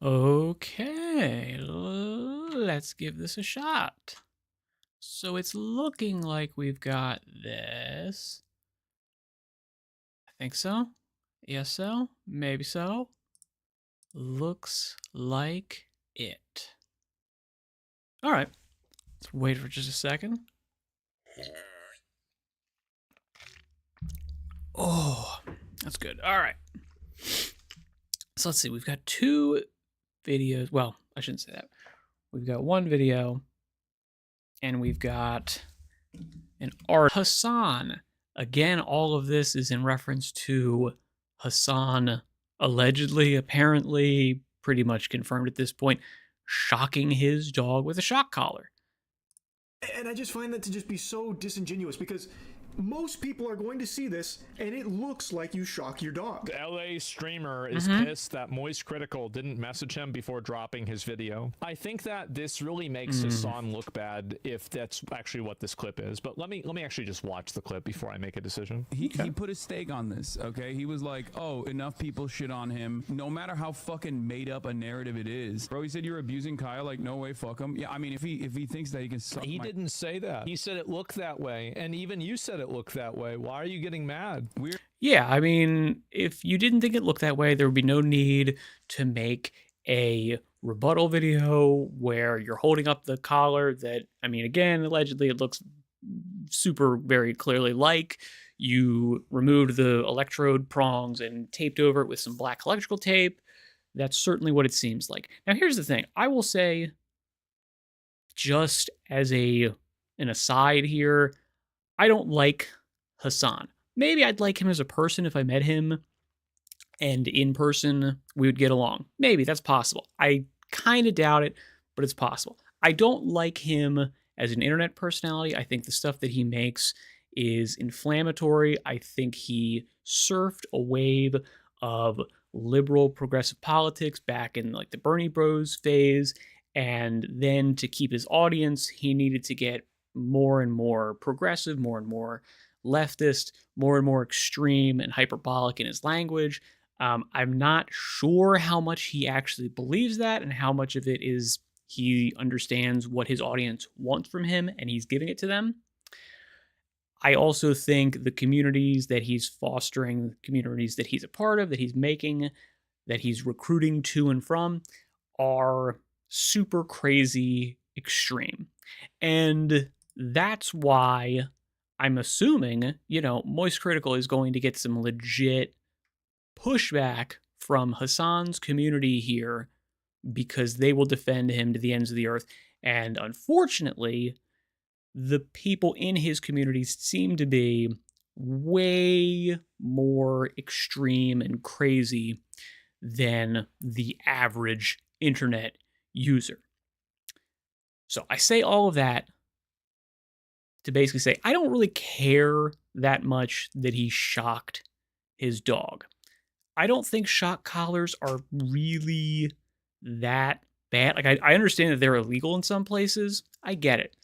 Okay, let's give this a shot. So it's looking like we've got this. I think so. Yes, so. Maybe so. Looks like it. All right. Let's wait for just a second. Oh, that's good. All right. So let's see. We've got two videos. Well, I shouldn't say that. We've got one video, and we've got an art. Hassan. Again, all of this is in reference to Hassan allegedly, apparently, pretty much confirmed at this point, shocking his dog with a shock collar. And I just find that to just be so disingenuous because most people are going to see this and it looks like you shock your dog. The LA streamer is pissed that Moist Critical didn't message him before dropping his video. I think that this really makes Hassan look bad if that's actually what this clip is. But let me actually just watch the clip before I make a decision. He put a stake on this, okay? He was like, oh, enough people shit on him. No matter how fucking made up a narrative it is. Bro, he said you're abusing Kyle, like, no way, fuck him. Yeah, I mean, if he thinks that he can suck He didn't say that. He said it looked that way. And even you said it looked that way. Why are you getting mad? Weird. Yeah, I mean, if you didn't think it looked that way, there would be no need to make a rebuttal video where you're holding up the collar that, I mean, again, allegedly it looks super very clearly like you removed the electrode prongs and taped over it with some black electrical tape. That's certainly what it seems like. Now, here's the thing. I will say, just as an aside here, I don't like Hassan. Maybe I'd like him as a person if I met him and in person we would get along. Maybe that's possible. I kind of doubt it, but it's possible. I don't like him as an internet personality. I think the stuff that he makes is inflammatory. I think he surfed a wave of liberal progressive politics back in like the Bernie Bros phase, and then to keep his audience, he needed to get more and more progressive, more and more leftist, more and more extreme and hyperbolic in his language. I'm not sure how much he actually believes that and how much of it is he understands what his audience wants from him and he's giving it to them. I also think the communities that he's fostering, the communities that he's a part of, that he's making, that he's recruiting to and from, are super crazy extreme. And that's why I'm assuming, Moist Critical is going to get some legit pushback from Hassan's community here because they will defend him to the ends of the earth. And unfortunately, the people in his community seem to be way more extreme and crazy than the average internet user. So I say all of that to basically say, I don't really care that much that he shocked his dog. I don't think shock collars are really that bad. Like, I understand that they're illegal in some places. I get it.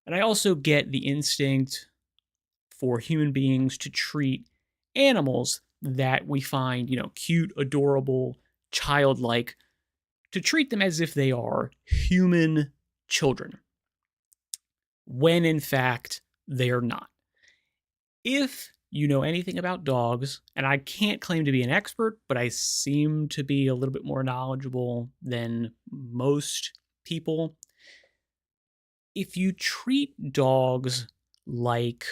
And I also get the instinct for human beings to treat animals that we find, cute, adorable, childlike, to treat them as if they are human children, when in fact they are not. If you know anything about dogs, and I can't claim to be an expert, but I seem to be a little bit more knowledgeable than most people, if you treat dogs like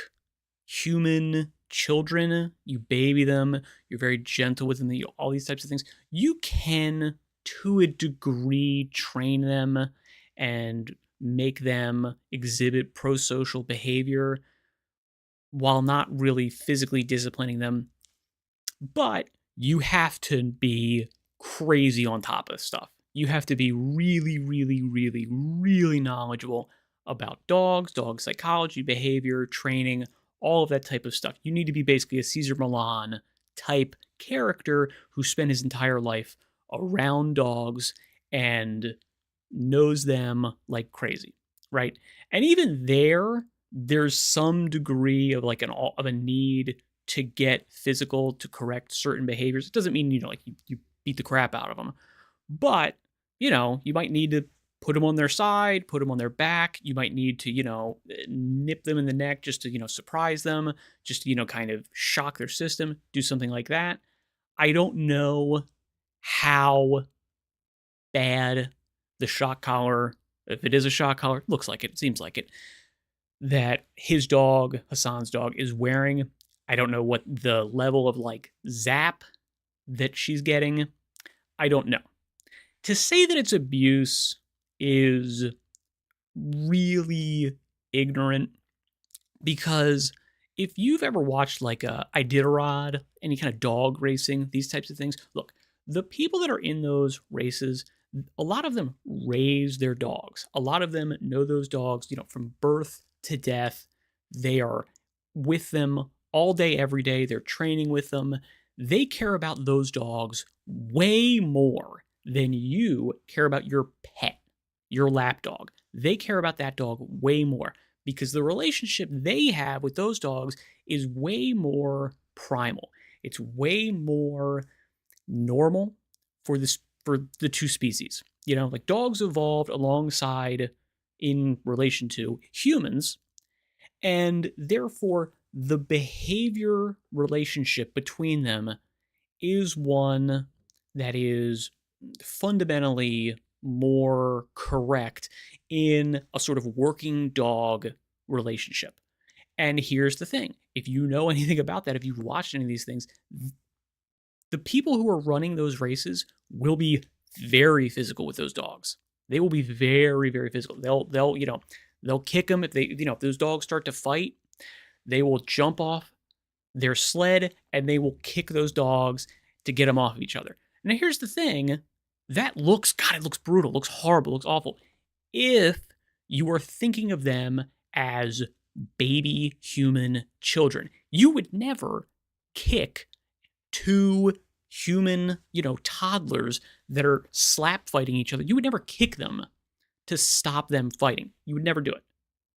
human children, you baby them, you're very gentle with them, all these types of things, you can, to a degree, train them and make them exhibit pro-social behavior while not really physically disciplining them. But you have to be crazy on top of stuff. You have to be really, really, really, really knowledgeable about dogs, dog psychology, behavior, training, all of that type of stuff. You need to be basically a Caesar Milan type character who spent his entire life around dogs and knows them like crazy, right? And even there's some degree of like of a need to get physical to correct certain behaviors. It doesn't mean, you beat the crap out of them, But, you might need to put them on their side, put them on their back. You might need to, nip them in the neck just to, surprise them, just to, kind of shock their system, do something like that. I don't know how bad the shock collar, if it is a shock collar, looks like it, seems like it, that his dog, Hassan's dog, is wearing. I don't know what the level of like zap that she's getting. I don't know. To say that it's abuse is really ignorant, because if you've ever watched like a Iditarod, any kind of dog racing, these types of things, look, the people that are in those races, a lot of them raise their dogs. A lot of them know those dogs, from birth to death. They are with them all day, every day. They're training with them. They care about those dogs way more than you care about your pet, your lap dog. They care about that dog way more, because the relationship they have with those dogs is way more primal. It's way more normal for the two species. Like dogs evolved alongside in relation to humans, and therefore the behavior relationship between them is one that is fundamentally more correct in a sort of working dog relationship. And here's the thing. If you know anything about that, if you've watched any of these things, the people who are running those races will be very physical with those dogs. They will be very, very physical. They'll kick them if if those dogs start to fight. They will jump off their sled and they will kick those dogs to get them off of each other. Now, here's the thing. It looks brutal, looks horrible, looks awful. If you are thinking of them as baby human children, you would never kick two human, toddlers that are slap fighting each other. You would never kick them to stop them fighting. You would never do it,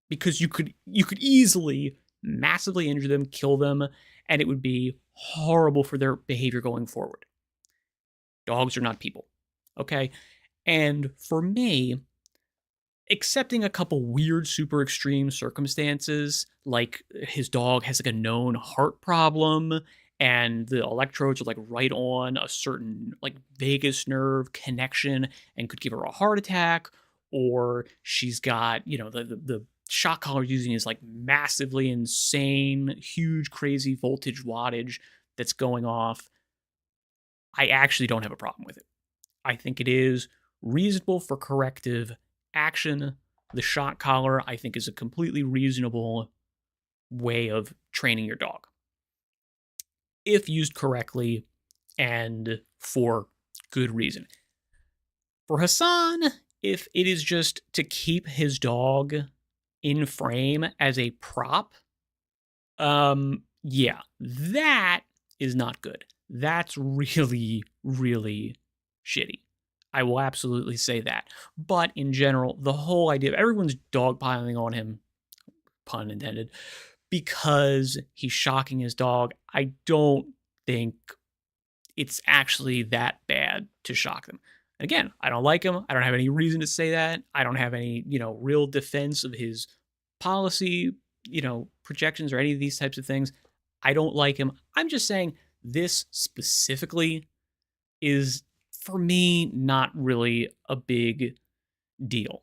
because you could easily massively injure them, kill them, and it would be horrible for their behavior going forward. Dogs are not people, okay? And for me, accepting a couple weird, super extreme circumstances, like his dog has like a known heart problem and the electrodes are like right on a certain like vagus nerve connection and could give her a heart attack, or she's got, the shock collar using is like massively insane, huge, crazy voltage wattage that's going off. I actually don't have a problem with it. I think it is reasonable for corrective action. The shock collar, I think, is a completely reasonable way of training your dog, if used correctly and for good reason. For Hassan, if it is just to keep his dog in frame as a prop, yeah, that is not good. That's really, really shitty. I will absolutely say that. But in general, the whole idea of everyone's dogpiling on him, pun intended, because he's shocking his dog, I don't think it's actually that bad to shock them. Again, I don't like him. I don't have any reason to say that. I don't have any, real defense of his policy, projections or any of these types of things. I don't like him. I'm just saying this specifically is, for me, not really a big deal.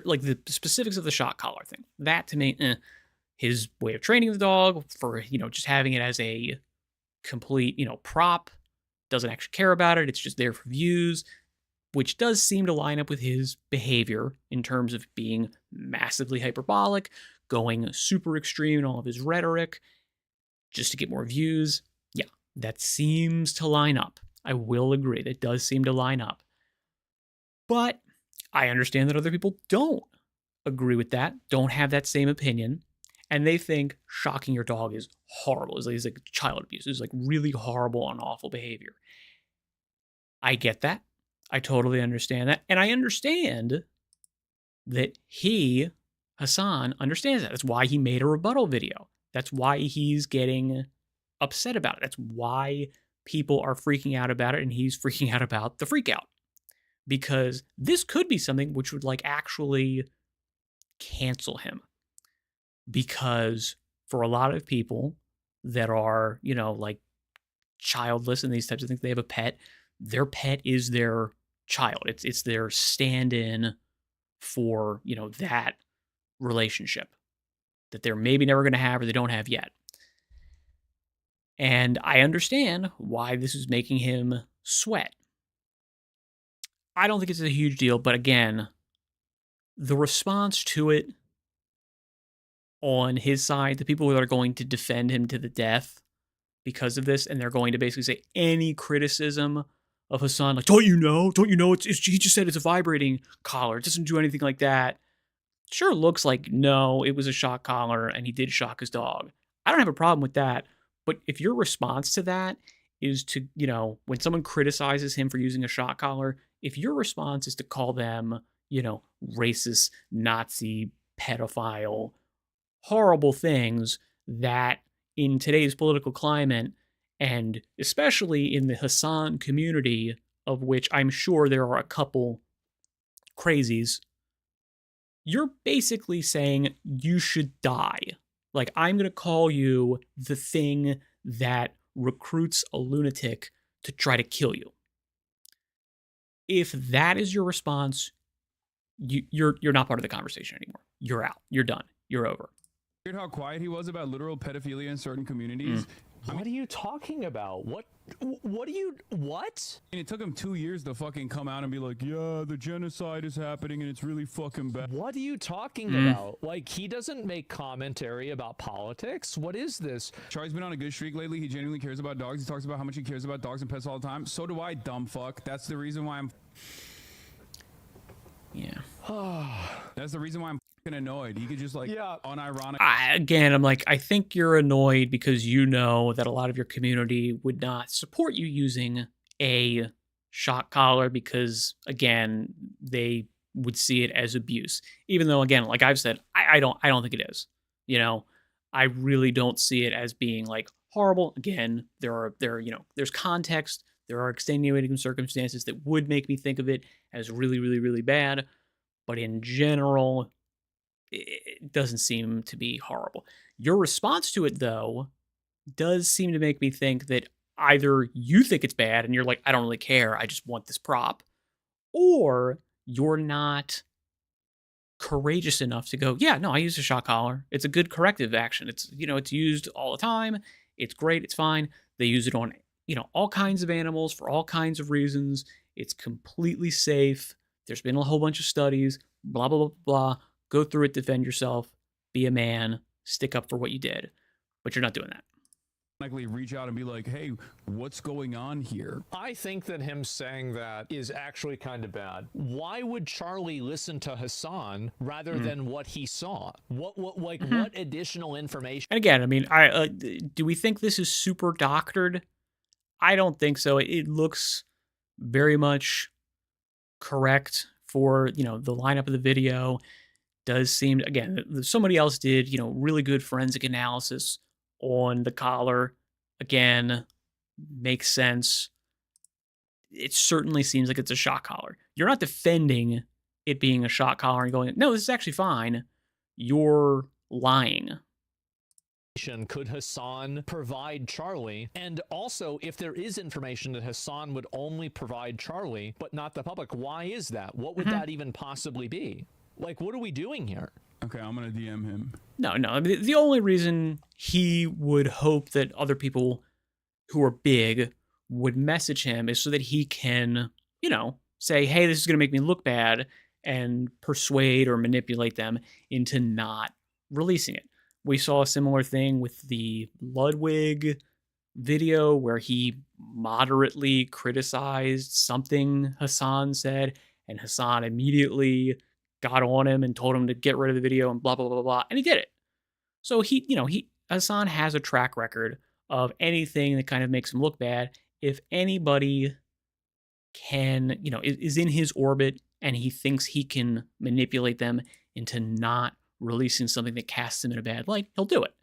Like the specifics of the shock collar thing. That to me, his way of training the dog for, just having it as a complete, prop, doesn't actually care about it. It's just there for views, which does seem to line up with his behavior in terms of being massively hyperbolic, going super extreme in all of his rhetoric, just to get more views. Yeah, that seems to line up. I will agree. That does seem to line up. But I understand that other people don't agree with that, don't have that same opinion, and they think shocking your dog is horrible. It's like child abuse. It's like really horrible and awful behavior. I get that. I totally understand that. And I understand that Hassan, understands that. That's why he made a rebuttal video. That's why he's getting upset about it. That's why people are freaking out about it, and he's freaking out about the freak out. because this could be something which would like actually cancel him. Because for a lot of people that are, you know, like childless and these types of things, they have a pet. Their pet is their child. It's their stand-in for, you know, that relationship that they're maybe never going to have or they don't have yet. And I understand why this is making him sweat. I don't think it's a huge deal, but again, the response to it on his side, the people that are going to defend him to the death because of this, and they're going to basically say any criticism of Hassan, like, don't you know, he just said it's a vibrating collar, it doesn't do anything like that. Sure looks like, no, it was a shock collar, and he did shock his dog. I don't have a problem with that, but if your response to that is to, you know, when someone criticizes him for using a shock collar, if your response is to call them, you know, racist, Nazi, pedophile, horrible things that in today's political climate, and especially in the Hassan community, of which I'm sure there are a couple crazies, you're basically saying you should die. Like, I'm going to call you the thing that recruits a lunatic to try to kill you. If that is your response, you're not part of the conversation anymore. You're out. You're done. You're over. Heard how quiet he was about literal pedophilia in certain communities. What are you talking about? What? And it took him 2 years to fucking come out and be like, yeah, the genocide is happening and it's really fucking bad. What are you talking about? Like, he doesn't make commentary about politics. What is this? Charlie's been on a good streak lately. He genuinely cares about dogs. He talks about how much he cares about dogs and pets all the time. So do I, dumb fuck. That's the reason why I'm... Yeah. That's the reason why I'm fucking annoyed. He could just like unironic. Again, I'm like, I think you're annoyed because you know that a lot of your community would not support you using a shock collar because, again, they would see it as abuse. Even though, again, like I've said, I don't think it is. You know, I really don't see it as being like horrible. Again, there's context. There are extenuating circumstances that would make me think of it as really, really, really bad. But in general, it doesn't seem to be horrible. Your response to it, though, does seem to make me think that either you think it's bad and you're like, I don't really care, I just want this prop, or you're not courageous enough to go, yeah, no, I use a shock collar. It's a good corrective action. It's, you know, it's used all the time. It's great. It's fine. They use it on, you know, all kinds of animals for all kinds of reasons. It's completely safe. There's been a whole bunch of studies, blah, blah, blah, blah. Go through it, defend yourself, be a man, stick up for what you did. But you're not doing that. Reach out and be like, hey, what's going on here? I think that him saying that is actually kind of bad. Why would Charlie listen to Hassan rather than what he saw? What additional information? And again, I mean, do we think this is super doctored? I don't think so. It looks very much correct for, you know, the lineup of the video. Does seem, again, somebody else did, you know, really good forensic analysis on the collar. Again, makes sense. It certainly seems like it's a shock collar. You're not defending it being a shock collar and going, no, this is actually fine. You're lying. Could Hassan provide Charlie? And also, if there is information that Hassan would only provide Charlie, but not the public, why is that? What would that even possibly be? Like, what are we doing here? Okay, I'm gonna DM him. No. I mean, the only reason he would hope that other people who are big would message him is so that he can, you know, say, hey, this is going to make me look bad, and persuade or manipulate them into not releasing it. We saw a similar thing with the Ludwig video where he moderately criticized something Hassan said, and Hassan immediately got on him and told him to get rid of the video and blah, blah, blah, blah, and he did it. So Hassan has a track record of anything that kind of makes him look bad. If anybody can, you know, is in his orbit and he thinks he can manipulate them into not releasing something that casts him in a bad light, he'll do it.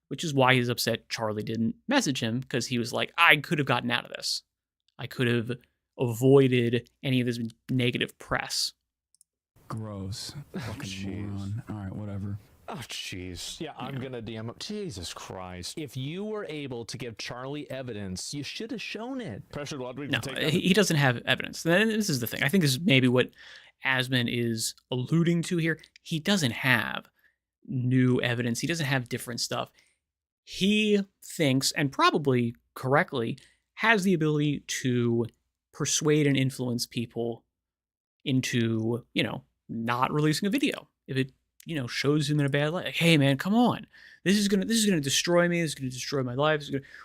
Which is why he's upset Charlie didn't message him, because he was like, I could have gotten out of this. I could have avoided any of this negative press. Gross. Fucking moron. All right, whatever. Oh, jeez. Yeah, I'm gonna DM him. Jesus Christ. If you were able to give Charlie evidence, you should have shown it. Pressure Ludwig No, to take he doesn't have evidence. And this is the thing. I think this is maybe what Asman is alluding to here. He doesn't have new evidence. He doesn't have different stuff. He thinks, and probably correctly, has the ability to persuade and influence people into, not releasing a video. If it, shows him in a bad light, like, hey man, come on. This is gonna destroy me, this is gonna destroy my life.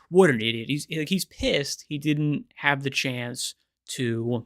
What an idiot. He's pissed he didn't have the chance to,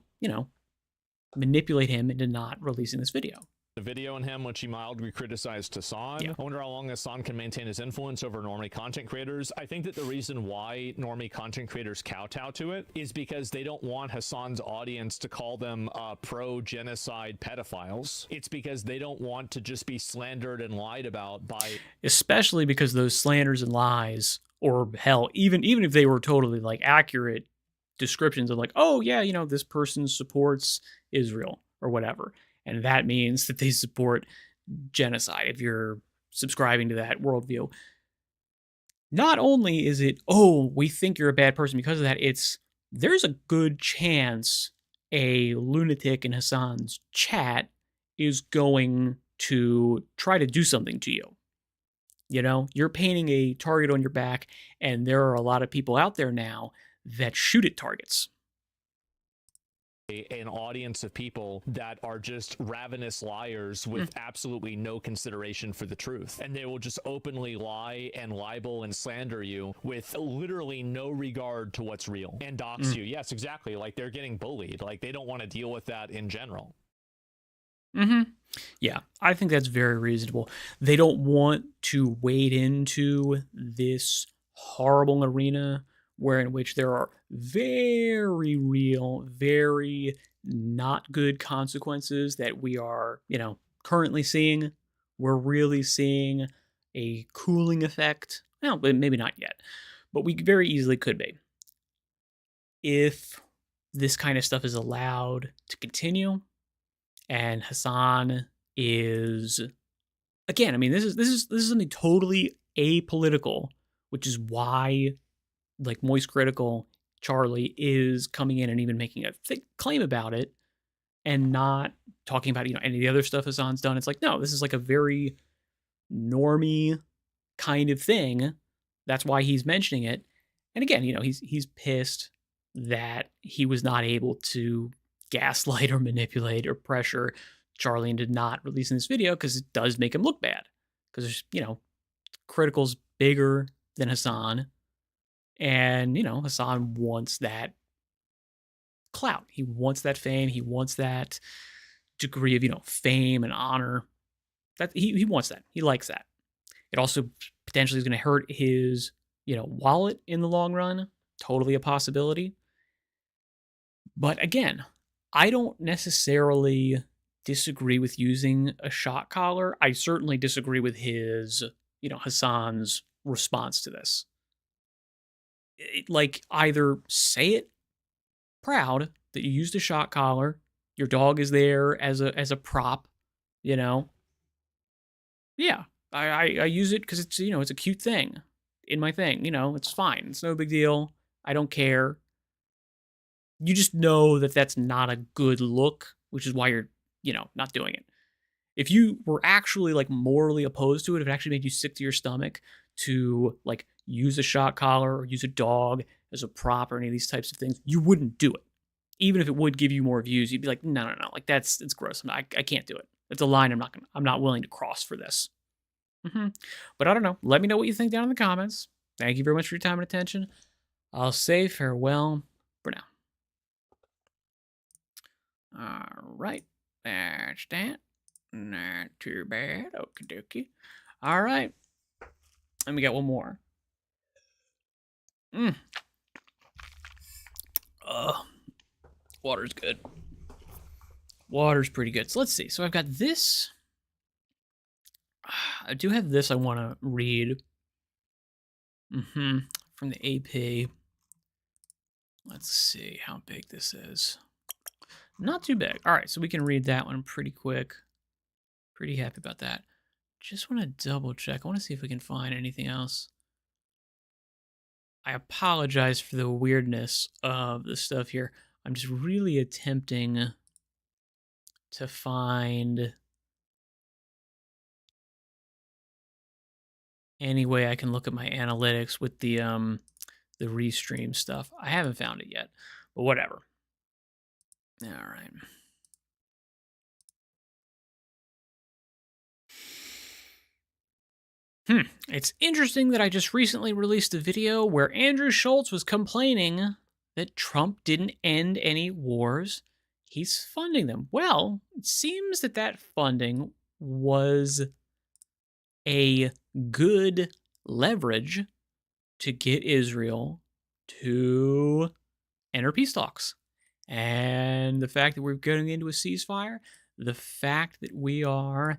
manipulate him into not releasing this video. the video on him, which he mildly criticized Hassan. Yeah. I wonder how long Hassan can maintain his influence over normie content creators. I think that the reason why normie content creators kowtow to it is because they don't want Hassan's audience to call them pro-genocide pedophiles. It's because they don't want to just be slandered and lied about by... Especially because those slanders and lies, or hell, even if they were totally like accurate descriptions of like, oh yeah, this person supports Israel or whatever. And that means that they support genocide if you're subscribing to that worldview. Not only is it, oh, we think you're a bad person because of that, it's there's a good chance a lunatic in Hassan's chat is going to try to do something to you. You're painting a target on your back, and there are a lot of people out there now that shoot at targets. An audience of people that are just ravenous liars with absolutely no consideration for the truth, and they will just openly lie and libel and slander you with literally no regard to what's real and dox you. Yes, exactly. Like they're getting bullied. Like they don't want to deal with that in general. Yeah, I think that's very reasonable. They don't want to wade into this horrible arena in which there are very real, very not good consequences that we are, currently seeing. We're really seeing a cooling effect. Well, maybe not yet, but we very easily could be. If this kind of stuff is allowed to continue, and Hassan is, again, this is something totally apolitical, which is why like Moist Critical Charlie is coming in and even making a claim about it and not talking about, any of the other stuff Hassan's done. It's like, no, this is like a very normie kind of thing. That's why he's mentioning it. And again, he's pissed that he was not able to gaslight or manipulate or pressure Charlie into not releasing this video because it does make him look bad. Because, Critical's bigger than Hassan. And, Hassan wants that clout. He wants that fame. He wants that degree of, fame and honor. That he wants that. He likes that. It also potentially is going to hurt his, wallet in the long run. Totally a possibility. But again, I don't necessarily disagree with using a shot collar. I certainly disagree with his, Hassan's response to this. Like, either say it proud that you used a shot collar, your dog is there as a prop, Yeah, I use it because it's, it's a cute thing in my thing, it's fine. It's no big deal. I don't care. You just know that that's not a good look, which is why you're, not doing it. If you were actually like morally opposed to it, if it actually made you sick to your stomach to like use a shot collar or use a dog as a prop or any of these types of things, you wouldn't do it. Even if it would give you more views, you'd be like, no, like it's gross. I can't do it. That's a line I'm not willing to cross for this. But I don't know. Let me know what you think down in the comments. Thank you very much for your time and attention. I'll say farewell for now. All right. That's that. Not too bad. Okie dokie. All right. And we got one more. Water's good. Water's pretty good. So let's see. So I've got this. I do have this I want to read. From the AP. Let's see how big this is. Not too big. All right, so we can read that one pretty quick. Pretty happy about that. Just want to double check. I want to see if we can find anything else. I apologize for the weirdness of the stuff here. I'm just really attempting to find any way I can look at my analytics with the restream stuff. I haven't found it yet, but whatever. All right. It's interesting that I just recently released a video where Andrew Schultz was complaining that Trump didn't end any wars. He's funding them. Well, it seems that that funding was a good leverage to get Israel to enter peace talks. And the fact that we're getting into a ceasefire, the fact that we are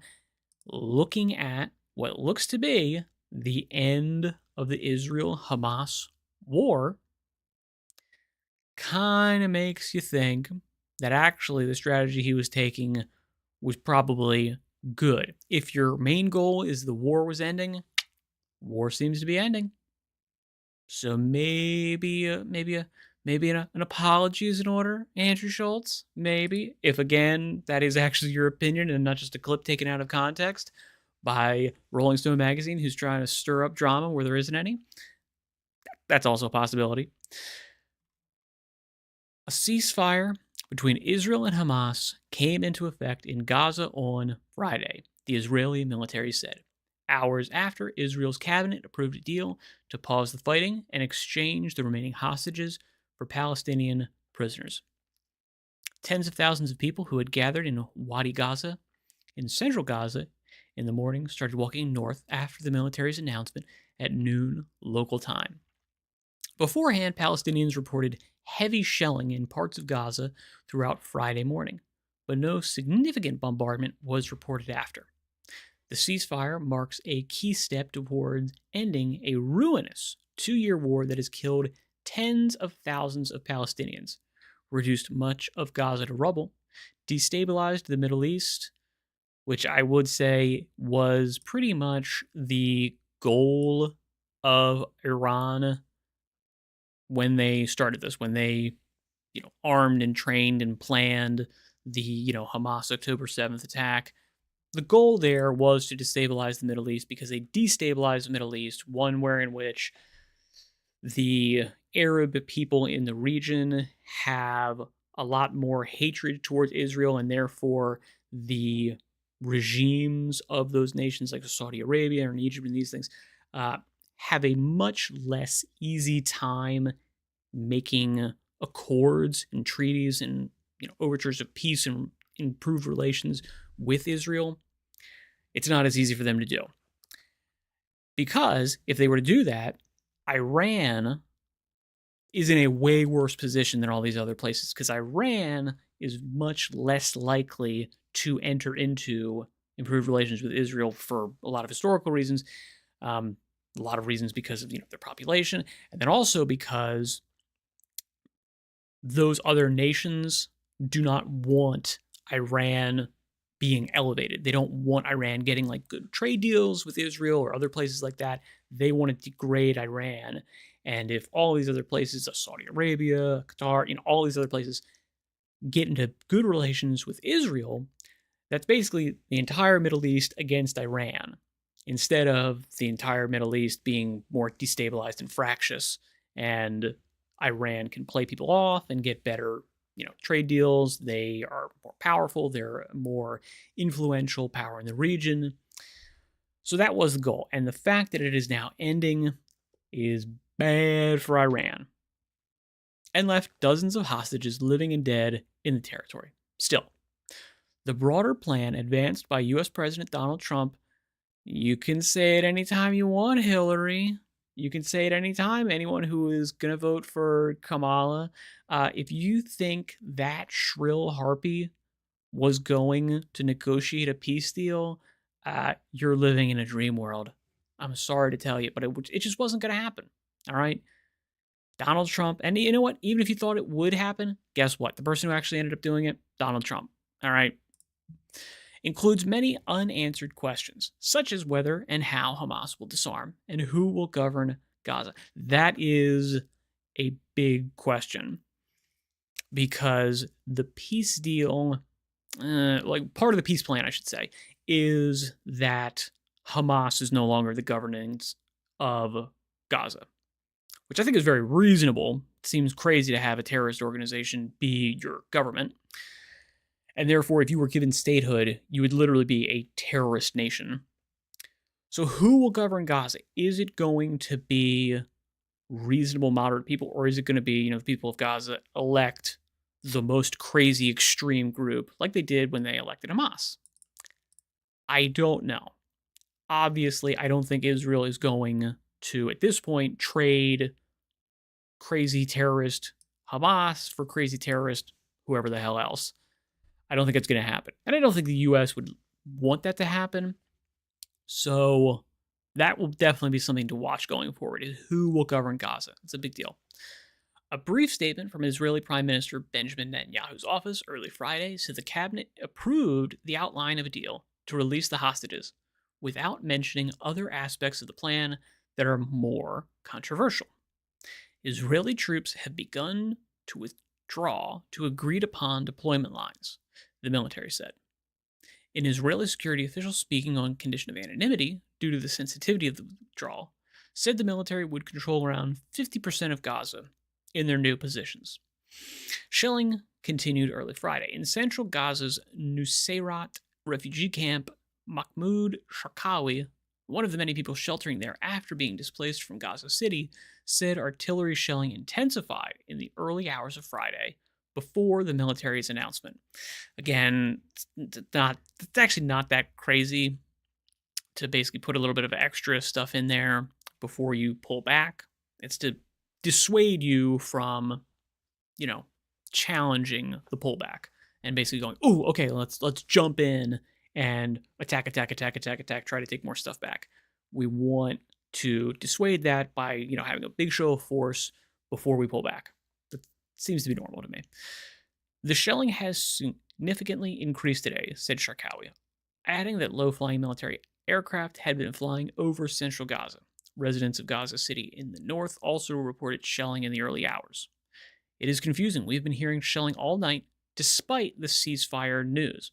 looking at what looks to be the end of the Israel-Hamas war kind of makes you think that actually the strategy he was taking was probably good. If your main goal is the war was ending, war seems to be ending. So maybe an apology is in order, Andrew Schultz. Maybe, if again that is actually your opinion and not just a clip taken out of context by Rolling Stone magazine, who's trying to stir up drama where there isn't any. That's also a possibility. A ceasefire between Israel and Hamas came into effect in Gaza on Friday, the Israeli military said, hours after Israel's cabinet approved a deal to pause the fighting and exchange the remaining hostages for Palestinian prisoners. Tens of thousands of people who had gathered in Wadi Gaza, in central Gaza, in the morning started walking north after the military's announcement at noon local time. Beforehand, Palestinians reported heavy shelling in parts of Gaza throughout Friday morning, but no significant bombardment was reported after. The ceasefire marks a key step towards ending a ruinous 2-year war that has killed tens of thousands of Palestinians, reduced much of Gaza to rubble, destabilized the Middle East, which I would say was pretty much the goal of Iran when they started this, when they, armed and trained and planned the, Hamas October 7th attack. The goal there was to destabilize the Middle East because they destabilized the Middle East, one where in which the Arab people in the region have a lot more hatred towards Israel, and therefore the regimes of those nations like Saudi Arabia and Egypt and these things have a much less easy time making accords and treaties and overtures of peace and improved relations with Israel. It's not as easy for them to do. Because if they were to do that, Iran is in a way worse position than all these other places, because Iran is much less likely to enter into improved relations with Israel for a lot of historical reasons, a lot of reasons because of their population, and then also because those other nations do not want Iran being elevated. They don't want Iran getting like good trade deals with Israel or other places like that. They want to degrade Iran. And if all these other places, Saudi Arabia, Qatar, all these other places get into good relations with Israel, that's basically the entire Middle East against Iran, instead of the entire Middle East being more destabilized and fractious, and Iran can play people off and get better trade deals. They are more powerful. They're a more influential power in the region. So that was the goal. And the fact that it is now ending is bad for Iran, and left dozens of hostages living and dead in the territory. Still, the broader plan advanced by U.S. President Donald Trump, you can say it anytime you want, Hillary. You can say it anytime, anyone who is going to vote for Kamala. If you think that shrill harpy was going to negotiate a peace deal, you're living in a dream world. I'm sorry to tell you, but it just wasn't going to happen. All right? Donald Trump, and you know what? Even if you thought it would happen, guess what? The person who actually ended up doing it, Donald Trump. All right. Includes many unanswered questions, such as whether and how Hamas will disarm and who will govern Gaza. That is a big question because the peace deal, like part of the peace plan, I should say, is that Hamas is no longer the governance of Gaza, which I think is very reasonable. It seems crazy to have a terrorist organization be your government. And therefore, if you were given statehood, you would literally be a terrorist nation. So who will govern Gaza? Is it going to be reasonable, moderate people, or is it going to be, the people of Gaza elect the most crazy, extreme group like they did when they elected Hamas? I don't know. Obviously, I don't think Israel is going to, at this point, trade crazy terrorist Hamas for crazy terrorist whoever the hell else. I don't think it's going to happen. And I don't think the U.S. would want that to happen. So that will definitely be something to watch going forward, is who will govern Gaza. It's a big deal. A brief statement from Israeli Prime Minister Benjamin Netanyahu's office early Friday said the cabinet approved the outline of a deal to release the hostages without mentioning other aspects of the plan that are more controversial. Israeli troops have begun to withdraw to agreed upon deployment lines, the military said. An Israeli security official speaking on condition of anonymity due to the sensitivity of the withdrawal said the military would control around 50% of Gaza in their new positions. Shelling continued early Friday. In central Gaza's Nuseirat refugee camp, Mahmoud Sharkawi, one of the many people sheltering there after being displaced from Gaza City, said artillery shelling intensified in the early hours of Friday before the military's announcement. Again, it's actually not that crazy to basically put a little bit of extra stuff in there before you pull back. It's to dissuade you from, challenging the pullback and basically going, "Ooh, okay, let's jump in and attack, try to take more stuff back." We want to dissuade that by, having a big show of force before we pull back. That seems to be normal to me. The shelling has significantly increased today, said Sharkawi, adding that low-flying military aircraft had been flying over central Gaza. Residents of Gaza City in the north also reported shelling in the early hours. "It is confusing. We've been hearing shelling all night despite the ceasefire news,"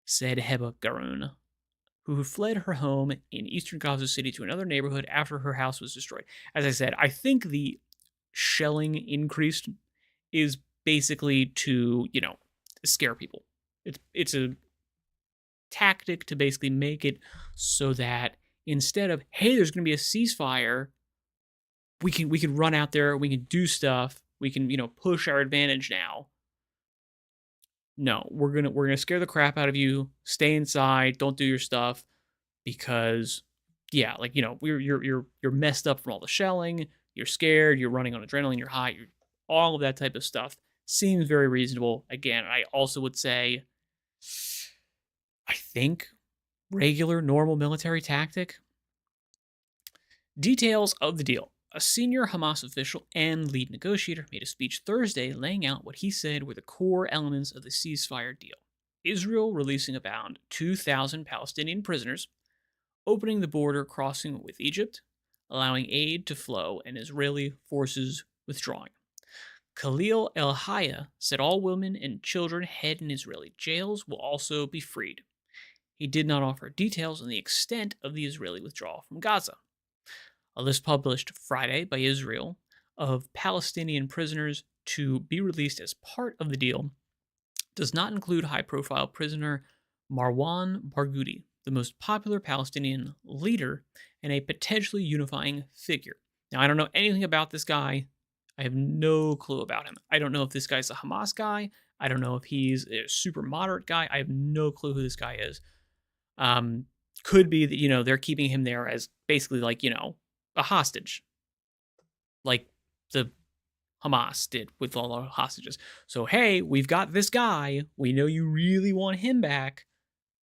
said Heba Garoun, who fled her home in eastern Gaza City to another neighborhood after her house was destroyed. As I said, I think the shelling increased is basically to, scare people. It's a tactic to basically make it so that instead of, hey, there's going to be a ceasefire, we can run out there, we can do stuff, we can, push our advantage now. No, we're gonna scare the crap out of you. Stay inside, don't do your stuff, because you're messed up from all the shelling, you're scared, you're running on adrenaline, you're high, all of that type of stuff seems very reasonable. Again, I also would say, I think regular, normal military tactic. Details of the deal. A senior Hamas official and lead negotiator made a speech Thursday laying out what he said were the core elements of the ceasefire deal. Israel releasing about 2,000 Palestinian prisoners, opening the border crossing with Egypt, allowing aid to flow, and Israeli forces withdrawing. Khalil El-Haya said all women and children held in Israeli jails will also be freed. He did not offer details on the extent of the Israeli withdrawal from Gaza. A list published Friday by Israel of Palestinian prisoners to be released as part of the deal does not include high-profile prisoner Marwan Barghouti, the most popular Palestinian leader and a potentially unifying figure. Now, I don't know anything about this guy. I have no clue about him. I don't know if this guy's a Hamas guy. I don't know if he's a super moderate guy. I have no clue who this guy is. Could be that, they're keeping him there as basically like, a hostage, like the Hamas did with all the hostages. So, hey, we've got this guy. We know you really want him back.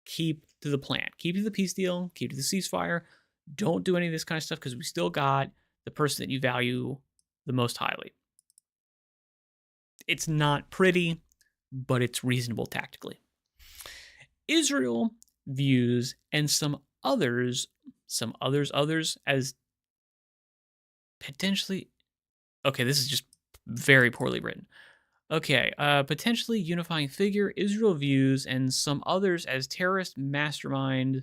Keep to the plan. Keep to the peace deal. Keep to the ceasefire. Don't do any of this kind of stuff because we still got the person that you value the most highly. It's not pretty, but it's reasonable tactically. Israel views and some others as potentially, okay, this is just very poorly written. Okay, potentially unifying figure, Israel views and some others as terrorist mastermind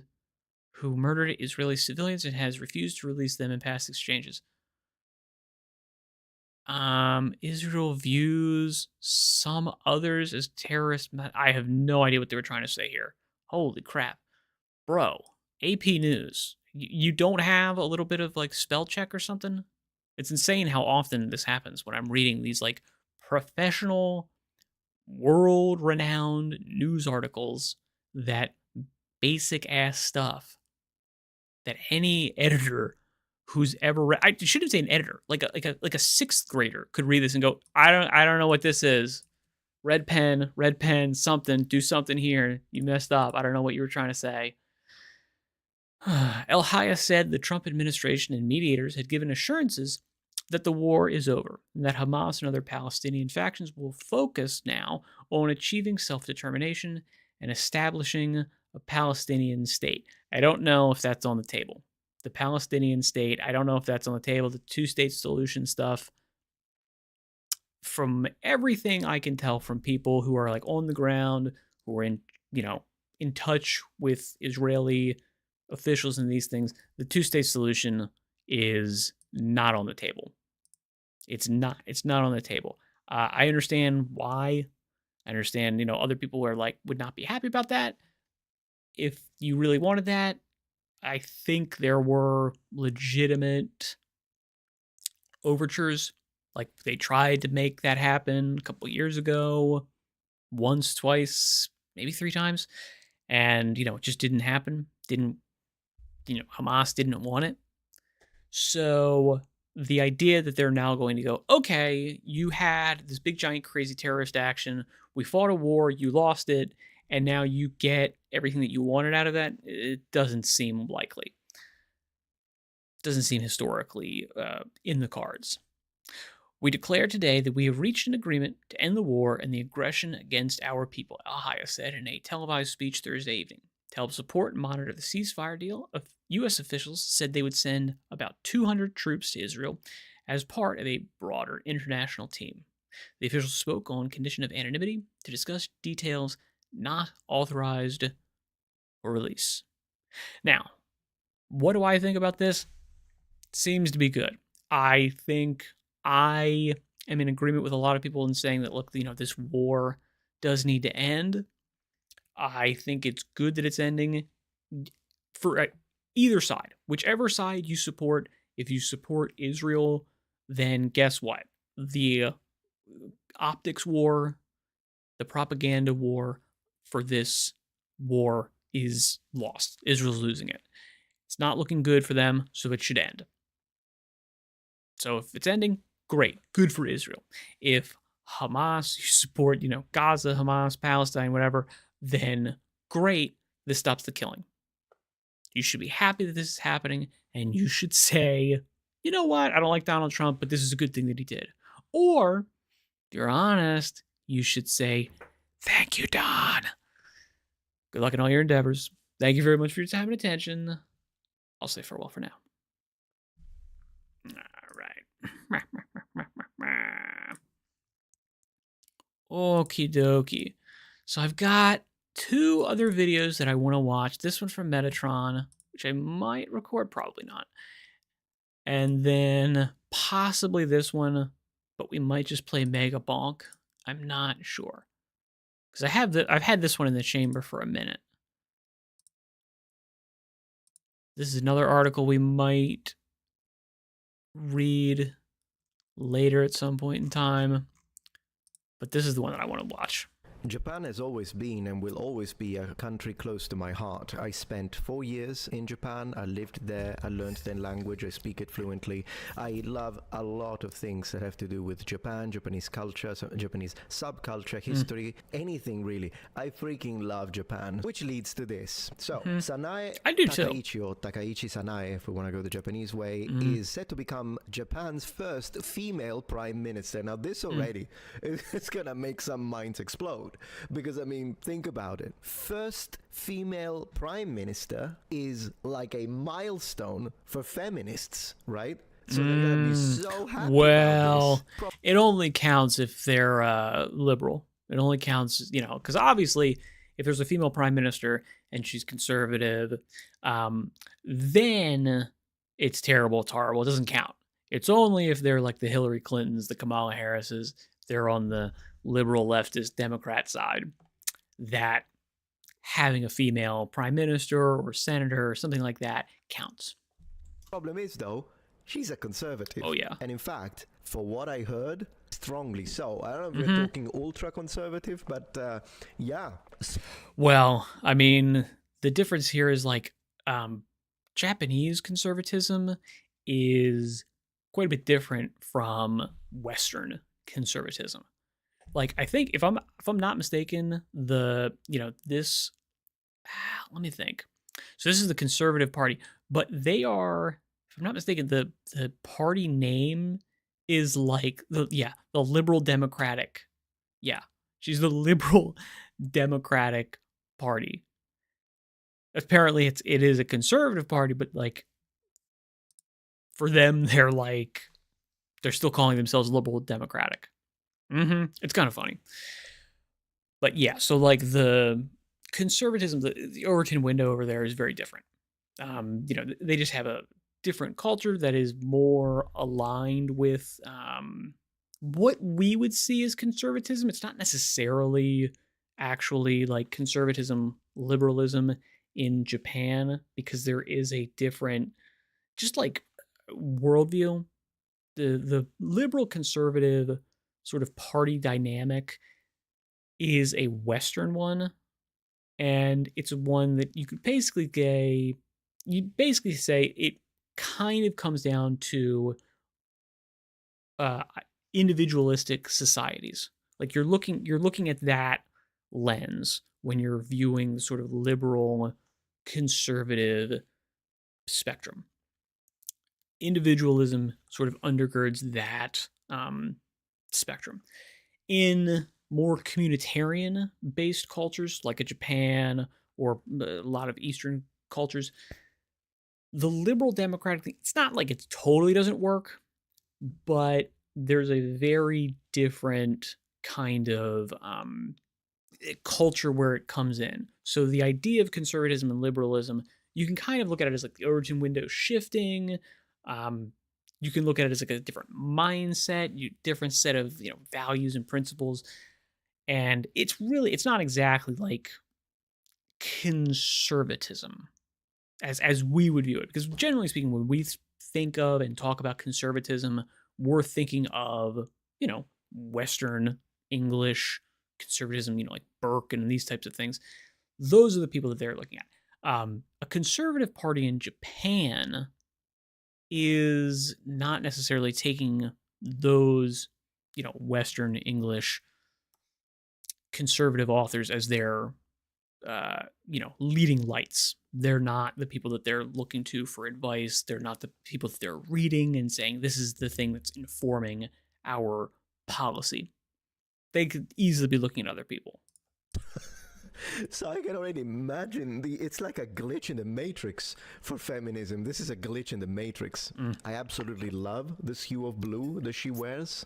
who murdered Israeli civilians and has refused to release them in past exchanges. Israel views some others as terrorist. I have no idea what they were trying to say here. Holy crap. Bro, AP News. You don't have a little bit of like spell check or something? It's insane how often this happens when I'm reading these like professional, world renowned news articles that basic ass stuff that any editor who's ever read, I shouldn't say an editor, like a sixth grader could read this and go, I don't know what this is. Red pen, something, do something here. You messed up. I don't know what you were trying to say. El Haya said the Trump administration and mediators had given assurances that the war is over, and that Hamas and other Palestinian factions will focus now on achieving self-determination and establishing a Palestinian state. I don't know if that's on the table. The Palestinian state, I don't know if that's on the table. The two-state solution stuff, from everything I can tell from people who are like on the ground, who are in touch with Israeli officials and these things, the two-state solution is not on the table. It's not on the table. I understand why. I understand, other people are like would not be happy about that. If you really wanted that, I think there were legitimate overtures. Like they tried to make that happen a couple years ago, once, twice, maybe 3 times, and it just didn't happen. Hamas didn't want it. So the idea that they're now going to go, okay, you had this big giant crazy terrorist action, we fought a war, you lost it, and now you get everything that you wanted out of that, it doesn't seem likely. It doesn't seem historically in the cards. We declare today that we have reached an agreement to end the war and the aggression against our people, Al Haya said in a televised speech Thursday evening. To help support and monitor the ceasefire deal, U.S. officials said they would send about 200 troops to Israel as part of a broader international team. The officials spoke on condition of anonymity to discuss details not authorized for release. Now, what do I think about this? Seems to be good. I think I am in agreement with a lot of people in saying that, look, this war does need to end. I think it's good that it's ending for either side. Whichever side you support, if you support Israel, then guess what? The optics war, the propaganda war for this war is lost. Israel's losing it. It's not looking good for them, so it should end. So if it's ending, great. Good for Israel. If Hamas, you support, Gaza, Hamas, Palestine, whatever, then great. This stops the killing. You should be happy that this is happening, and you should say, you know what? I don't like Donald Trump, but this is a good thing that he did. Or, if you're honest, you should say, thank you, Don. Good luck in all your endeavors. Thank you very much for your time and attention. I'll say farewell for now. All right. Okie dokie. So I've got 2 other videos that I want to watch. This one from Metatron, which I might record, probably not. And then possibly this one, but we might just play Megabonk. I'm not sure. Because I've had this one in the chamber for a minute. This is another article we might read later at some point in time. But this is the one that I want to watch. Japan has always been and will always be a country close to my heart. I spent 4 years in Japan. I lived there. I learned their language. I speak it fluently. I love a lot of things that have to do with Japan, Japanese culture, Japanese subculture, history, anything really. I freaking love Japan, which leads to this. So, Sanae I do too. Takaichi, or Takaichi Sanae, if we want to go the Japanese way, is set to become Japan's first female prime minister. Now, this already, it's going to make some minds explode. Because, I mean, think about it. First female prime minister is like a milestone for feminists, right? So they're going to be so happy Well, about this. it only counts if they're liberal. It only counts, because obviously, if there's a female prime minister and she's conservative, then it's terrible. It's horrible. It doesn't count. It's only if they're like the Hillary Clintons, the Kamala Harrises, they're on the liberal leftist Democrat side, that having a female prime minister or senator or something like that counts. Problem is, though, she's a conservative. Oh, yeah. And in fact, for what I heard, strongly so. I don't know if we're talking ultra conservative, but yeah. Well, I mean, the difference here is like Japanese conservatism is quite a bit different from Western conservatism. Like, I think if I'm not mistaken, let me think. So this is the Conservative Party, but they are, if I'm not mistaken, the party name is like the Liberal Democratic. Yeah, she's the Liberal Democratic Party. Apparently, it is a conservative party, but like for them, they're still calling themselves Liberal Democratic. It's kind of funny. But yeah, so like the conservatism, the Overton window over there is very different. They just have a different culture that is more aligned with what we would see as conservatism. It's not necessarily actually like conservatism, liberalism in Japan, because there is a different, just like worldview. The liberal conservative sort of party dynamic is a Western one, and it's one that you could basically say it kind of comes down to individualistic societies. Like you're looking at that lens when you're viewing the sort of liberal conservative spectrum. Individualism sort of undergirds that spectrum. In more communitarian-based cultures, like a Japan or a lot of Eastern cultures, the liberal democratic thing, it's not like it totally doesn't work, but there's a very different kind of culture where it comes in. So the idea of conservatism and liberalism, you can kind of look at it as like the origin window shifting. You can look at it as like a different mindset, different set of values and principles, and it's not exactly like conservatism as we would view it, because generally speaking, when we think of and talk about conservatism, we're thinking of Western English conservatism, like Burke and these types of things. Those are the people that they're looking at. A conservative party in Japan is not necessarily taking those, Western English conservative authors as their, leading lights. They're not the people that they're looking to for advice. They're not the people that they're reading and saying, this is the thing that's informing our policy. They could easily be looking at other people. So I can already imagine it's like a glitch in the matrix for feminism. This is a glitch in the matrix. I absolutely love this hue of blue that she wears.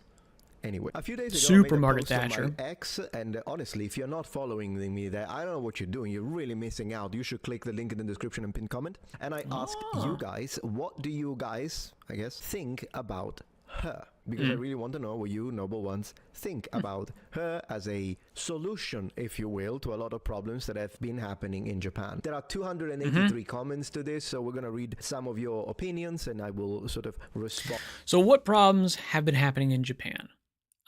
Anyway, a few days ago, Super I made a Margaret post on Thatcher. my X, and honestly, if you're not following me there, I don't know what you're doing. You're really missing out. You should click the link in the description and pin comment. And I asked you guys, what do you guys, I guess, think about her? Because I really want to know what you noble ones think about her as a solution, if you will, to a lot of problems that have been happening in Japan. There are 283 comments to this, so we're going to read some of your opinions and I will sort of respond. So what problems have been happening in Japan?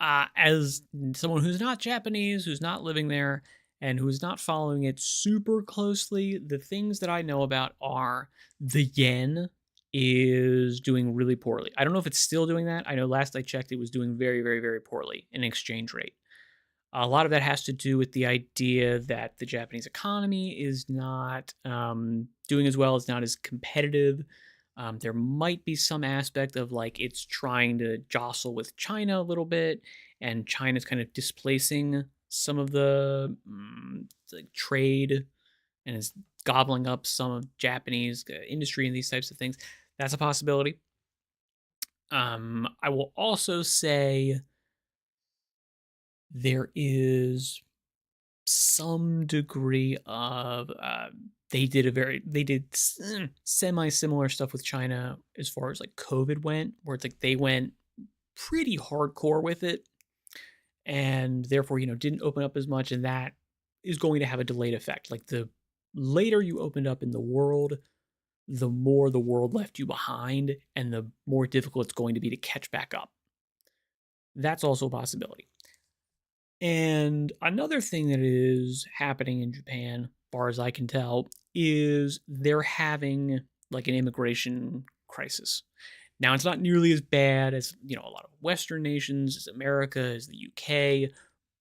As someone who's not Japanese, who's not living there, and who's not following it super closely, the things that I know about are the yen is doing really poorly. I don't know if it's still doing that. I know last I checked, it was doing very, very, very poorly in exchange rate. A lot of that has to do with the idea that the Japanese economy is not doing as well, it's not as competitive. There might be some aspect of like it's trying to jostle with China a little bit, and China's kind of displacing some of the like trade and is gobbling up some of Japanese industry and these types of things. That's a possibility. I will also say there is some degree of they did semi similar stuff with China as far as like COVID went, where it's like they went pretty hardcore with it, and therefore didn't open up as much, and that is going to have a delayed effect. Like the later you opened up in the world, the more the world left you behind, and the more difficult it's going to be to catch back up. That's also a possibility. And another thing that is happening in Japan, far as I can tell, is they're having like an immigration crisis. Now, it's not nearly as bad as, a lot of Western nations, as America, as the UK,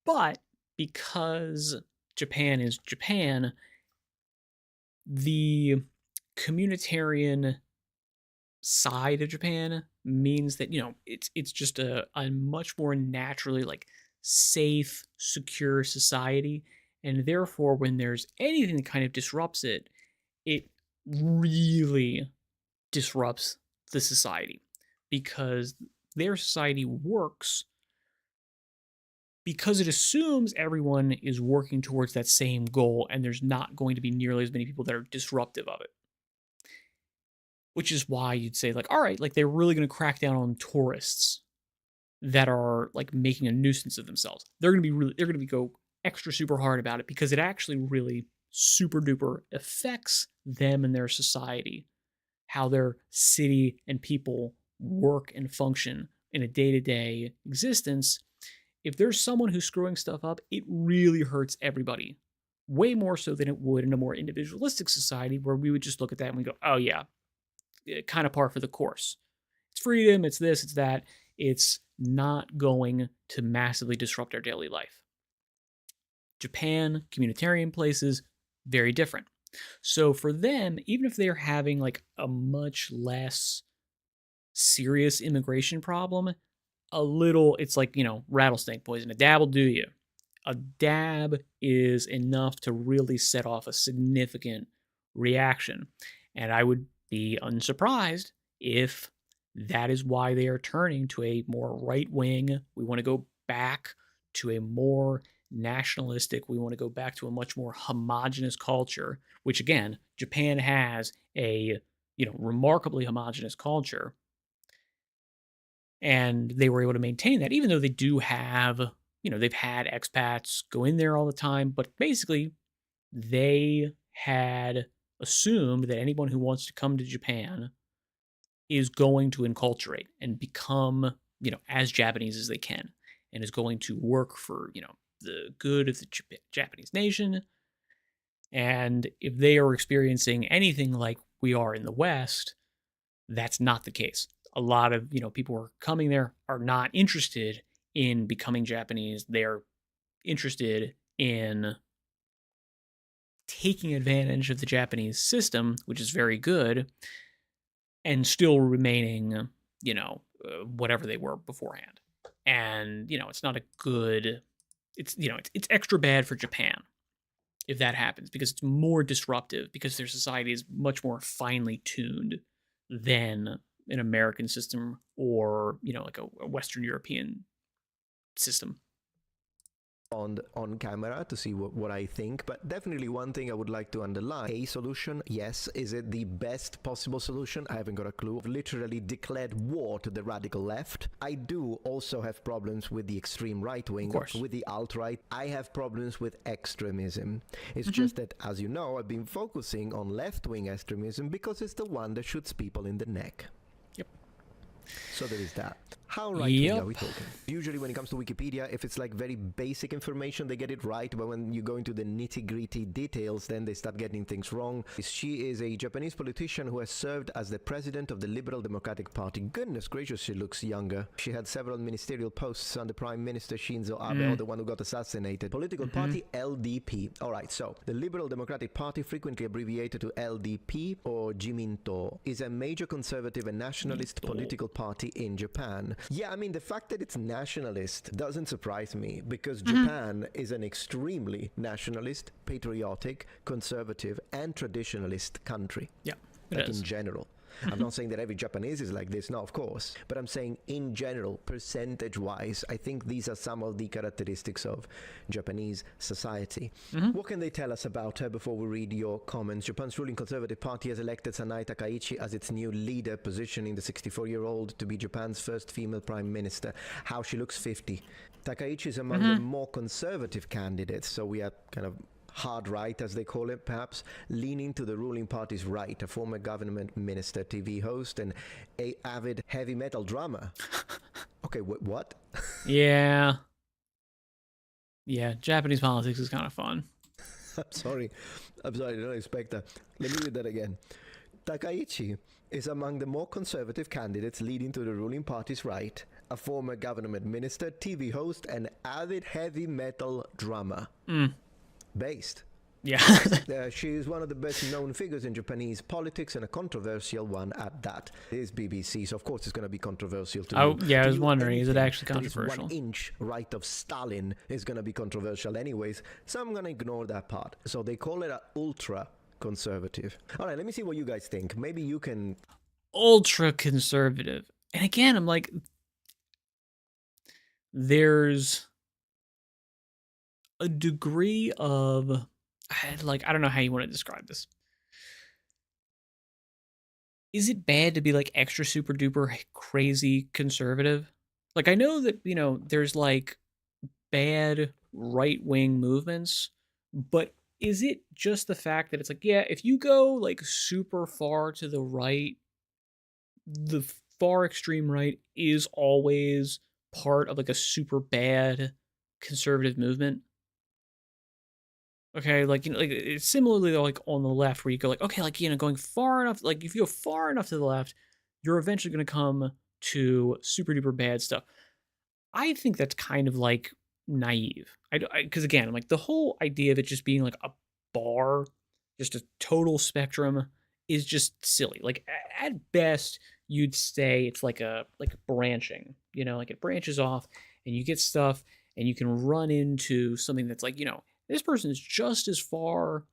but because Japan is Japan, the communitarian side of Japan means that, it's just a much more naturally like safe, secure society. And therefore, when there's anything that kind of disrupts it, it really disrupts the society because their society works because it assumes everyone is working towards that same goal and there's not going to be nearly as many people that are disruptive of it. Which is why you'd say, like, all right, like they're really going to crack down on tourists that are like making a nuisance of themselves. They're going to be go extra super hard about it because it actually really super duper affects them and their society, how their city and people work and function in a day-to-day existence. If there's someone who's screwing stuff up, it really hurts everybody. Way more so than it would in a more individualistic society where we would just look at that and we go, oh yeah, kind of par for the course. It's freedom, it's this, it's that. It's not going to massively disrupt our daily life. Japan, communitarian places, very different. So for them, even if they're having like a much less serious immigration problem, it's like, rattlesnake poison. A dab will do you. A dab is enough to really set off a significant reaction. And I would be unsurprised if that is why they are turning to a more right wing. We want to go back to a more nationalistic, we want to go back to a much more homogenous culture, which again, Japan has a remarkably homogenous culture. And they were able to maintain that, even though they do have, they've had expats go in there all the time, but basically they had assumed that anyone who wants to come to Japan is going to enculturate and become, as Japanese as they can, and is going to work for, the good of the Japanese nation. And if they are experiencing anything like we are in the West, that's not the case. A lot of, people who are coming there are not interested in becoming Japanese. They're interested in taking advantage of the Japanese system, which is very good, and still remaining, whatever they were beforehand. And, it's not a good, it's extra bad for Japan if that happens, because it's more disruptive, because their society is much more finely tuned than an American system or, like a Western European system. On camera to see what I think, but definitely one thing I would like to underline: a solution, yes. Is it the best possible solution? I haven't got a clue. I've literally declared war to the radical left. I do also have problems with the extreme right wing, with the alt-right. I have problems with extremism. It's just that, as you know, I've been focusing on left-wing extremism because it's the one that shoots people in the neck. Yep. So there is that. How right wing Yep. are we talking? Usually when it comes to Wikipedia, if it's like very basic information, they get it right. But when you go into the nitty-gritty details, then they start getting things wrong. She is a Japanese politician who has served as the president of the Liberal Democratic Party. Goodness gracious, she looks younger. She had several ministerial posts under Prime Minister Shinzo Abe, or the one who got assassinated. Political party LDP. All right, so the Liberal Democratic Party, frequently abbreviated to LDP or Jiminto, is a major conservative and nationalist political party in Japan. Yeah, I mean, the fact that it's nationalist doesn't surprise me, because Japan is an extremely nationalist, patriotic, conservative, and traditionalist country. Yeah, it Like is. in general. I'm not saying that every Japanese is like this, no, of course. But I'm saying in general, percentage-wise, I think these are some of the characteristics of Japanese society. What can they tell us about her before we read your comments? Japan's ruling Conservative Party has elected Sanae Takaichi as its new leader, positioning the 64-year-old to be Japan's first female prime minister. How she looks 50. Takaichi is among the more conservative candidates, so we are kind of hard right, as they call it, perhaps, leaning to the ruling party's right, a former government minister, TV host, and a avid heavy metal drummer. Okay, what? Yeah. Yeah, Japanese politics is kind of fun. I'm sorry, I didn't expect that. Let me read that again. Takaichi is among the more conservative candidates leading to the ruling party's right, a former government minister, TV host, and avid heavy metal drummer. Based. Yeah. She is one of the best known figures in Japanese politics, and a controversial one at that. It is BBC, so of course it's going to be controversial to you. Yeah, I To was you, wondering, is it anything actually that is controversial? 1 inch right of Stalin is going to be controversial anyways, so I'm going to ignore that part. So they call it an ultra conservative. All right, let me see what you guys think. Maybe you can... Ultra conservative. And again, I'm like, there's a degree of, like, I don't know how you want to describe this. Is it bad to be like extra super duper crazy conservative? Like, I know that, there's like bad right wing movements, but is it just the fact that it's like, yeah, if you go like super far to the right, the far extreme right is always part of like a super bad conservative movement? Okay, like, like it's similarly like on the left where you go like, okay, like, going far enough, like if you go far enough to the left, you're eventually going to come to super duper bad stuff. I think that's kind of like naive. Because again, like the whole idea of it just being like a bar, just a total spectrum, is just silly. Like at best, you'd say it's like a branching, like it branches off, and you get stuff, and you can run into something that's like, this person is just as far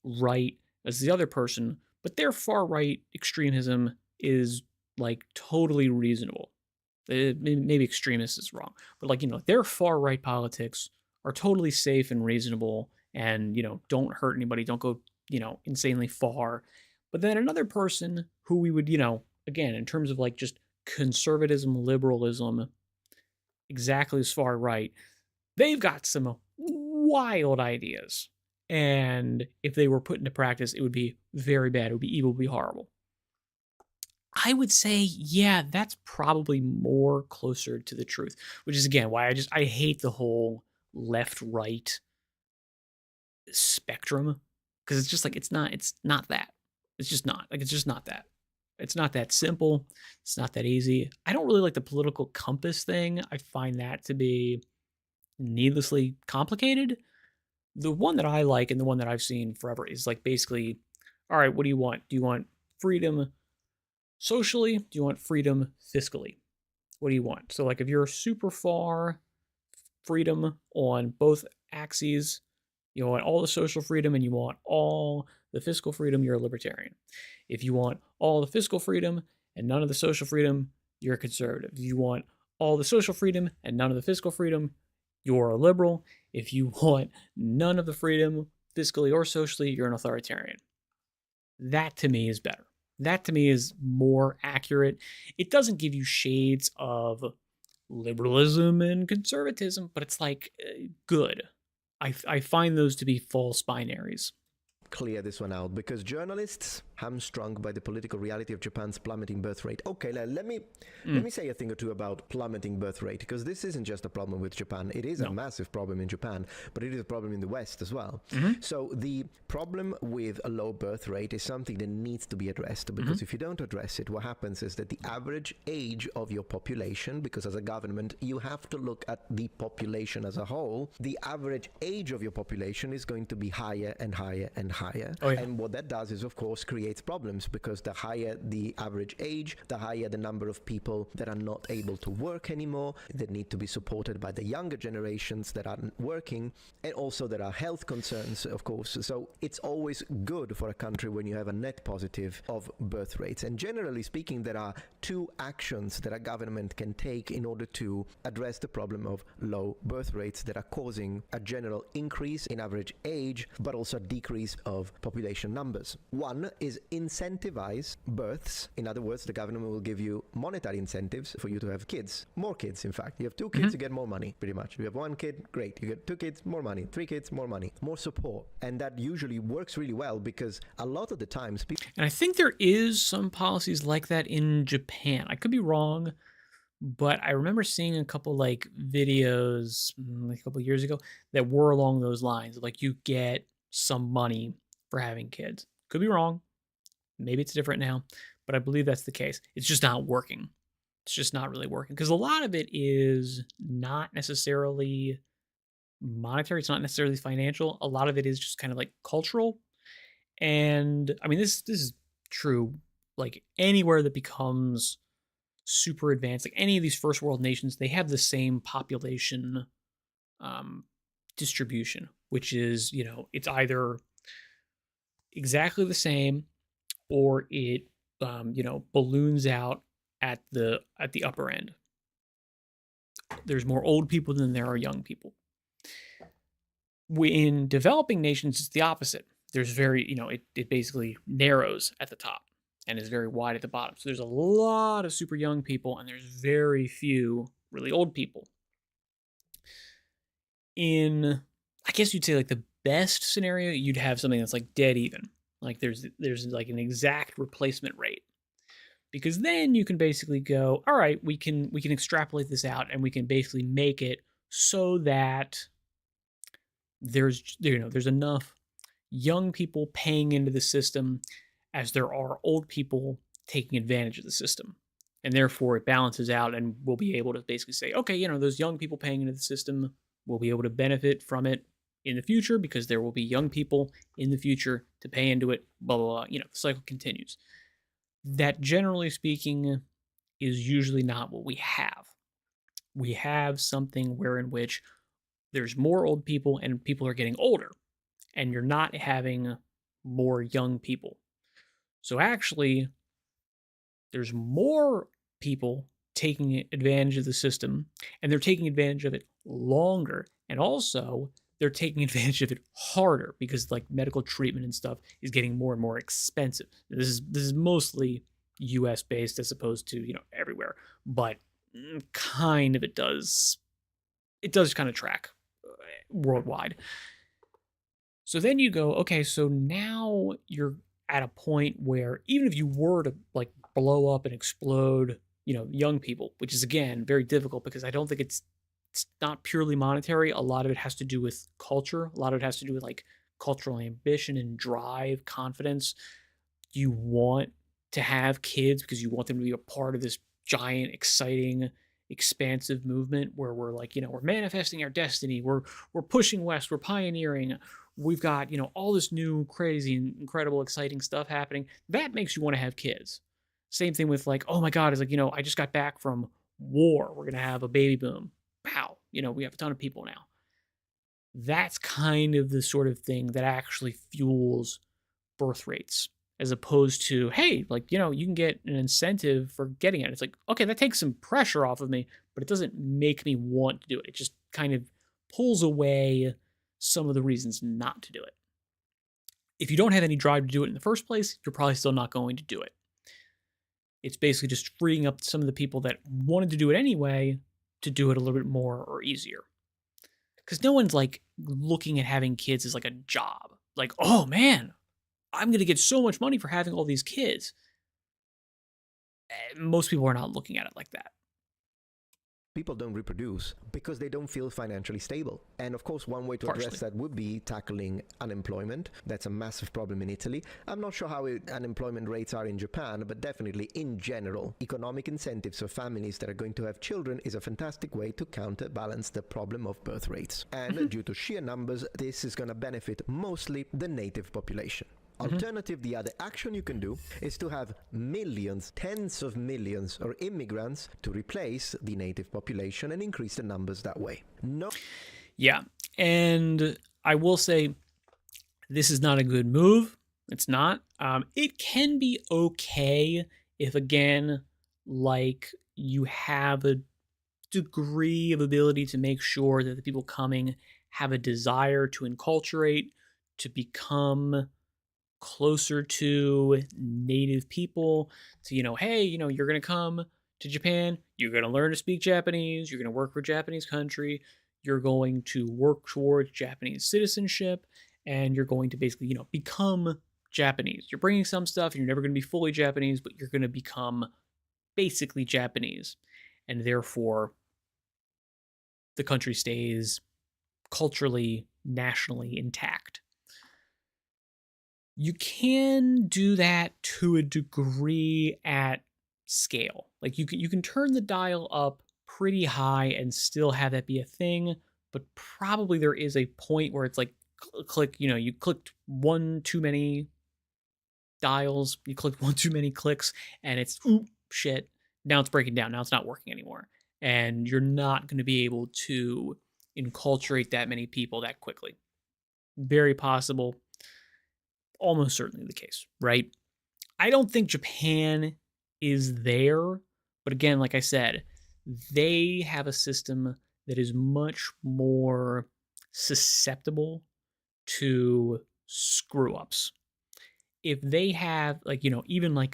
right as the other person, but their far right extremism is like totally reasonable. Maybe extremist is wrong, but like, their far right politics are totally safe and reasonable, and don't hurt anybody, don't go insanely far. But then another person who we would, again, in terms of like just conservatism, liberalism, exactly as far right, they've got some wild ideas, and if they were put into practice, it would be very bad. It would be evil, it would be horrible. I would say, yeah, that's probably more closer to the truth, which is again why I hate the whole left-right spectrum, because it's just like it's not that. It's just not. Like, it's just not that. It's not that simple. It's not that easy. I don't really like the political compass thing. I find that to be needlessly complicated. The one that I like and the one that I've seen forever is like basically, all right, what do you want? Do you want freedom socially? Do you want freedom fiscally? What do you want? So like if you're super far freedom on both axes, you want all the social freedom and you want all the fiscal freedom, you're a libertarian. If you want all the fiscal freedom and none of the social freedom, you're a conservative. If you want all the social freedom and none of the fiscal freedom, you're a liberal. If you want none of the freedom, fiscally or socially, you're an authoritarian. That to me is better. That to me is more accurate. It doesn't give you shades of liberalism and conservatism, but it's like good. I find those to be false binaries. clear this one out, because journalists hamstrung by the political reality of Japan's plummeting birth rate. Okay, let me say a thing or two about plummeting birth rate, because this isn't just a problem with Japan. It is a massive problem in Japan, but it is a problem in the West as well. So the problem with a low birth rate is something that needs to be addressed, because if you don't address it, what happens is that the average age of your population, because as a government you have to look at the population as a whole, the average age of your population is going to be higher and higher and higher. And what that does is, of course, creates problems, because the higher the average age, the higher the number of people that are not able to work anymore, that need to be supported by the younger generations that aren't working, and also there are health concerns, of course. So it's always good for a country when you have a net positive of birth rates. And generally speaking, there are two actions that a government can take in order to address the problem of low birth rates that are causing a general increase in average age, but also a decrease of population numbers. One is incentivize births. In other words, the government will give you monetary incentives for you to have kids. More kids, in fact. You have 2 kids, you get more money, pretty much. You have 1 kid, great. You get 2 kids, more money. 3 kids, more money. More support. And that usually works really well, because a lot of the times people... And I think there is some policies like that in Japan. I could be wrong, but I remember seeing a couple like videos like a couple years ago that were along those lines. Like, you get some money for having kids. Could be wrong. Maybe it's different now, but I believe that's the case. It's just not working. It's just not really working, because a lot of it is not necessarily monetary. It's not necessarily financial. A lot of it is just kind of like cultural. And I mean, this is true like anywhere that becomes super advanced, like any of these first world nations, they have the same population distribution, which is, it's either exactly the same, or it balloons out at the upper end. There's more old people than there are young people. In developing nations, it's the opposite. There's very, it basically narrows at the top and is very wide at the bottom. So there's a lot of super young people, and there's very few really old people. I guess you'd say like the best scenario, you'd have something that's like dead even. Like there's like an exact replacement rate, because then you can basically go, all right, we can extrapolate this out, and we can basically make it so that there's enough young people paying into the system as there are old people taking advantage of the system. And therefore it balances out, and we'll be able to basically say, okay, those young people paying into the system will be able to benefit from it in the future, because there will be young people in the future to pay into it, blah, blah, blah. The cycle continues. That, generally speaking, is usually not what we have. We have something in which there's more old people and people are getting older, and you're not having more young people. So actually, there's more people taking advantage of the system, and they're taking advantage of it longer, and also they're taking advantage of it harder, because like medical treatment and stuff is getting more and more expensive. This is mostly US based as opposed to, everywhere, but kind of it does kind of track worldwide. So then you go, okay, so now you're at a point where even if you were to like blow up and explode, young people, which is again very difficult, because I don't think it's not purely monetary. A lot of it has to do with culture. A lot of it has to do with like cultural ambition and drive, confidence. You want to have kids because you want them to be a part of this giant, exciting, expansive movement where we're like, we're manifesting our destiny. We're pushing west. We're pioneering. We've got, all this new, crazy, incredible, exciting stuff happening. That makes you want to have kids. Same thing with like, oh my God, it's like, I just got back from war. We're going to have a baby boom. Wow. We have a ton of people now. That's kind of the sort of thing that actually fuels birth rates, as opposed to, hey, like, you can get an incentive for getting it. It's like, okay, that takes some pressure off of me, but it doesn't make me want to do it. It just kind of pulls away some of the reasons not to do it. If you don't have any drive to do it in the first place, you're probably still not going to do it. It's basically just freeing up some of the people that wanted to do it anyway to do it a little bit more or easier. Because no one's like looking at having kids as like a job. Like, oh man, I'm going to get so much money for having all these kids. Most people are not looking at it like that. People don't reproduce because they don't feel financially stable. And of course, one way to address that would be tackling unemployment. That's a massive problem in Italy. I'm not sure how unemployment rates are in Japan, but definitely in general, economic incentives for families that are going to have children is a fantastic way to counterbalance the problem of birth rates. And due to sheer numbers, this is going to benefit mostly the native population. Alternative, the other action you can do is to have millions, tens of millions of immigrants to replace the native population and increase the numbers that way. No. Yeah. And I will say this is not a good move. It's not. It can be okay if, again, like you have a degree of ability to make sure that the people coming have a desire to enculturate, to become closer to native people, to, hey, you're going to come to Japan, you're going to learn to speak Japanese, you're going to work for a Japanese country, you're going to work towards Japanese citizenship, and you're going to basically, become Japanese. You're bringing some stuff, and you're never going to be fully Japanese, but you're going to become basically Japanese. And therefore, the country stays culturally, nationally intact. You can do that to a degree at scale. Like you can turn the dial up pretty high and still have that be a thing, but probably there is a point where it's like click, you clicked one too many dials, you clicked one too many clicks, and it's shit. Now it's breaking down. Now it's not working anymore. And you're not going to be able to enculturate that many people that quickly. Very possible. Almost certainly the case, right? I don't think Japan is there, but again, like I said, they have a system that is much more susceptible to screw ups. If they have even 1%,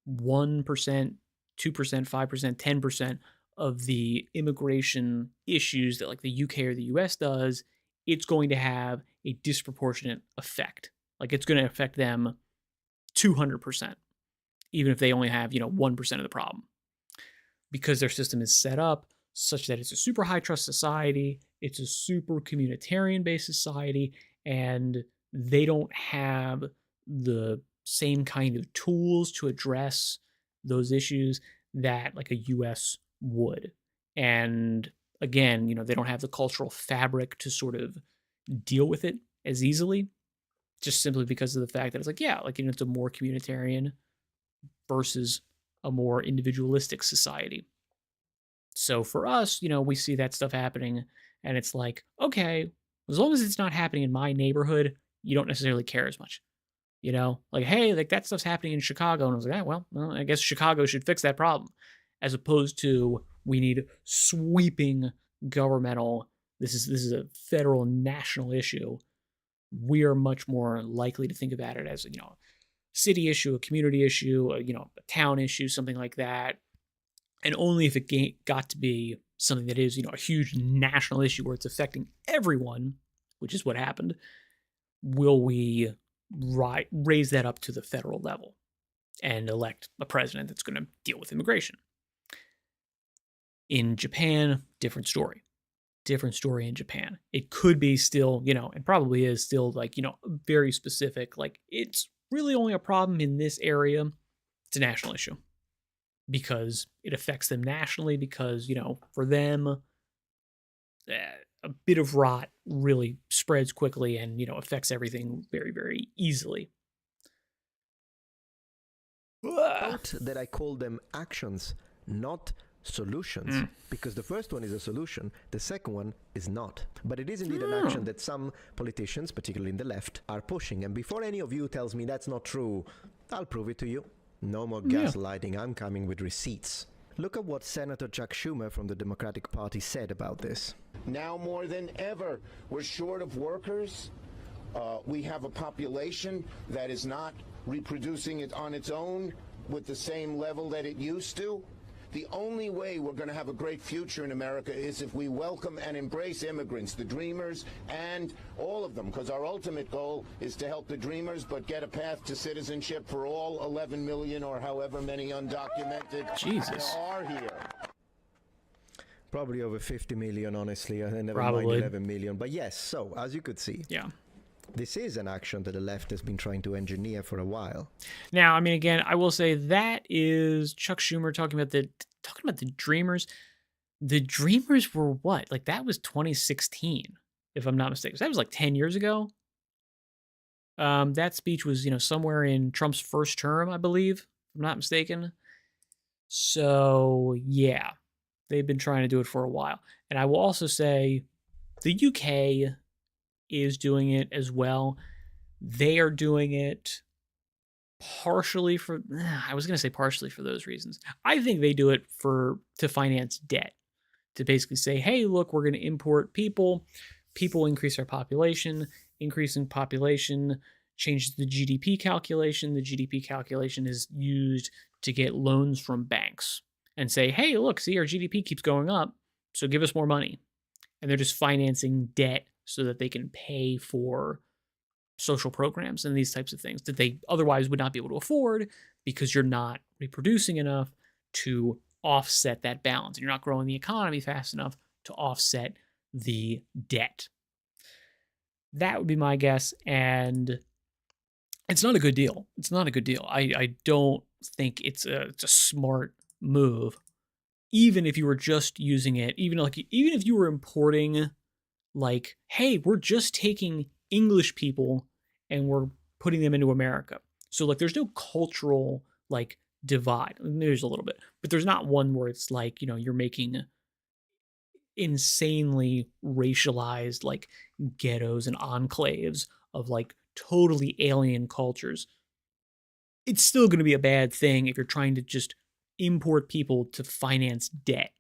2%, 5%, 10% of the immigration issues that like the UK or the US does, it's going to have a disproportionate effect. Like it's going to affect them 200%, even if they only have, 1% of the problem. Because their system is set up such that it's a super high trust society, it's a super communitarian based society, and they don't have the same kind of tools to address those issues that like a US would. And again, they don't have the cultural fabric to sort of deal with it as easily. Just simply because of the fact that it's it's a more communitarian versus a more individualistic society. So for us, we see that stuff happening, and it's like, okay, as long as it's not happening in my neighborhood, you don't necessarily care as much. Hey, that stuff's happening in Chicago. And I was like, well, I guess Chicago should fix that problem. As opposed to, we need sweeping governmental, this is a federal national issue. We are much more likely to think about it as a city issue, a community issue, a town issue, something like that. And only if it got to be something that is a huge national issue where it's affecting everyone, which is what happened, will we raise that up to the federal level and elect a president that's going to deal with immigration. In Japan, different story. Different story in Japan. It could be still, and probably is still very specific. Like it's really only a problem in this area. It's a national issue because it affects them nationally because, for them, a bit of rot really spreads quickly and, affects everything very, very easily. Note that I call them actions, not solutions, because the first one is a solution, the second one is not. But it is indeed an action that some politicians, particularly in the left, are pushing. And before any of you tells me that's not true, I'll prove it to you. No more gaslighting. I'm coming with receipts. Look at what Senator Chuck Schumer from the Democratic Party said about this. Now more than ever, we're short of workers. We have a population that is not reproducing it on its own with the same level that it used to. The only way we're going to have a great future in America is if we welcome and embrace immigrants, the dreamers and all of them, because our ultimate goal is to help the dreamers, but get a path to citizenship for all 11 million or however many undocumented Jesus. there are here. Probably over 50 million, honestly. I never Probably. mind 11 million. But yes, so as you could see, Yeah. this is an action that the left has been trying to engineer for a while. Now, I mean, again, I will say that is Chuck Schumer talking about the Dreamers. The Dreamers were what? Like that was 2016, if I'm not mistaken. So that was like 10 years ago. That speech was, somewhere in Trump's first term, I believe, if I'm not mistaken. So yeah, they've been trying to do it for a while. And I will also say the UK is doing it as well. They are doing it partially for, I was going to say partially for those reasons. I think they do it to finance debt, to basically say, hey, look, we're going to import people increase our population, increasing population changes the GDP calculation. The GDP calculation is used to get loans from banks and say, hey, look, see, our GDP keeps going up, so give us more money. And they're just financing debt so that they can pay for social programs and these types of things that they otherwise would not be able to afford because you're not reproducing enough to offset that balance. And you're not growing the economy fast enough to offset the debt. That would be my guess. And it's not a good deal. It's not a good deal. I don't think it's a smart move. Even if you were just using it, even if you were importing, like, hey, we're just taking English people and we're putting them into America. So like there's no cultural like divide. There's a little bit, but there's not one where it's like, you're making insanely racialized like ghettos and enclaves of like totally alien cultures. It's still going to be a bad thing if you're trying to just import people to finance debt,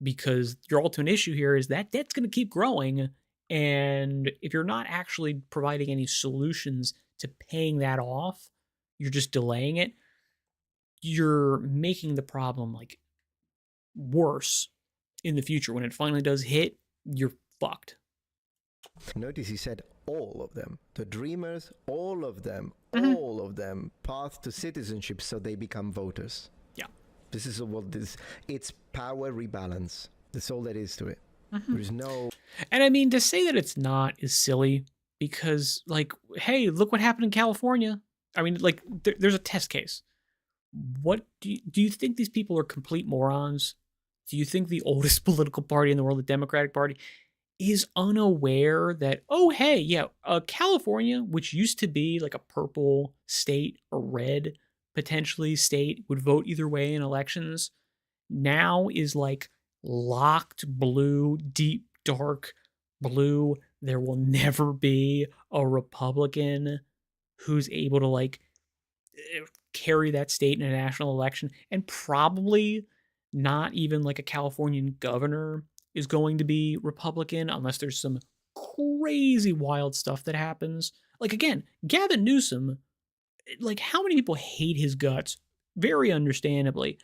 because your ultimate issue here is that debt's going to keep growing. And if you're not actually providing any solutions to paying that off, you're just delaying it, you're making the problem like worse in the future. When it finally does hit, you're fucked. Notice he said all of them. The dreamers, all of them, path to citizenship so they become voters. Yeah. This is what this, it's power rebalance. That's all there is to it. There's no... And I mean, to say that it's not is silly, because like, hey, look what happened in California. I mean, like, there's a test case. What do you think these people are complete morons? Do you think the oldest political party in the world, the Democratic Party, is unaware that, oh, hey, yeah, California, which used to be like a purple state or red potentially state, would vote either way in elections, now is like locked blue, deep, dark blue. There will never be a Republican who's able to like carry that state in a national election, and probably not even like a Californian governor is going to be Republican unless there's some crazy wild stuff that happens. Like, again, Gavin Newsom, like, how many people hate his guts? Very understandably.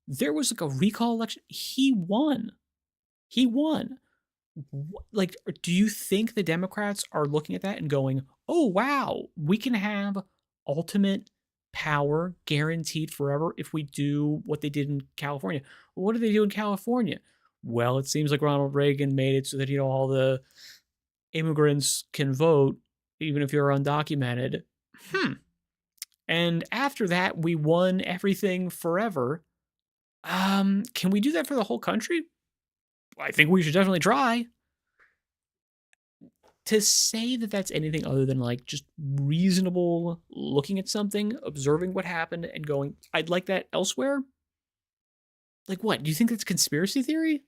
There was like a recall election. He won. Like, do you think the Democrats are looking at that and going, oh, wow, we can have ultimate power guaranteed forever if we do what they did in California? What do they do in California? Well, it seems like Ronald Reagan made it so that, all the immigrants can vote, even if you're undocumented. And after that, we won everything forever. Can we do that for the whole country? I think we should definitely try. To say that that's anything other than like just reasonable looking at something, observing what happened and going, I'd like that elsewhere. Like what? Do you think that's conspiracy theory?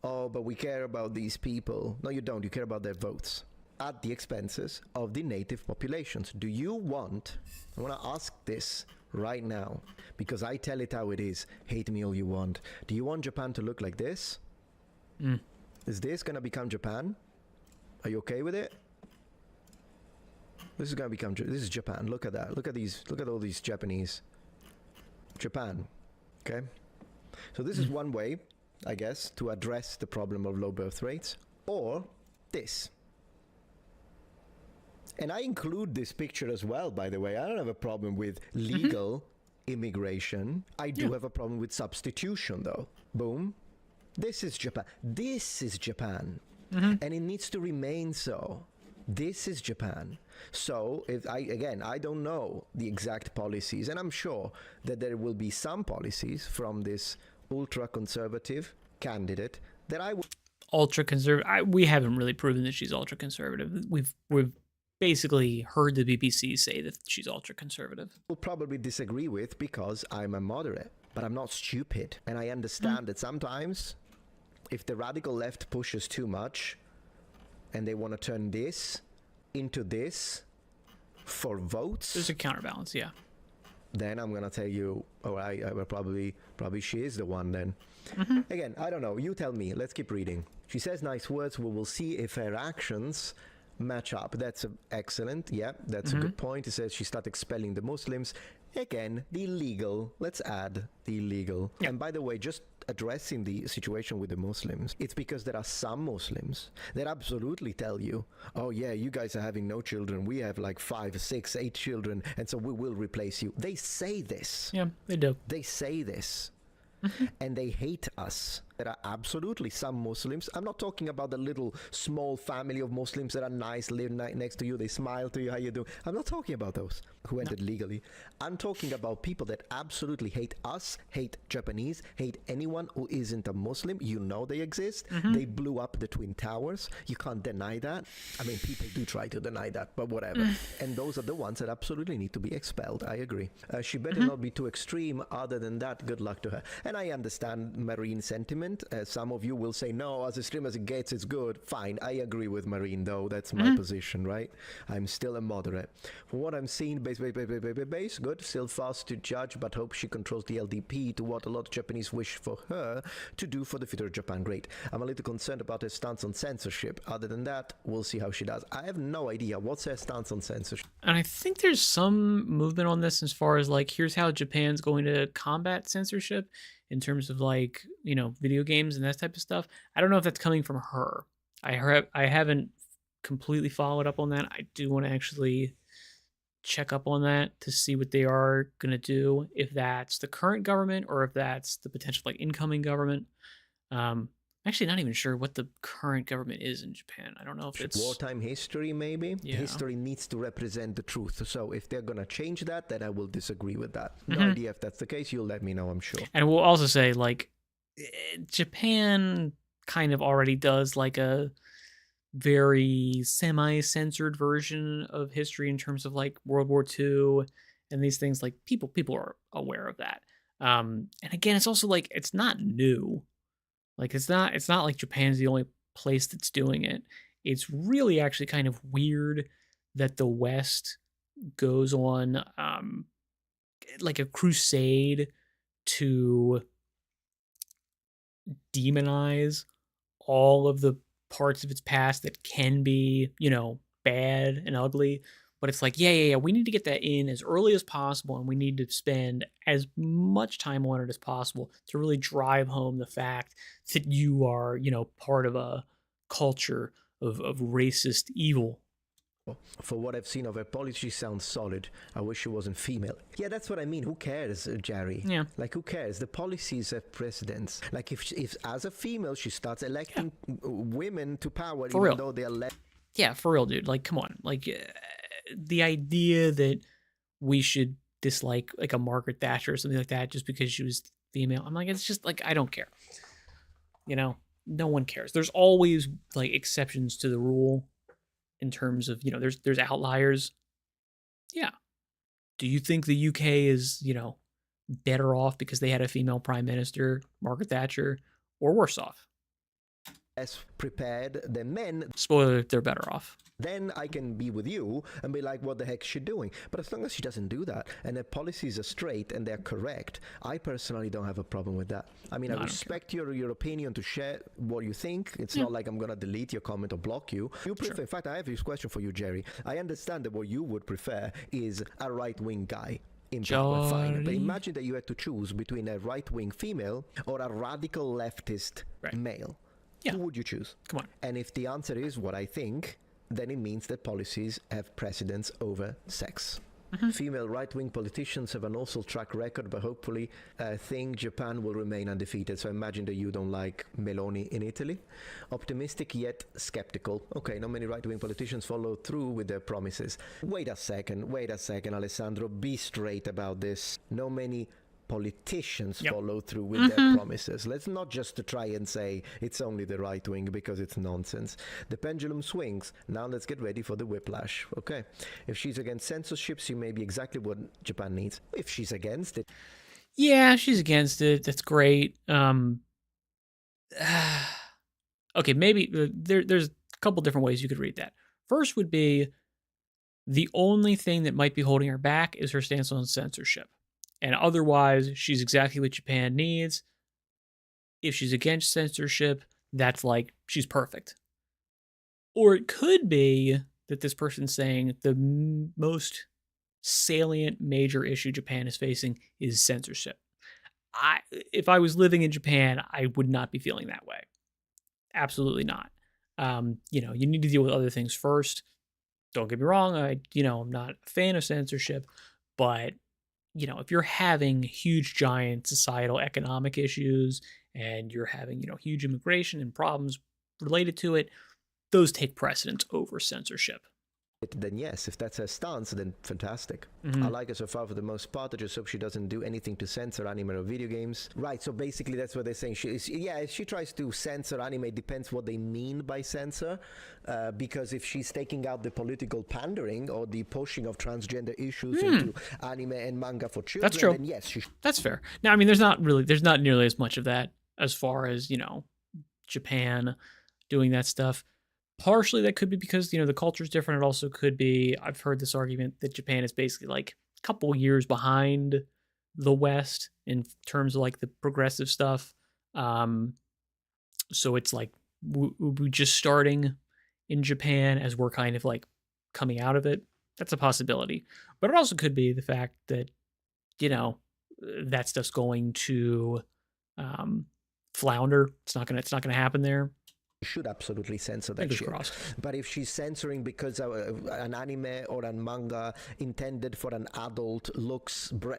Oh, but we care about these people. No, you don't. You care about their votes at the expenses of the native populations. Do you want, I want to ask this right now, because I tell it how it is. Hate me all you want. Do you want Japan to look like this? Is this going to become Japan? Are you okay with it? This is going to become, this is Japan. Look at that. Look at all these Japanese. Japan. Okay? So this is one way, I guess, to address the problem of low birth rates, or this. And I include this picture as well, by the way. I don't have a problem with legal immigration. I do have a problem with substitution, though. Boom. This is Japan. This is Japan. And it needs to remain so. This is Japan. So, I don't know the exact policies, and I'm sure that there will be some policies from this ultra-conservative candidate that I would... Ultra-conservative. We haven't really proven that she's ultra-conservative. We've basically heard the BBC say that she's ultra-conservative. Will probably disagree with because I'm a moderate, but I'm not stupid. And I understand that sometimes if the radical left pushes too much and they want to turn this into this for votes, there's a counterbalance, yeah. Then I'm gonna tell you, I probably she is the one then. Again, I don't know, you tell me. Let's keep reading. She says nice words. We will see if her actions match up. That's excellent. Yeah, that's a good point. It says she started expelling the Muslims. Again, the illegal. Let's add the illegal. Yeah. And by the way, just addressing the situation with the Muslims, it's because there are some Muslims that absolutely tell you, oh yeah, you guys are having no children. We have like 5, 6, 8 children, and so we will replace you. They say this. Yeah, they do. They say this. And they hate us. There are absolutely some Muslims. I'm not talking about the little small family of Muslims that are nice, live next to you, they smile to you, how you doing. I'm not talking about those who entered legally. I'm talking about people that absolutely hate us, hate Japanese, hate anyone who isn't a Muslim. You know they exist. They blew up the Twin Towers. You can't deny that. I mean, people do try to deny that, but whatever. And those are the ones that absolutely need to be expelled. I agree. She better not be too extreme. Other than that, good luck to her. And I understand Marine sentiment. Some of you will say, no, as extreme as it gets, it's good. Fine, I agree with Marine, though. That's my position, right? I'm still a moderate. From what I'm seeing, base, good. Still fast to judge, but hope she controls the LDP to what a lot of Japanese wish for her to do for the future of Japan. Great. I'm a little concerned about her stance on censorship. Other than that, we'll see how she does. I have no idea. What's her stance on censorship? And I think there's some movement on this as far as like, here's how Japan's going to combat censorship in terms of like, you know, video games and that type of stuff. I don't know if that's coming from her. I haven't completely followed up on that. I do want to actually check up on that to see what they are going to do, if that's the current government or if that's the potential like incoming government. Actually not even sure what the current government is in Japan. I don't know if it's wartime history, maybe. Yeah. History needs to represent the truth. So if they're gonna change that, then I will disagree with that. No idea if that's the case. You'll let me know, I'm sure. And we'll also say, like, Japan kind of already does like a very semi-censored version of history in terms of like World War II and these things. Like people are aware of that. And again, it's also like, it's not new. Like it's not like Japan's the only place that's doing it. It's really actually kind of weird that the West goes on like a crusade to demonize all of the parts of its past that can be, you know, bad and ugly. But it's like, yeah, we need to get that in as early as possible, and we need to spend as much time on it as possible to really drive home the fact that you are, you know, part of a culture of racist evil. For what I've seen of her policy, she sounds solid. I wish she wasn't female. Yeah, that's what I mean. Who cares, Jerry? Yeah. Like, who cares? The policies have precedence. Like, if as a female, she starts electing women to power, For even real. though they're Yeah, for real, dude. Like, come on. Like, the idea that we should dislike like a Margaret Thatcher or something like that just because she was female. I'm like, it's just like, I don't care. You know, no one cares. There's always like exceptions to the rule in terms of, you know, there's outliers. Yeah. Do you think the UK is, you know, better off because they had a female prime minister, Margaret Thatcher, or worse off? less prepared than men. Spoiler, they're better off. Then I can be with you and be like, what the heck is she doing? But as long as she doesn't do that and her policies are straight and they're correct, I personally don't have a problem with that. I mean, I respect your opinion to share what you think. It's not like I'm going to delete your comment or block you. You prefer, in fact, I have this question for you, Jerry. I understand that what you would prefer is a right-wing guy. in power, fine. But Majority. imagine that you had to choose between a right-wing female or a radical leftist male. Yeah. Who would you choose? Come on. And if the answer is what I think, then it means that policies have precedence over sex. Female right-wing politicians have an awful track record, but hopefully I think Japan will remain undefeated. So imagine that you don't like Meloni in Italy. Optimistic yet skeptical. Okay, not many right-wing politicians follow through with their promises. Wait a second, Alessandro. Be straight about this. No many politicians follow through with their promises. Let's not just try and say it's only the right wing, because it's nonsense. The pendulum swings. Now let's get ready for the whiplash. Okay. If she's against censorship, she may be exactly what Japan needs. If she's against it. Yeah, she's against it. That's great. Okay, maybe there's a couple different ways you could read that. First would be the only thing that might be holding her back is her stance on censorship. And otherwise, she's exactly what Japan needs. If she's against censorship, that's like, she's perfect. Or it could be that this person's saying the most salient major issue Japan is facing is censorship. If I was living in Japan, I would not be feeling that way. Absolutely not. You need to deal with other things first. Don't get me wrong, I'm not a fan of censorship, but if you're having huge, giant societal economic issues and you're having, huge immigration and problems related to it, those take precedence over censorship. Then yes, if that's her stance, then fantastic. I like her so far for the most part. I just hope she doesn't do anything to censor anime or video games. Right, so basically that's what they're saying. If she tries to censor anime, it depends what they mean by censor. Because if she's taking out the political pandering or the pushing of transgender issues into anime and manga for children, That's true. then yes, That's fair. Now, I mean, there's not nearly as much of that as far as, Japan doing that stuff. Partially that could be because, the culture is different. It also could be, I've heard this argument that Japan is basically like a couple years behind the West in terms of like the progressive stuff. So it's like we're just starting in Japan as we're kind of like coming out of it. That's a possibility. But it also could be the fact that, that stuff's going to flounder. It's not gonna happen there. should absolutely censor that Fingers shit. crossed. But if she's censoring because an anime or a manga intended for an adult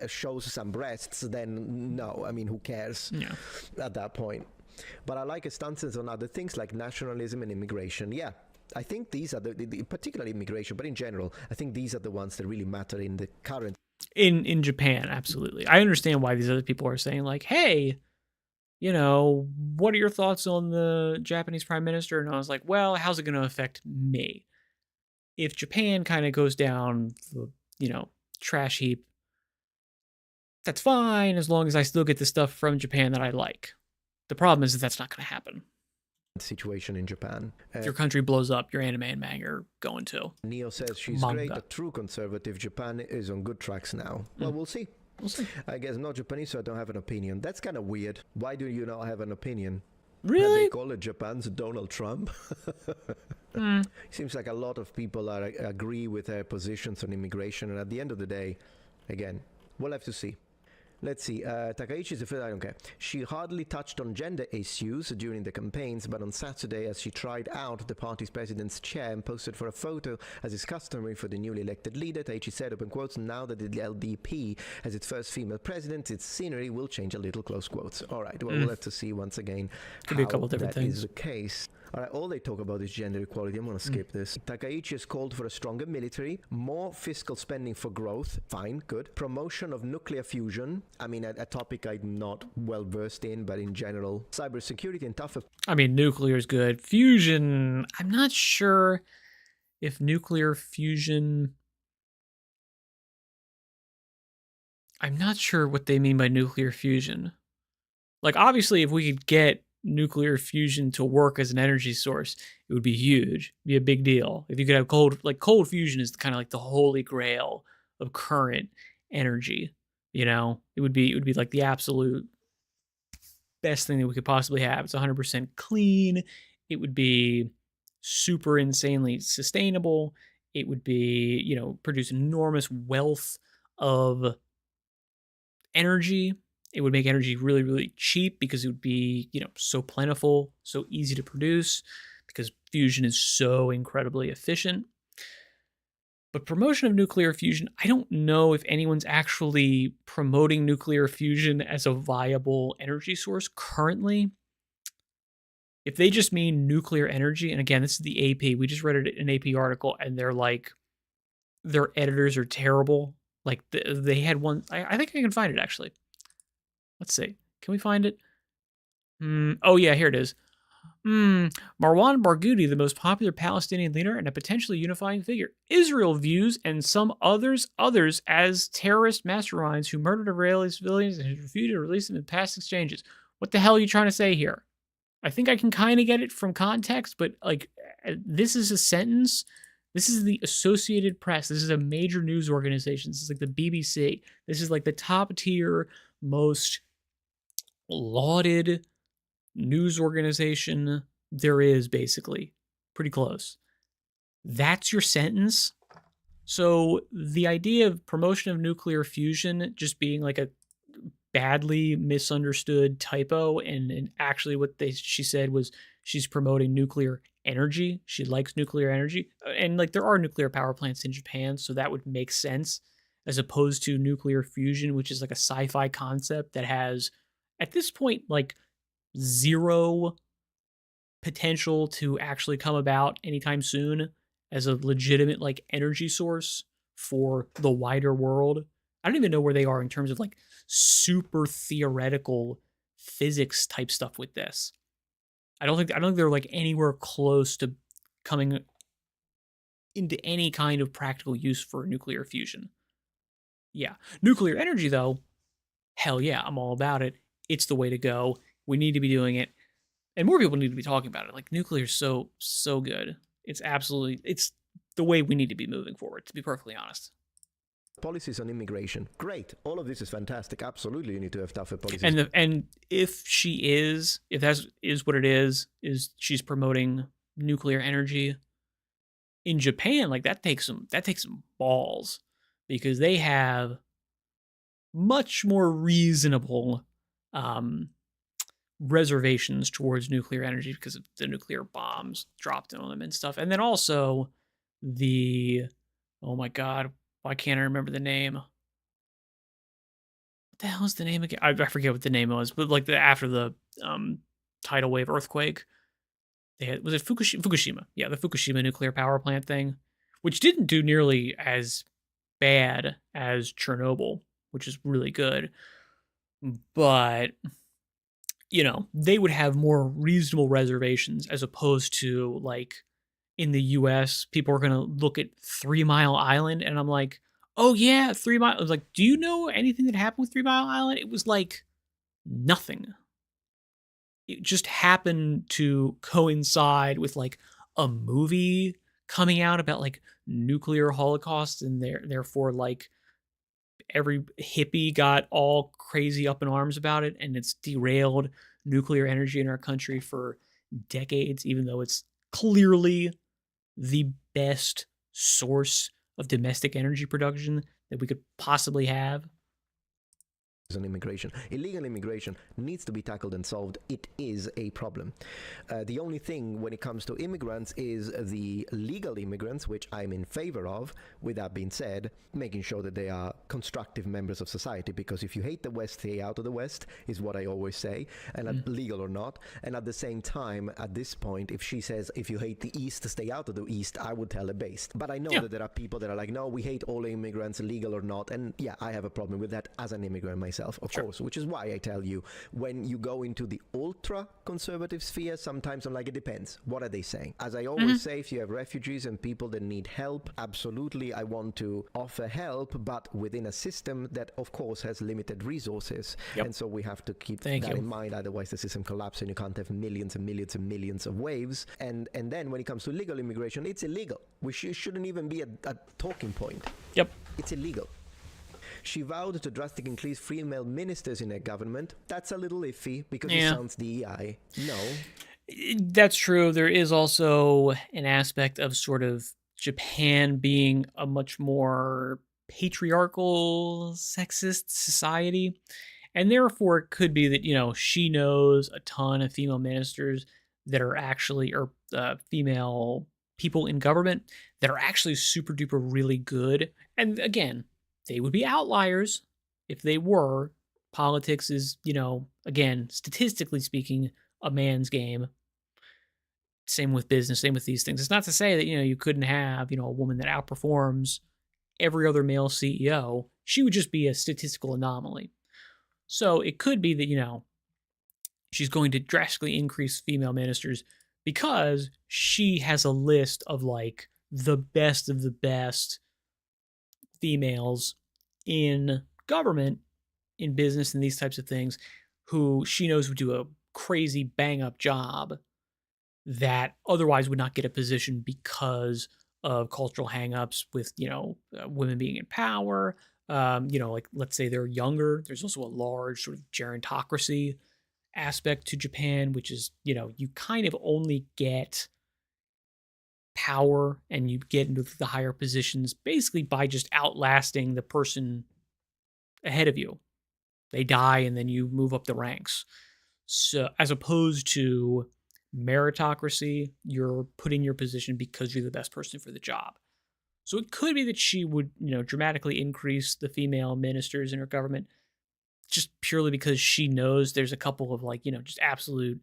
shows some breasts, then no. I mean, who cares at that point? But I like her stances on other things like nationalism and immigration. Yeah, I think these are particularly immigration, but in general, I think these are the ones that really matter in the current. In Japan, absolutely. I understand why these other people are saying like, hey, what are your thoughts on the Japanese prime minister? And I was like, well, how's it going to affect me? If Japan kind of goes down the, trash heap, that's fine as long as I still get the stuff from Japan that I like. The problem is that that's not going to happen. Situation in Japan. If your country blows up, your anime and manga are going to. Neo says she's great, a true conservative. Japan is on good tracks now. Well, we'll see. We'll see. I guess not Japanese, so I don't have an opinion. That's kind of weird. Why do you not have an opinion? Really? They call it Japan's Donald Trump. Seems like a lot of people agree with her positions on immigration, and at the end of the day, again, we'll have to see. Let's see. Takaichi's I don't care. She hardly touched on gender issues during the campaigns, but on Saturday, as she tried out the party's president's chair and posted for a photo, as is customary for the newly elected leader, Takaichi said, open quotes, now that the LDP has its first female president, its scenery will change a little, close quotes. All right, well, we'll have to see once again Could be a couple different that things. is the case. All right, all they talk about is gender equality. I'm going to skip this. Takaichi has called for a stronger military, more fiscal spending for growth. Fine, good. Promotion of nuclear fusion. I mean, a topic I'm not well versed in, but in general, cybersecurity and tougher. I mean, nuclear is good. Fusion, I'm not sure if nuclear fusion. I'm not sure what they mean by nuclear fusion. Like, obviously, if we could get nuclear fusion to work as an energy source, it would be huge. It'd be a big deal. If you could have cold fusion is kind of like the holy grail of current energy. It would be like the absolute best thing that we could possibly have. It's 100% clean. It would be super insanely sustainable. It would be, produce enormous wealth of energy. It would make energy really, really cheap because it would be, so plentiful, so easy to produce because fusion is so incredibly efficient. But promotion of nuclear fusion, I don't know if anyone's actually promoting nuclear fusion as a viable energy source currently. If they just mean nuclear energy, and again, this is the AP, we just read an AP article, and they're like, their editors are terrible. Like, they had one, I think I can find it actually. Let's see. Can we find it? Oh, yeah, here it is. Marwan Barghouti, the most popular Palestinian leader and a potentially unifying figure. Israel views and some others as terrorist masterminds who murdered Israeli civilians and has refused to release them in past exchanges. What the hell are you trying to say here? I think I can kind of get it from context, but like, this is a sentence. This is the Associated Press. This is a major news organization. This is like the BBC. This is like the top tier, most lauded news organization there is, basically. Pretty close. That's your sentence. So the idea of promotion of nuclear fusion just being like a badly misunderstood typo, and actually what she said was she's promoting nuclear energy. She likes nuclear energy. And like, there are nuclear power plants in Japan, so that would make sense, as opposed to nuclear fusion, which is like a sci-fi concept that has, at this point, like zero potential to actually come about anytime soon as a legitimate like energy source for the wider world. I don't even know where they are in terms of like super theoretical physics type stuff with this. I don't think they're like anywhere close to coming into any kind of practical use for nuclear fusion. Yeah. Nuclear energy though, hell yeah, I'm all about it. It's the way to go. We need to be doing it. And more people need to be talking about it. Like, nuclear is so good. It's the way we need to be moving forward, to be perfectly honest. Policies on immigration. Great. All of this is fantastic. Absolutely, you need to have tougher policies. And if that is what it is she's promoting nuclear energy in Japan, like that takes some balls, because they have much more reasonable reservations towards nuclear energy because of the nuclear bombs dropped on them and stuff. And then also oh my god, why can't I remember the name? What the hell is the name again? I forget what the name was, but like after the tidal wave earthquake, was it Fukushima? Yeah, the Fukushima nuclear power plant thing, which didn't do nearly as bad as Chernobyl, which is really good. But they would have more reasonable reservations, as opposed to like in the US, people are going to look at 3 Mile Island, and I'm like, oh yeah, 3 Mile. I was like, do you know anything that happened with 3 Mile Island? It was like nothing. It just happened to coincide with like a movie coming out about like nuclear holocaust, and therefore like every hippie got all crazy up in arms about it, and it's derailed nuclear energy in our country for decades, even though it's clearly the best source of domestic energy production that we could possibly have. On immigration. Illegal immigration needs to be tackled and solved. It is a problem. The only thing when it comes to immigrants is the legal immigrants, which I'm in favor of. With that being said, making sure that they are constructive members of society, because if you hate the West, stay out of the West, is what I always say, and legal or not. And at the same time, at this point, if she says, if you hate the East, stay out of the East, I would tell her based. But I know that there are people that are like, no, we hate all immigrants, legal or not. And yeah, I have a problem with that as an immigrant myself. Of course, which is why I tell you, when you go into the ultra conservative sphere, sometimes I'm like, it depends. What are they saying? As I always say, if you have refugees and people that need help, absolutely I want to offer help, but within a system that of course has limited resources. And so we have to keep that in mind, otherwise the system collapses and you can't have millions and millions and millions of waves. And then when it comes to legal immigration, it's illegal. We shouldn't even be a talking point. It's illegal. She vowed to drastically increase female ministers in her government. That's a little iffy, because it sounds DEI. No. That's true. There is also an aspect of sort of Japan being a much more patriarchal, sexist society. And therefore, it could be that, she knows a ton of female ministers that are actually, or female people in government that are actually super duper really good. And again, they would be outliers if they were. Politics is, again, statistically speaking, a man's game. Same with business, same with these things. It's not to say that, you couldn't have, a woman that outperforms every other male CEO. She would just be a statistical anomaly. So it could be that, she's going to drastically increase female ministers because she has a list of like the best of the best females in government, in business, and these types of things, who she knows would do a crazy bang up job that otherwise would not get a position because of cultural hangups with, women being in power. Like let's say they're younger. There's also a large sort of gerontocracy aspect to Japan, which is, you kind of only get power and you get into the higher positions basically by just outlasting the person ahead of you. They die and then you move up the ranks. So as opposed to meritocracy, you're put in your position because you're the best person for the job. So it could be that she would, dramatically increase the female ministers in her government just purely because she knows there's a couple of like, just absolute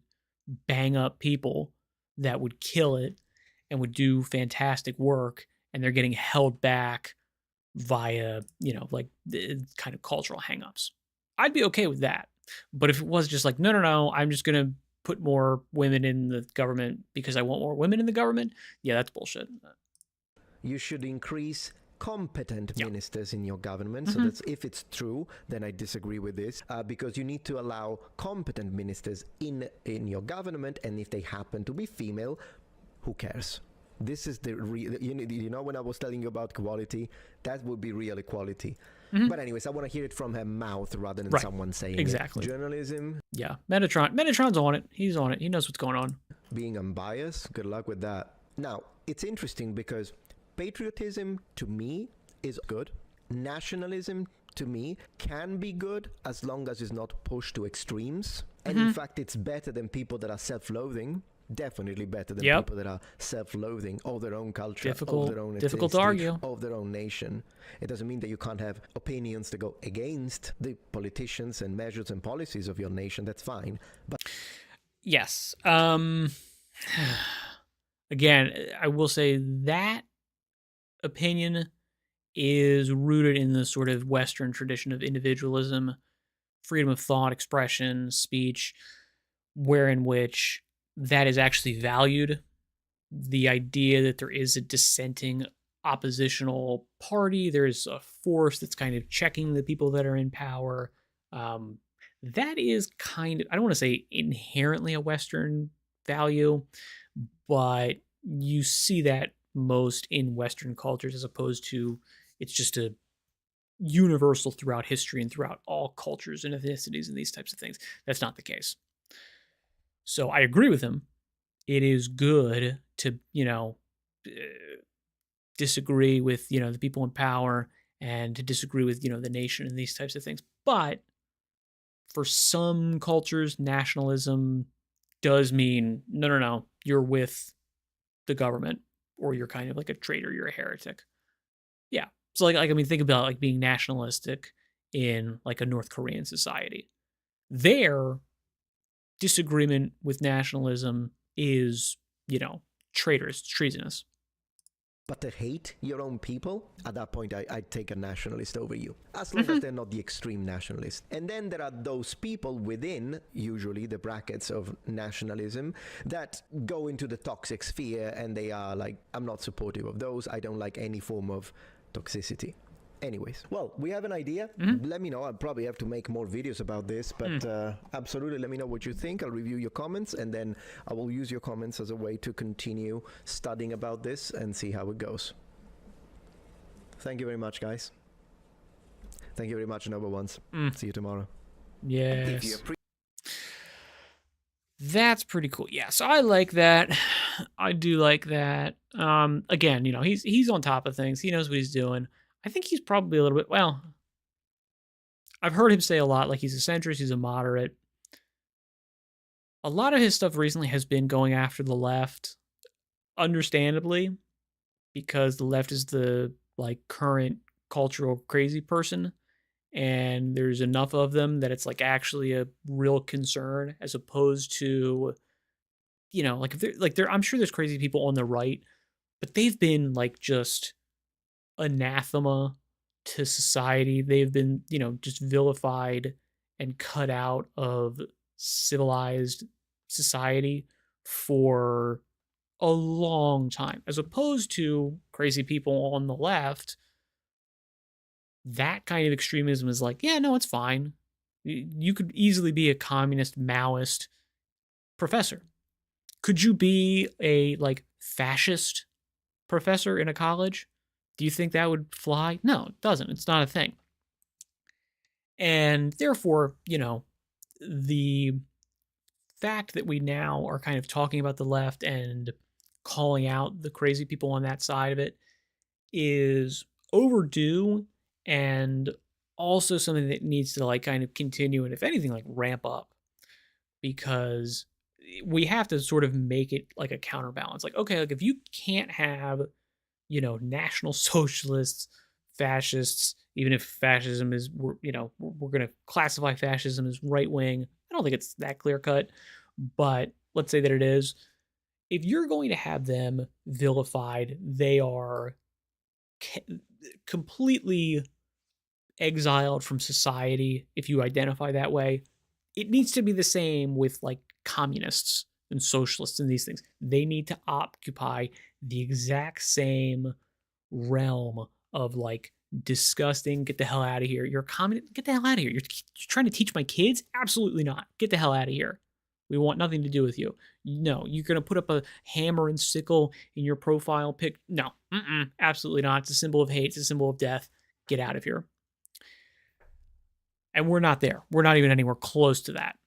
bang up people that would kill it and would do fantastic work, and they're getting held back via, like the kind of cultural hangups. I'd be okay with that. But if it was just like, no, I'm just going to put more women in the government because I want more women in the government, yeah, that's bullshit. You should increase competent ministers in your government. Mm-hmm. So that's, if it's true, then I disagree with this, because you need to allow competent ministers in your government, and if they happen to be female, who cares? This is the when I was telling you about equality, that would be real equality. Mm-hmm. But anyways, I want to hear it from her mouth rather than someone saying exactly. It. Journalism. Yeah, Metatron's on it. He's on it. He knows what's going on. Being unbiased, good luck with that. Now, it's interesting because patriotism to me is good. Nationalism to me can be good as long as it's not pushed to extremes. And in fact, it's better than people that are self-loathing. Definitely better than people that are self-loathing of their own culture, of their own difficult to argue, of their own nation. It doesn't mean that you can't have opinions that go against the politicians and measures and policies of your nation. That's fine. But yes, again, I will say that opinion is rooted in the sort of Western tradition of individualism, freedom of thought, expression, speech, wherein which that is actually valued. The idea that there is a dissenting oppositional party, there's a force that's kind of checking the people that are in power. That is kind of, I don't want to say inherently a Western value, but you see that most in Western cultures as opposed to it's just a universal throughout history and throughout all cultures and ethnicities and these types of things. That's not the case. So I agree with him. It is good to, disagree with, the people in power and to disagree with, the nation and these types of things. But for some cultures, nationalism does mean, no, you're with the government or you're kind of like a traitor, you're a heretic. Yeah. So think about like being nationalistic in like a North Korean society. Their disagreement with nationalism is, traitorous, treasonous. But to hate your own people, at that point, I'd take a nationalist over you. As long as they're not the extreme nationalists. And then there are those people within, usually, the brackets of nationalism that go into the toxic sphere and they are like, I'm not supportive of those. I don't like any form of toxicity. Anyways, well, we have an idea. Let me know. I'll probably have to make more videos about this, but absolutely let me know what you think. I'll review your comments, and then I will use your comments as a way to continue studying about this and see how it goes. Thank you very much, guys. Thank you very much, number ones. See you tomorrow. Yes. That's pretty cool. Yeah, so I like that. I do like that. Again, he's on top of things. He knows what he's doing. I think he's probably a little bit, well, I've heard him say a lot, like he's a centrist, he's a moderate. A lot of his stuff recently has been going after the left, understandably, because the left is the like current cultural crazy person, and there's enough of them that it's like actually a real concern, as opposed to, you know, like if they're like I'm sure there's crazy people on the right, but they've been like just anathema to society. They've been, you know, just vilified and cut out of civilized society for a long time, as opposed to crazy people on the left. That kind of extremism is like, yeah, no, it's fine. You could easily be a communist Maoist professor. Could you be a like fascist professor in a college? Do you think that would fly? No, it doesn't. It's not a thing. And therefore, you know, the fact that we now are kind of talking about the left and calling out the crazy people on that side of it is overdue, and also something that needs to like kind of continue, and if anything, like ramp up, because we have to sort of make it like a counterbalance. Like, okay, like if you can't have, you know, National Socialists, fascists, even if fascism is, you know, we're going to classify fascism as right wing. I don't think it's that clear cut, but let's say that it is. If you're going to have them vilified, they are completely exiled from society. If you identify that way, it needs to be the same with like communists and socialists and these things. They need to occupy the exact same realm of like disgusting, get the hell out of here. You're a communist, get the hell out of here. You're trying to teach my kids? Absolutely not. Get the hell out of here. We want nothing to do with you. No, you're going to put up a hammer and sickle in your profile pic. No, absolutely not. It's a symbol of hate. It's a symbol of death. Get out of here. And we're not there. We're not even anywhere close to that.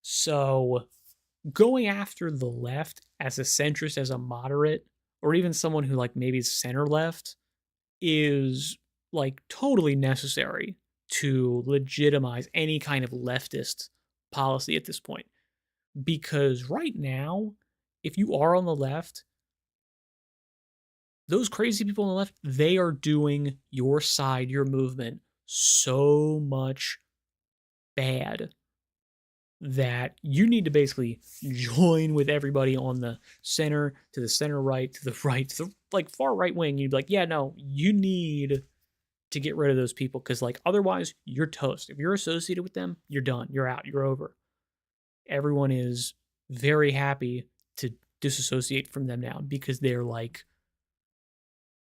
So going after the left as a centrist, as a moderate, or even someone who like maybe is center left, is like totally necessary to legitimize any kind of leftist policy at this point. Because right now, if you are on the left, those crazy people on the left, they are doing your side, your movement, so much bad that you need to basically join with everybody on the center, to the center right, to the right, to the like far right wing. You'd be like, yeah, no, you need to get rid of those people, because like otherwise you're toast. If you're associated with them, you're done. You're out. You're over. Everyone is very happy to disassociate from them now, because they're like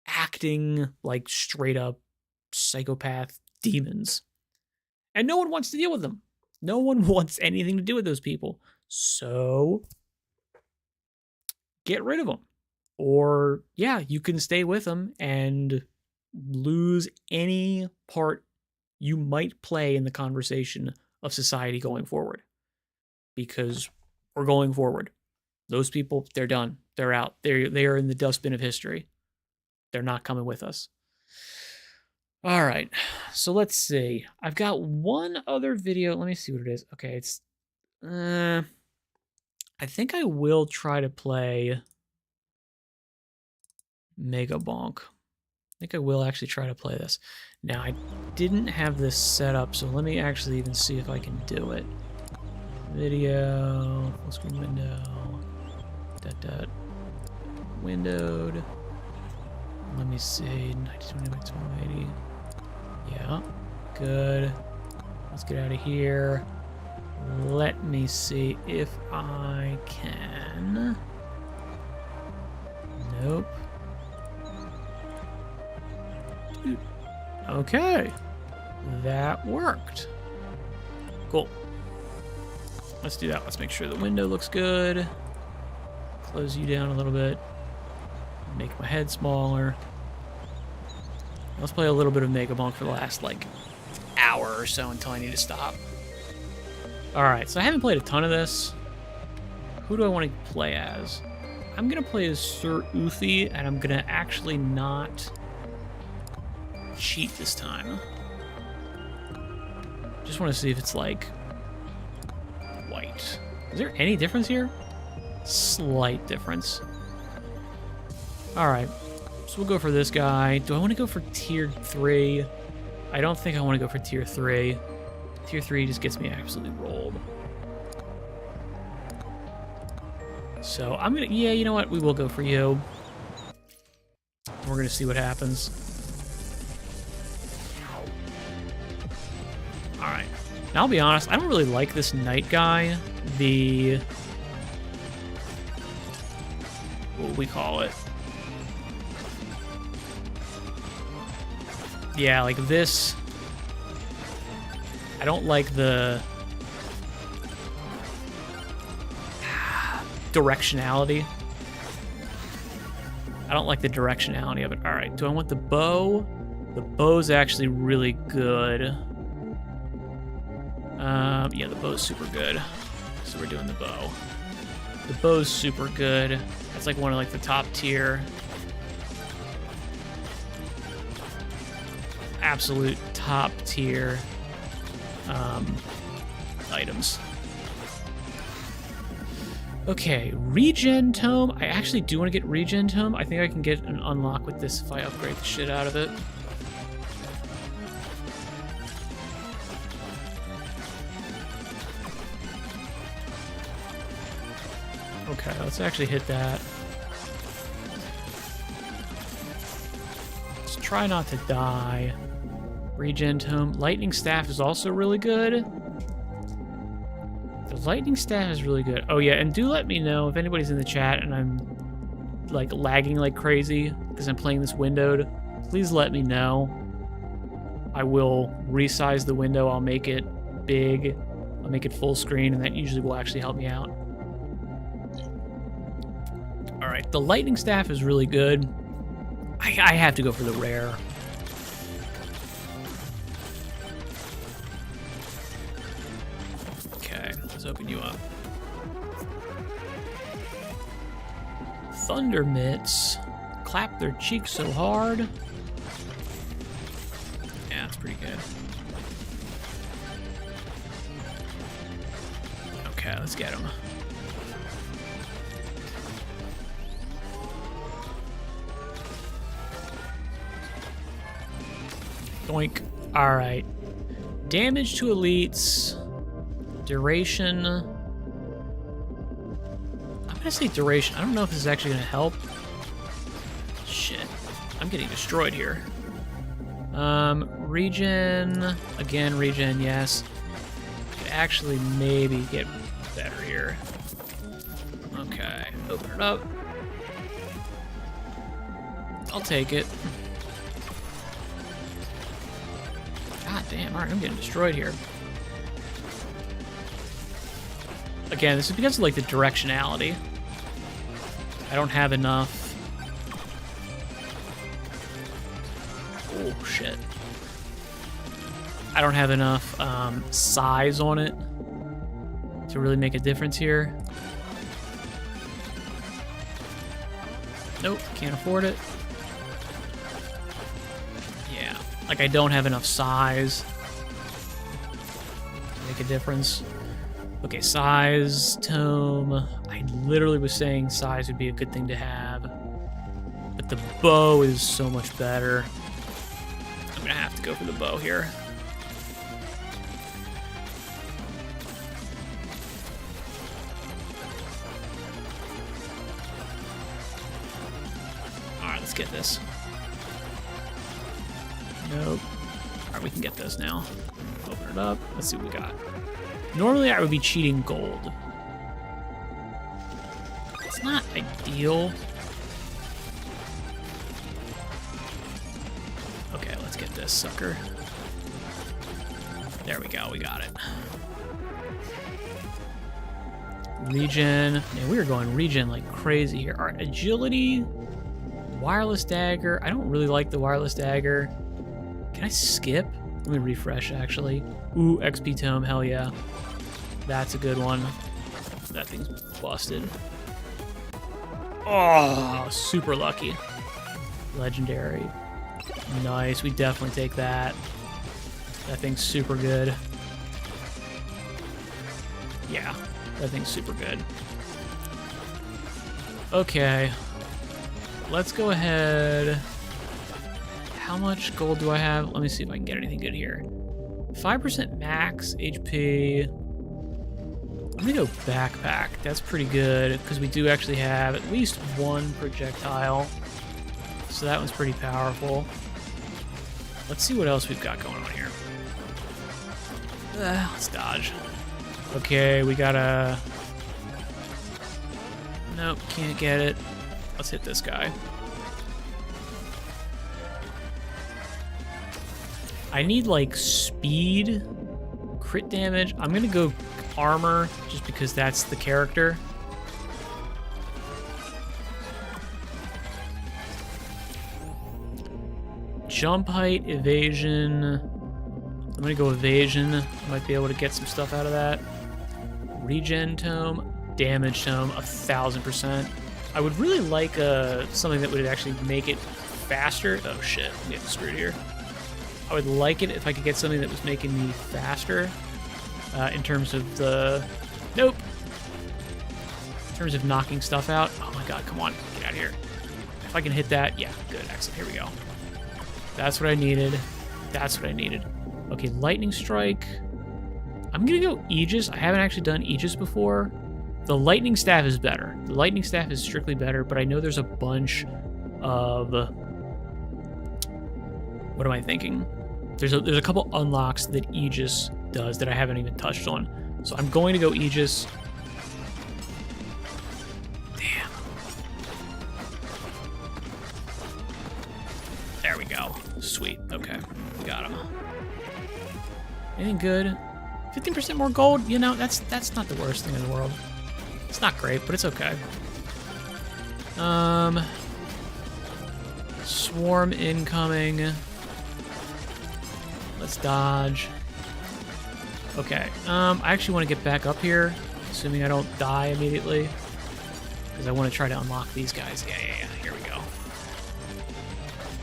acting like straight up psychopath demons. And no one wants to deal with them. No one wants anything to do with those people. So get rid of them. Or, yeah, you can stay with them and lose any part you might play in the conversation of society going forward. Because we're going forward. Those people, they're done. They're out. They are in the dustbin of history. They're not coming with us. All right, so let's see. I've got one other video. Let me see what it is. Okay, it's... I think I will try to play Megabonk. I think I will actually try to play this. Now, I didn't have this set up, so let me actually even see if I can do it. Video, full screen window, windowed. Let me see, 1920 by 1280. Yeah, good. Let's get out of here. Let me see if I can. Nope. Okay, that worked. Cool. Let's do that. Let's make sure the window looks good. Close you down a little bit. Make my head smaller. Let's play a little bit of Megabonk for the last, like, hour or so until I need to stop. Alright, so I haven't played a ton of this. Who do I want to play as? I'm going to play as Sir Uthi, and I'm going to actually not cheat this time. Just want to see if it's like white. Is there any difference here? Slight difference. All right, so we'll go for this guy. Do I want to go for tier 3? I don't think I want to go for tier 3. Tier 3 just gets me absolutely rolled. So I'm gonna, yeah, you know what? We will go for you. We're gonna see what happens. All right. Now I'll be honest, I don't really like this knight guy. What would we call it? Yeah, like this. I don't like the directionality. I don't like the directionality of it. All right, do I want the bow? The bow's actually really good. Yeah, the bow's super good. So we're doing the bow. The bow's super good. That's like one of like the top tier. Absolute top tier items. Okay, regen tome. I actually do want to get regen tome. I think I can get an unlock with this if I upgrade the shit out of it. Okay, let's actually hit that. Let's try not to die. Regen tome. Lightning staff is also really good. The lightning staff is really good. Oh yeah, and do let me know if anybody's in the chat and I'm like lagging like crazy because I'm playing this windowed. Please let me know. I will resize the window. I'll make it big. I'll make it full screen, and that usually will actually help me out. All right, the lightning staff is really good. I have to go for the rare. Okay, let's open you up. Thunder mitts. Clap their cheeks so hard. Yeah, that's pretty good. Okay, let's get him. Doink. All right. Damage to elites. Duration. I'm gonna say duration. I don't know if this is actually gonna help. Shit. I'm getting destroyed here. Regen. Again, regen, yes. Could actually maybe get better here. Okay. Open it up. I'll take it. God damn, alright, I'm getting destroyed here. Again, this is because of like the directionality. I don't have enough. Oh shit. I don't have enough size on it to really make a difference here. Nope, can't afford it. Yeah, like I don't have enough size to make a difference. Okay, size, tome. I literally was saying size would be a good thing to have, but the bow is so much better. I'm gonna have to go for the bow here. Alright, let's get this. Nope. Alright, we can get this now. Open it up. Let's see what we got. Normally, I would be cheating gold. It's not ideal. Okay, let's get this sucker. There we go, we got it. Regen. Man, we are going regen like crazy here. All right, agility, wireless dagger. I don't really like the wireless dagger. Can I skip? Let me refresh, actually. Ooh, XP tome, hell yeah. That's a good one. That thing's busted. Oh, super lucky. Legendary. Nice. We definitely take that. That thing's super good. Yeah, that thing's super good. Okay. Let's go ahead. How much gold do I have? Let me see if I can get anything good here. 5% max HP. I'm gonna go backpack. That's pretty good because we do actually have at least one projectile. So that one's pretty powerful. Let's see what else we've got going on here. Let's dodge. Okay, we gotta... Nope, can't get it. Let's hit this guy. I need, like, speed, crit damage. I'm gonna go armor, just because that's the character. Jump height, evasion. I'm gonna go evasion. Might be able to get some stuff out of that. Regen tome, damage tome, 1000%. I would really like something that would actually make it faster. Oh shit, I'm getting screwed here. I would like it if I could get something that was making me faster in terms of the... Nope. In terms of knocking stuff out. Oh my god, come on, get out of here. If I can hit that, yeah, good, excellent, here we go. That's what I needed. That's what I needed. Okay, lightning strike. I'm gonna go Aegis. I haven't actually done Aegis before. The lightning staff is better. The lightning staff is strictly better, but I know there's a bunch of... What am I thinking? There's a couple unlocks that Aegis does that I haven't even touched on. So I'm going to go Aegis. Damn. There we go. Sweet. Okay. Got him. Anything good? 15% more gold? You know, that's not the worst thing in the world. It's not great, but it's okay. Swarm incoming. Let's dodge. Okay. I actually want to get back up here, assuming I don't die immediately, because I want to try to unlock these guys. Yeah. Here we go.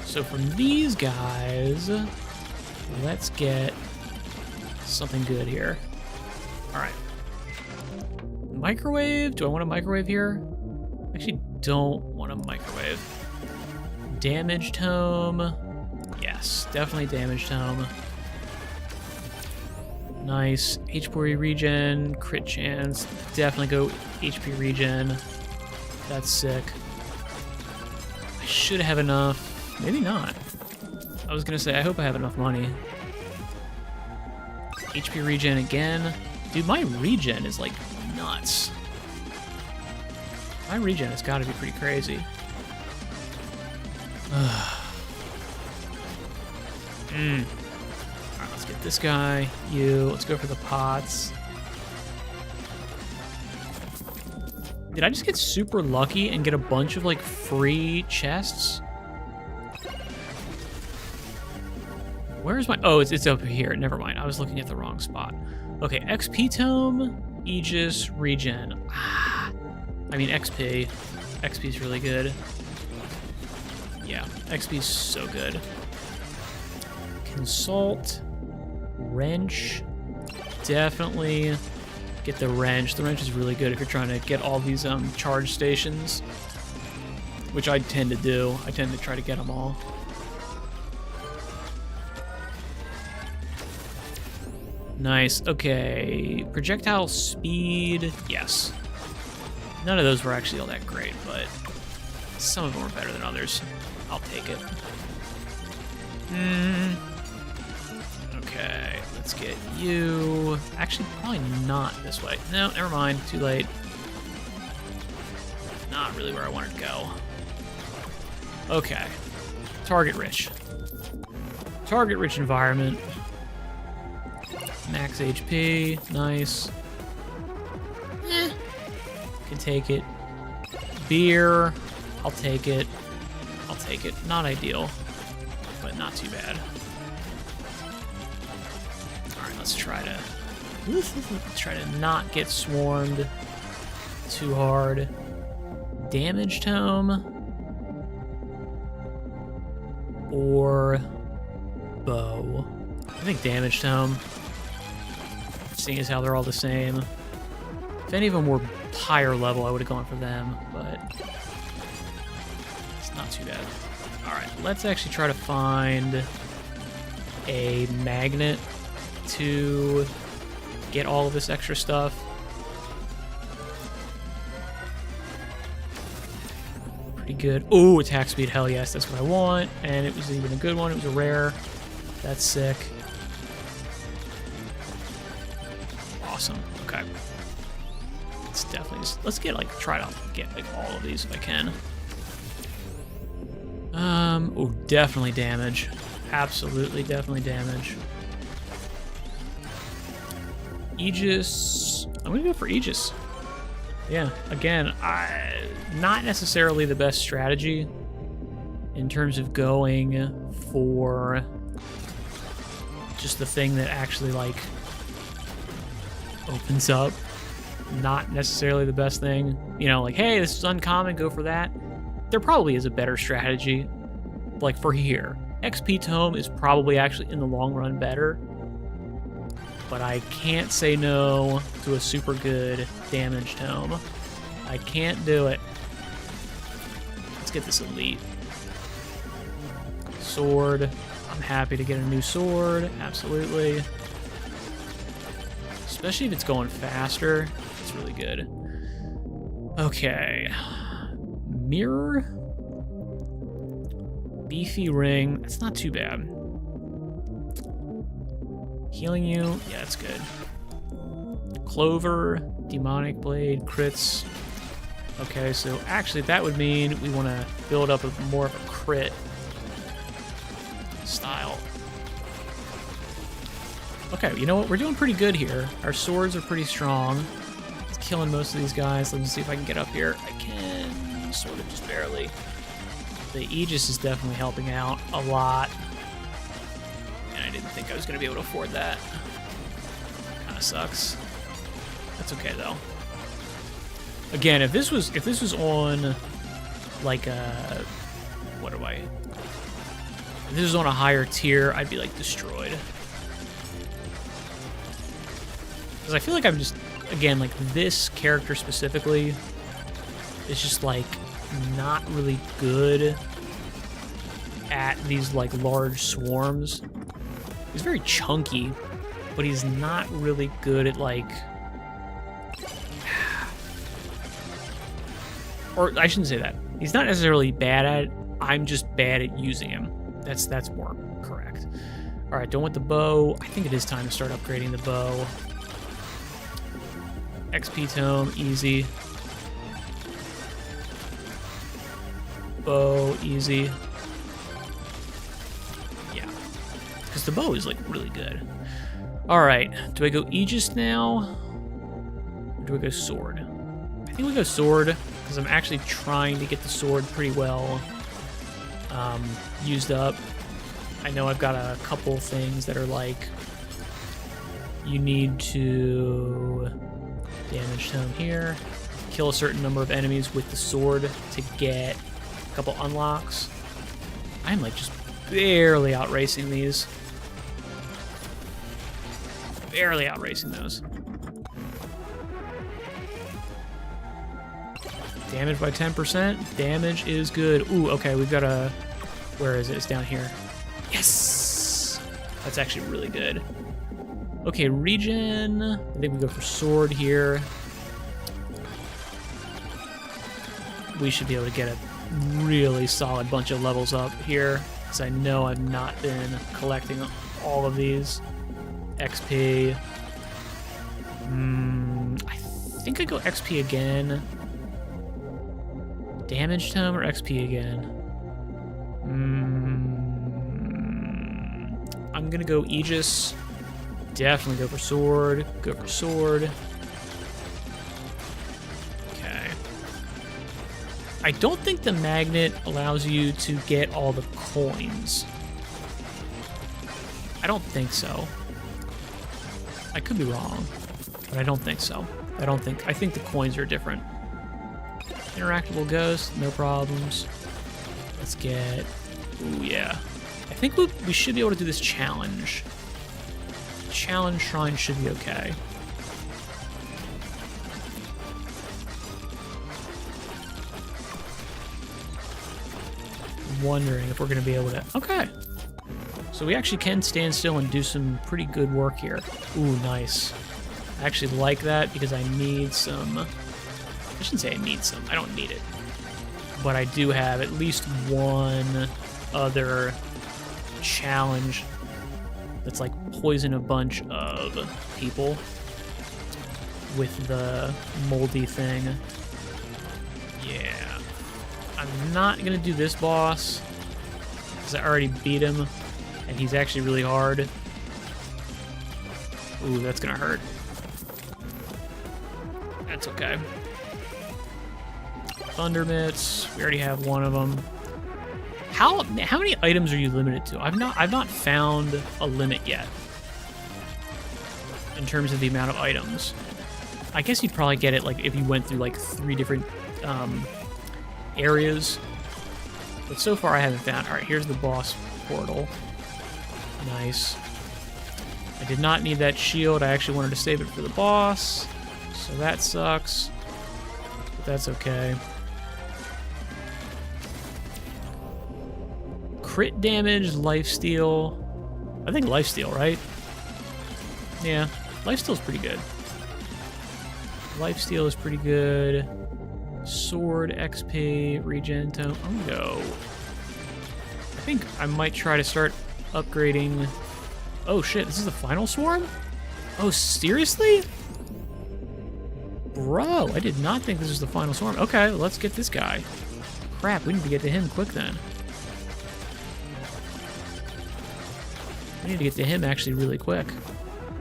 So from these guys, let's get something good here. All right. Microwave? Do I want a microwave here? I actually don't want a microwave. Damage tome. Yes, definitely damage tome. Nice. HP regen, crit chance. Definitely go HP regen. That's sick. I should have enough. Maybe not. I was gonna say, I hope I have enough money. HP regen again. Dude, my regen is like nuts. My regen has got to be pretty crazy. Alright, let's get this guy. You. Let's go for the pots. Did I just get super lucky and get a bunch of, like, free chests? Where's my... Oh, it's over here. Never mind. I was looking at the wrong spot. Okay, XP tome, Aegis, regen. I mean, XP. XP's really good. Yeah, XP's so good. Consult, wrench. Definitely get the wrench. The wrench is really good if you're trying to get all these charge stations, which I tend to do. I tend to try to get them all. Nice. Okay. Projectile speed. Yes. None of those were actually all that great, but some of them were better than others. I'll take it. Okay. Let's get you. Actually, probably not this way. No, never mind. Too late. Not really where I wanted to go. Okay. Target rich. Target rich environment. Max HP, nice. Can take it. Beer, I'll take it. I'll take it. Not ideal, but not too bad. All right, let's try to not get swarmed too hard. Damage tome. or bow? I think damage tome. Seeing as how they're all the same. If any of them were higher level, I would have gone for them, but it's not too bad. Alright, let's actually try to find a magnet to get all of this extra stuff. Pretty good. Oh, attack speed, hell yes, that's what I want. And it was even a good one, it was a rare. That's sick. Awesome, okay. Let's definitely just, let's get like, try to get like all of these if I can. Oh, definitely damage. Absolutely, definitely damage. Aegis, I'm gonna go for Aegis. Yeah, again, not necessarily the best strategy in terms of going for just the thing that actually like opens up. Not necessarily the best thing. You know, like, hey, this is uncommon, go for that. There probably is a better strategy. Like for here, XP Tome is probably actually in the long run better. But I can't say no to a super good damage tome. I can't do it. Let's get this elite. Sword. I'm happy to get a new sword. Absolutely. Especially if it's going faster. It's really good. Okay. Mirror. Beefy ring. That's not too bad. Healing you, yeah, that's good. Clover, demonic blade, crits. Okay, so actually that would mean we want to build up more of a crit style. Okay, you know what? We're doing pretty good here. Our swords are pretty strong. It's killing most of these guys. Let me see if I can get up here. I can, sort of, just barely. The Aegis is definitely helping out a lot. I didn't think I was going to be able to afford that. Kind of sucks. That's okay though. Again, if this was on like a if this was on a higher tier, I'd be like destroyed. Because I feel like I'm just, again, like this character specifically is just like not really good at these like large swarms. He's very chunky, but he's not really good at like, or I shouldn't say that. He's not necessarily bad at it. I'm just bad at using him. That's more correct. All right, don't want the bow. I think it is time to start upgrading the bow. XP tome, easy. Bow, easy. Because the bow is like really good. All right, do I go Aegis now? Or do I go sword? I think we go sword because I'm actually trying to get the sword pretty well used up. I know I've got a couple things that are like, you need to damage tome here, kill a certain number of enemies with the sword to get a couple unlocks. I'm like just barely outracing these. Barely outracing those. Damage by 10%. Damage is good. Ooh, okay, we've got a... Where is it? It's down here. Yes! That's actually really good. Okay, regen. I think we go for sword here. We should be able to get a really solid bunch of levels up here, because I know I've not been collecting all of these. XP. I think I go XP again. Damage tome or XP again? I'm gonna go Aegis. Definitely go for sword. Go for sword. Okay. I don't think the magnet allows you to get all the coins. I don't think so. I could be wrong, but I don't think so. I think the coins are different. Interactable ghost, no problems. Let's get, ooh yeah. I think we should be able to do this challenge. Challenge shrine should be okay. Wondering if we're going to be able to... Okay. So we actually can stand still and do some pretty good work here. Ooh, nice. I actually like that because I need some... I shouldn't say I need some. I don't need it. But I do have at least one other challenge that's like poison a bunch of people with the moldy thing. Yeah. I'm not going to do this boss because I already beat him and he's actually really hard. Ooh, that's going to hurt. That's okay. Thunder mitts. We already have one of them. How many items are you limited to? I've not found a limit yet in terms of the amount of items. I guess you'd probably get it like if you went through like 3 different areas. But so far I haven't found. All right, here's the boss portal. Nice. I did not need that shield. I actually wanted to save it for the boss. So that sucks. But that's okay. Crit damage, lifesteal. I think lifesteal, right? Yeah, lifesteal's pretty good. Lifesteal is pretty good. Sword, XP, regen tome. I'm gonna go. I think I might try to start upgrading. Oh shit, this is the final swarm? Oh, seriously? Bro, I did not think this was the final swarm. Okay, let's get this guy. Crap, we need to get to him quick then. We need to get to him actually really quick.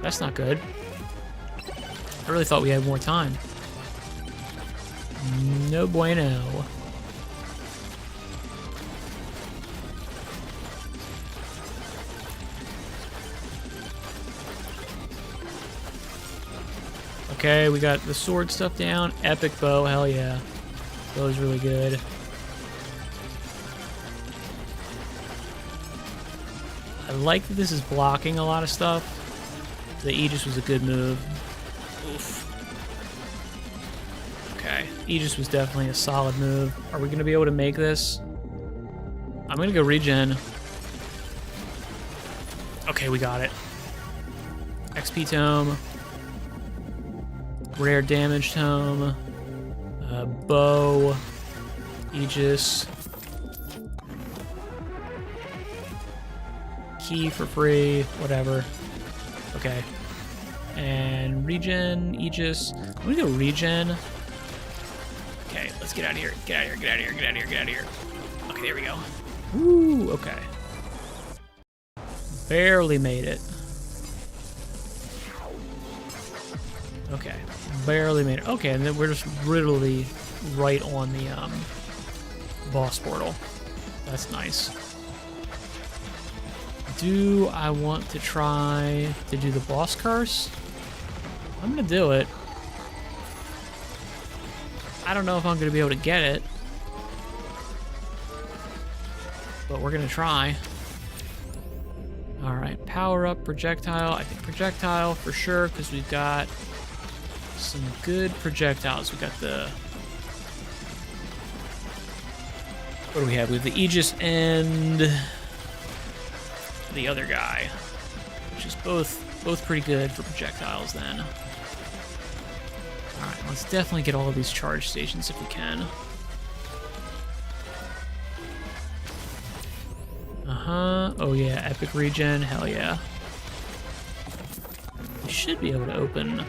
That's not good. I really thought we had more time. No bueno. Okay, we got the sword stuff down. Epic bow, hell yeah. Bow's really good. I like that this is blocking a lot of stuff. The Aegis was a good move. Oof. Okay, Aegis was definitely a solid move. Are we going to be able to make this? I'm going to go regen. Okay, we got it. XP tome. Rare damage tome. Bow. Aegis. Key for free, whatever. Okay. And regen, Aegis. I'm gonna go regen. Okay, let's get out of here. Get out of here, get out of here, get out of here, get out of here. Okay, there we go. Woo, okay. Barely made it. Okay, barely made it. Okay, and then we're just literally right on the boss portal. That's nice. Do I want to try to do the boss curse? I'm gonna do it. I don't know if I'm gonna be able to get it, but we're gonna try. All right, power up projectile. I think projectile for sure because we've got some good projectiles. We got the... What do we have? We have the Aegis and the other guy, which is both pretty good for projectiles then. All right, let's definitely get all of these charge stations if we can. Oh yeah, epic regen, hell yeah. We should be able to open.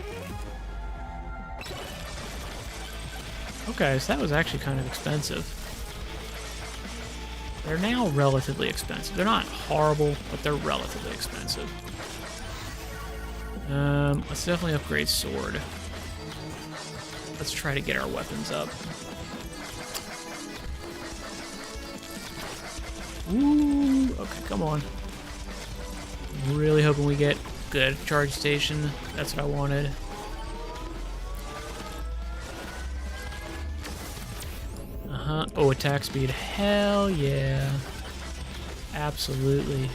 Okay, so that was actually kind of expensive. They're now relatively expensive. They're not horrible, but they're relatively expensive. Let's definitely upgrade sword. Let's try to get our weapons up. Ooh, okay, come on. Really hoping we get good charge station. That's what I wanted. Oh, attack speed. Hell yeah. Absolutely.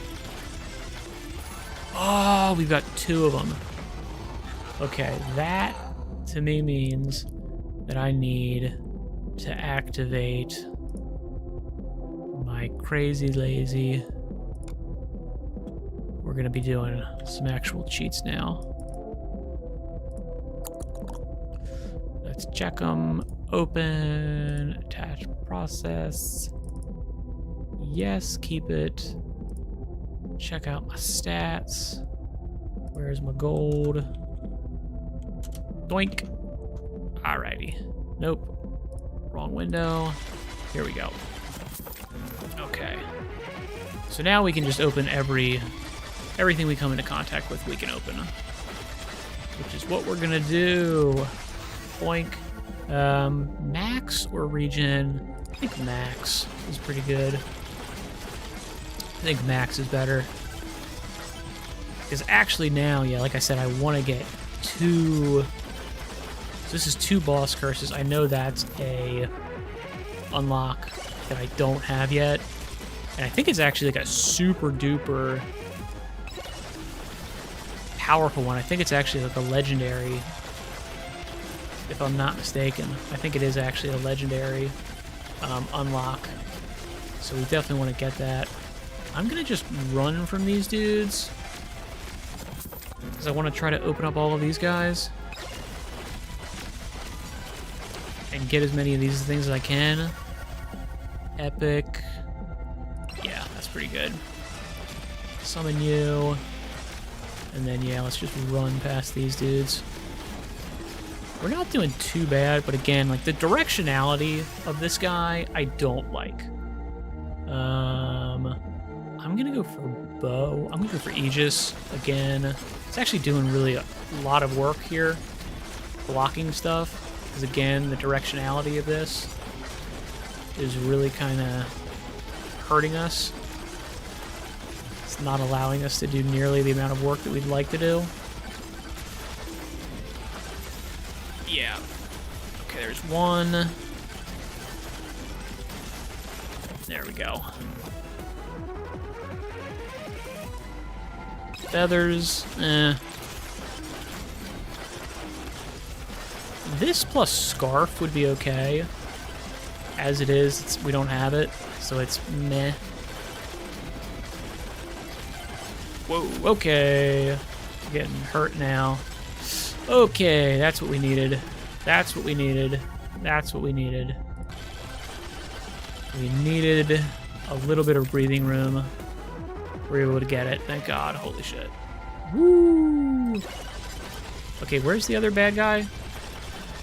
Oh, we've got 2 of them. Okay, that to me means that I need to activate my crazy lazy. We're gonna be doing some actual cheats now. Let's check them. Open, attach process. Yes, keep it. Check out my stats. Where's my gold? Doink. Alrighty. Nope. Wrong window. Here we go. Okay. So now we can just open everything we come into contact with, we can open. Which is what we're gonna do. Boink. Max or regen? I think max is pretty good. I think max is better. Because actually now, yeah, like I said, I want to get 2... So this is 2 boss curses. I know that's a unlock that I don't have yet. And I think it's actually like a super duper powerful one. I think it's actually like a legendary, if I'm not mistaken. I think it is actually a legendary unlock. So we definitely want to get that. I'm going to just run from these dudes, because I want to try to open up all of these guys and get as many of these things as I can. Epic. Yeah, that's pretty good. Summon you. And then, yeah, let's just run past these dudes. We're not doing too bad, but again, like, the directionality of this guy, I don't like. I'm gonna go for bow. I'm gonna go for Aegis again. It's actually doing really a lot of work here, blocking stuff. Because again, the directionality of this is really kind of hurting us. It's not allowing us to do nearly the amount of work that we'd like to do. Yeah. Okay, there's one. There we go. Feathers, This plus Scarf would be okay. As it is, we don't have it, so it's meh. Whoa, okay. I'm getting hurt now. Okay, that's what we needed. That's what we needed. That's what we needed. We needed a little bit of breathing room. We're able to get it. Thank God. Holy shit. Woo! Okay, where's the other bad guy?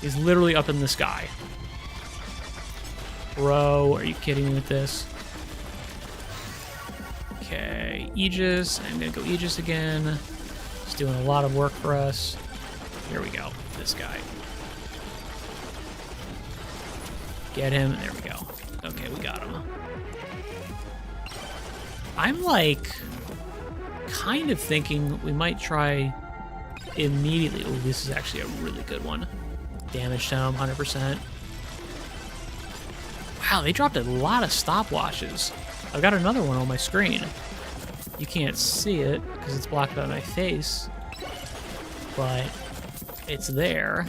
He's literally up in the sky. Bro, are you kidding me with this? Okay, Aegis. I'm gonna go Aegis again. He's doing a lot of work for us. Here we go. This guy. Get him. There we go. Okay, we got him. I'm like kind of thinking we might try immediately. Oh, this is actually a really good one. Damage tome, 100%. Wow, they dropped a lot of stopwatches. I've got another one on my screen. You can't see it because it's blocked by my face, but it's there.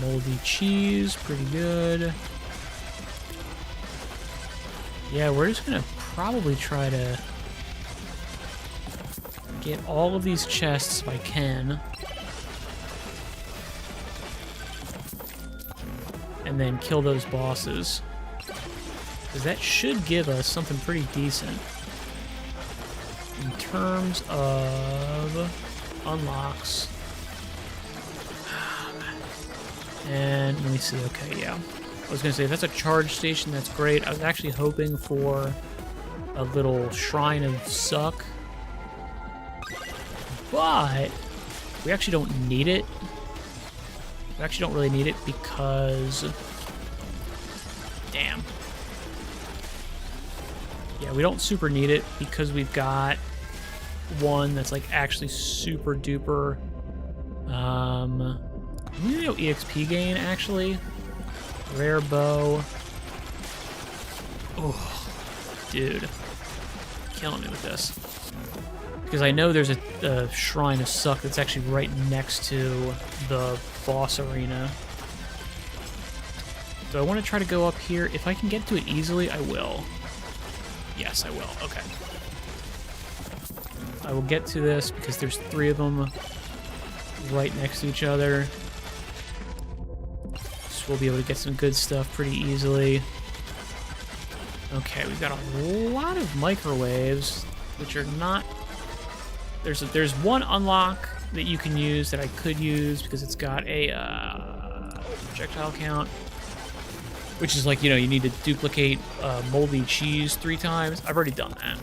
Moldy cheese, pretty good. Yeah, we're just gonna probably try to get all of these chests if I can. And then kill those bosses. Because that should give us something pretty decent. In terms of unlocks. And let me see, okay, yeah. I was gonna say, if that's a charge station, that's great. I was actually hoping for a little Shrine of Suck. But we actually don't need it. We actually don't really need it because... Damn. Yeah, we don't super need it because we've got one that's like actually super duper... I'm gonna go EXP gain, actually. Rare bow. Oh, dude. Killing me with this. Because I know there's a Shrine of Suck that's actually right next to the boss arena. So I want to try to go up here. If I can get to it easily, I will. Yes, I will. Okay. I will get to this because there's 3 of them right next to each other. So we'll be able to get some good stuff pretty easily. Okay, we've got a lot of microwaves, which are not... There's one unlock that you can use that I could use because it's got a projectile count, which is like, you know, you need to duplicate moldy cheese 3 times. I've already done that,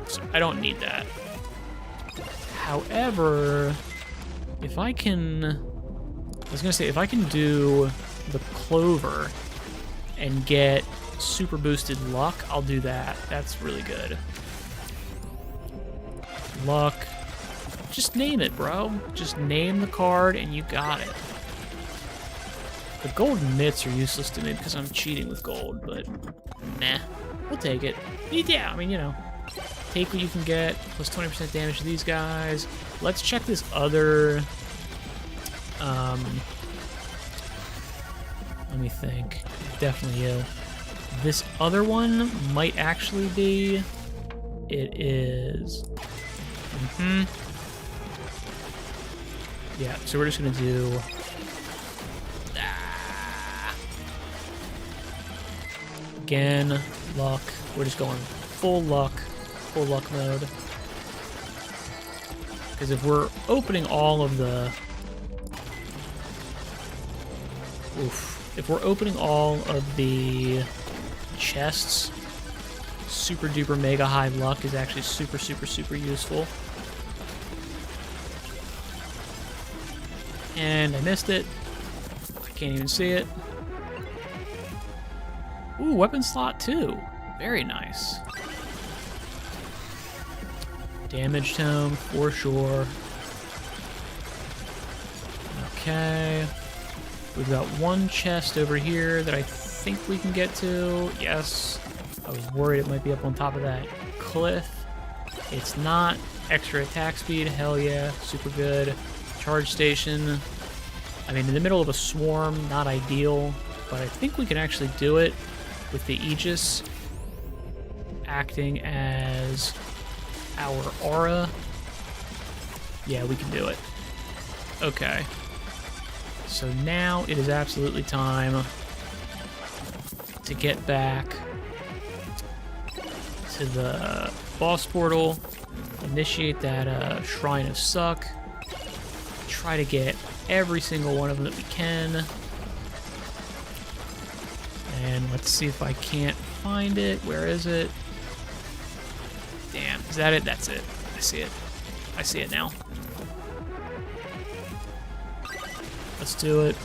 so I don't need that. However, if I can... I was gonna say, if I can do the clover and get super boosted luck, I'll do that. That's really good. Luck. Just name it, bro. Just name the card and you got it. The golden mitts are useless to me because I'm cheating with gold, but nah, we'll take it. Yeah, I mean, you know, take what you can get, plus 20% damage to these guys. Let's check this other, let me think. Definitely you. This other one might actually be, it is, yeah, so we're just gonna do, again, luck. We're just going full luck mode. Because if we're opening all of the, if we're opening all of the chests, super duper mega high luck is actually super useful. And I missed it. I can't even see it. Ooh, weapon slot 2. Very nice. Damage tome, for sure. Okay. We've got one chest over here that I think we can get to. Yes. I was worried it might be up on top of that cliff. It's not. Extra attack speed, hell yeah. Super good. Charge station. I mean, in the middle of a swarm, not ideal, but I think we can actually do it with the Aegis acting as our aura. Yeah, we can do it. Okay. So now it is absolutely time to get back to the boss portal, initiate that Shrine of Suck, try to get every single one of them that we can. And let's see if I can't find it. Where is it? Damn, is that it? That's it. I see it. I see it now. Let's do it.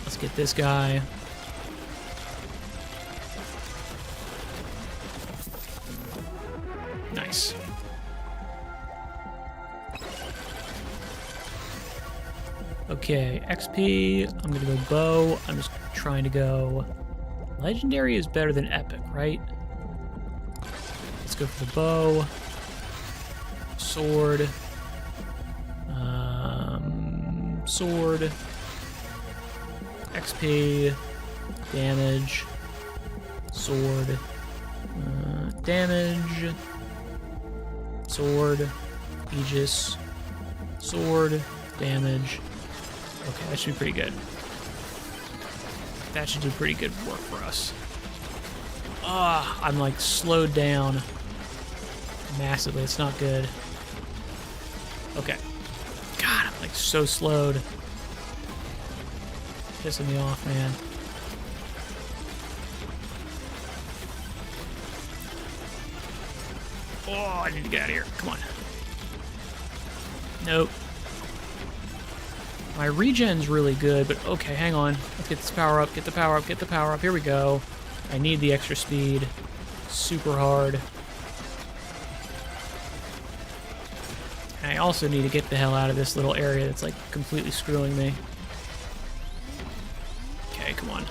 Let's get this guy. Nice. Okay, XP. I'm gonna go bow. I'm just trying to go... Legendary is better than epic, right? Let's go for the bow. Sword. Sword. XP. Damage. Sword. Damage. Sword. Aegis. Sword. Damage. Okay, that should be pretty good. That should do pretty good work for us. I'm like slowed down massively. It's not good. Okay. God, I'm like so slowed. Pissing me off, man. Oh, I need to get out of here. Come on. Nope. My regen's really good, but okay, hang on. Let's get this power up, get the power up, get the power up. Here we go. I need the extra speed. Super hard. And I also need to get the hell out of this little area that's like completely screwing me. Okay, come on.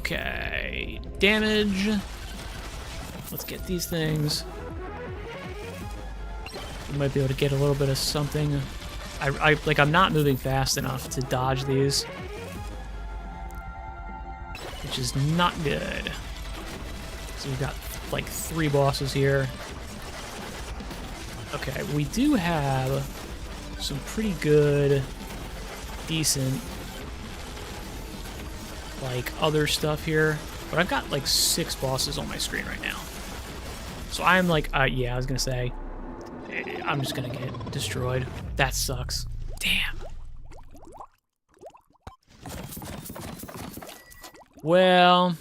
Okay, damage. Let's get these things. We might be able to get a little bit of something. I'm not moving fast enough to dodge these, which is not good. So we've got like 3 bosses here. Okay, we do have some pretty good, decent, like, other stuff here, but I've got like 6 bosses on my screen right now. So I'm like, yeah, I was gonna say, I'm just gonna get destroyed. That sucks. Damn. Well,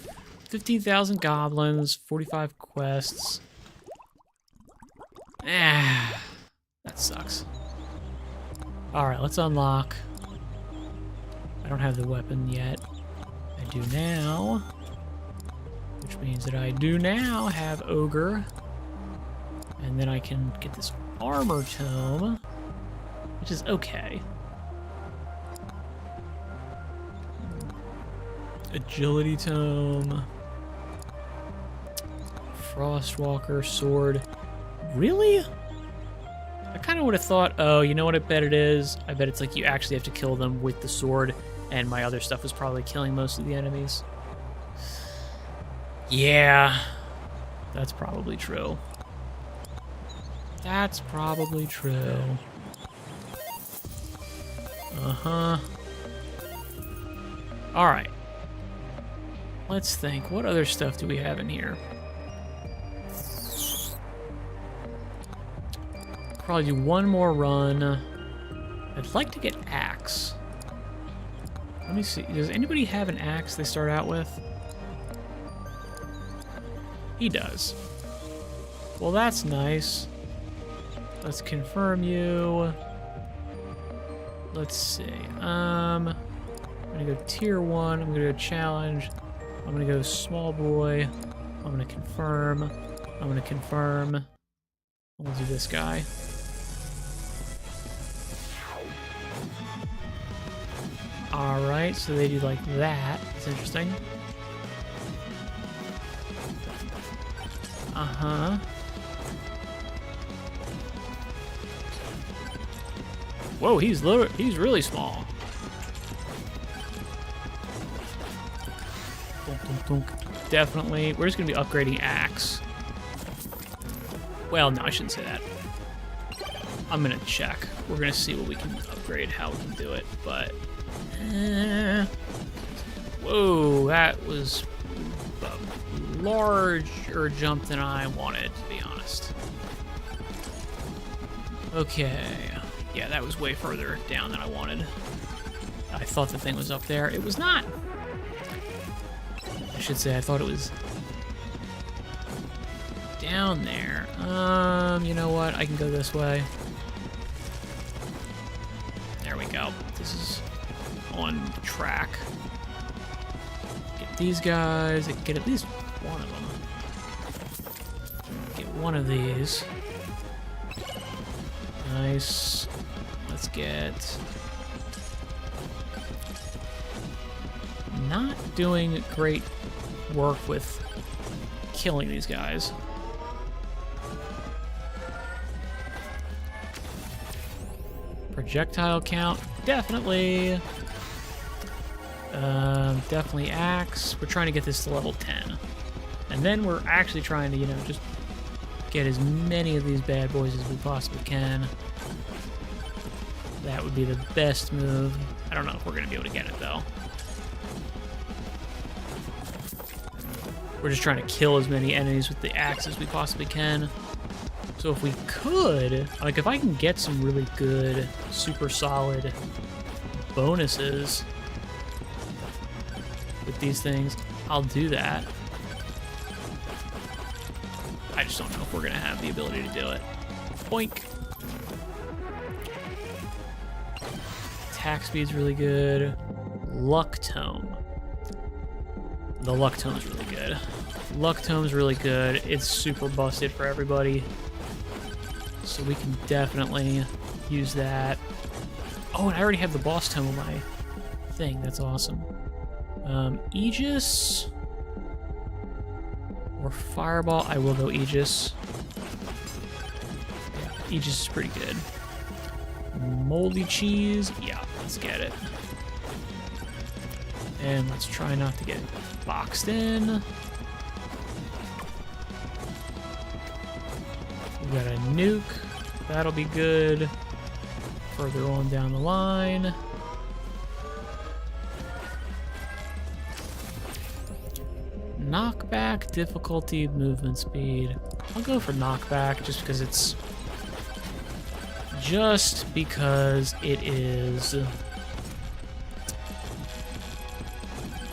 15,000 goblins, 45 quests. That sucks. Alright, let's unlock. I don't have the weapon yet. I do now. Which means that I do now have Ogre. And then I can get this armor tome, which is okay. Agility tome. Frostwalker sword. Really? I kind of would have thought, oh, you know what I bet it is? I bet it's like you actually have to kill them with the sword, and my other stuff was probably killing most of the enemies. Yeah, that's probably true. That's probably true. Uh-huh. Alright. Let's think. What other stuff do we have in here? Probably do one more run. I'd like to get axe. Let me see. Does anybody have an axe they start out with? He does. Well, that's nice. Let's confirm you. Let's see. I'm gonna go tier 1. I'm gonna go challenge. I'm gonna go small boy. I'm gonna confirm. I'm gonna confirm. We'll do this guy. Alright, so they do like that. It's interesting. Uh-huh. Whoa, he's really small. Dunk, dunk, dunk. Definitely. We're just gonna be upgrading axe. Well, no, I shouldn't say that. I'm gonna check. We're gonna see what we can upgrade, how we can do it, but... Whoa, that was a larger jump than I wanted, to be honest. Okay. Yeah, that was way further down than I wanted. I thought the thing was up there. It was not. I should say I thought it was down there. You know what? I can go this way. There we go. This is on track. Get these guys. Get at least one of them. Get one of these. Nice. Let's get... Not doing great work with killing these guys. Projectile count, definitely. Definitely axe. We're trying to get this to level 10. And then we're actually trying to, you know, just get as many of these bad boys as we possibly can. That would be the best move. I don't know if we're going to be able to get it, though. We're just trying to kill as many enemies with the axe as we possibly can. So if we could, like if I can get some really good, super solid bonuses with these things, I'll do that. I just don't know if we're gonna have the ability to do it. Boink. Attack speed's really good. Luck tome. The luck tome's really good. Luck tome's really good. It's super busted for everybody. So we can definitely use that. Oh, and I already have the boss tome on my thing. That's awesome. Aegis. Or Fireball. I will go Aegis. Yeah, Aegis is pretty good. Moldy Cheese. Yeah, let's get it. And let's try not to get boxed in. We got a nuke. That'll be good. Further on down the line. Knockback, difficulty, movement speed. I'll go for knockback just because it's... Just because it is...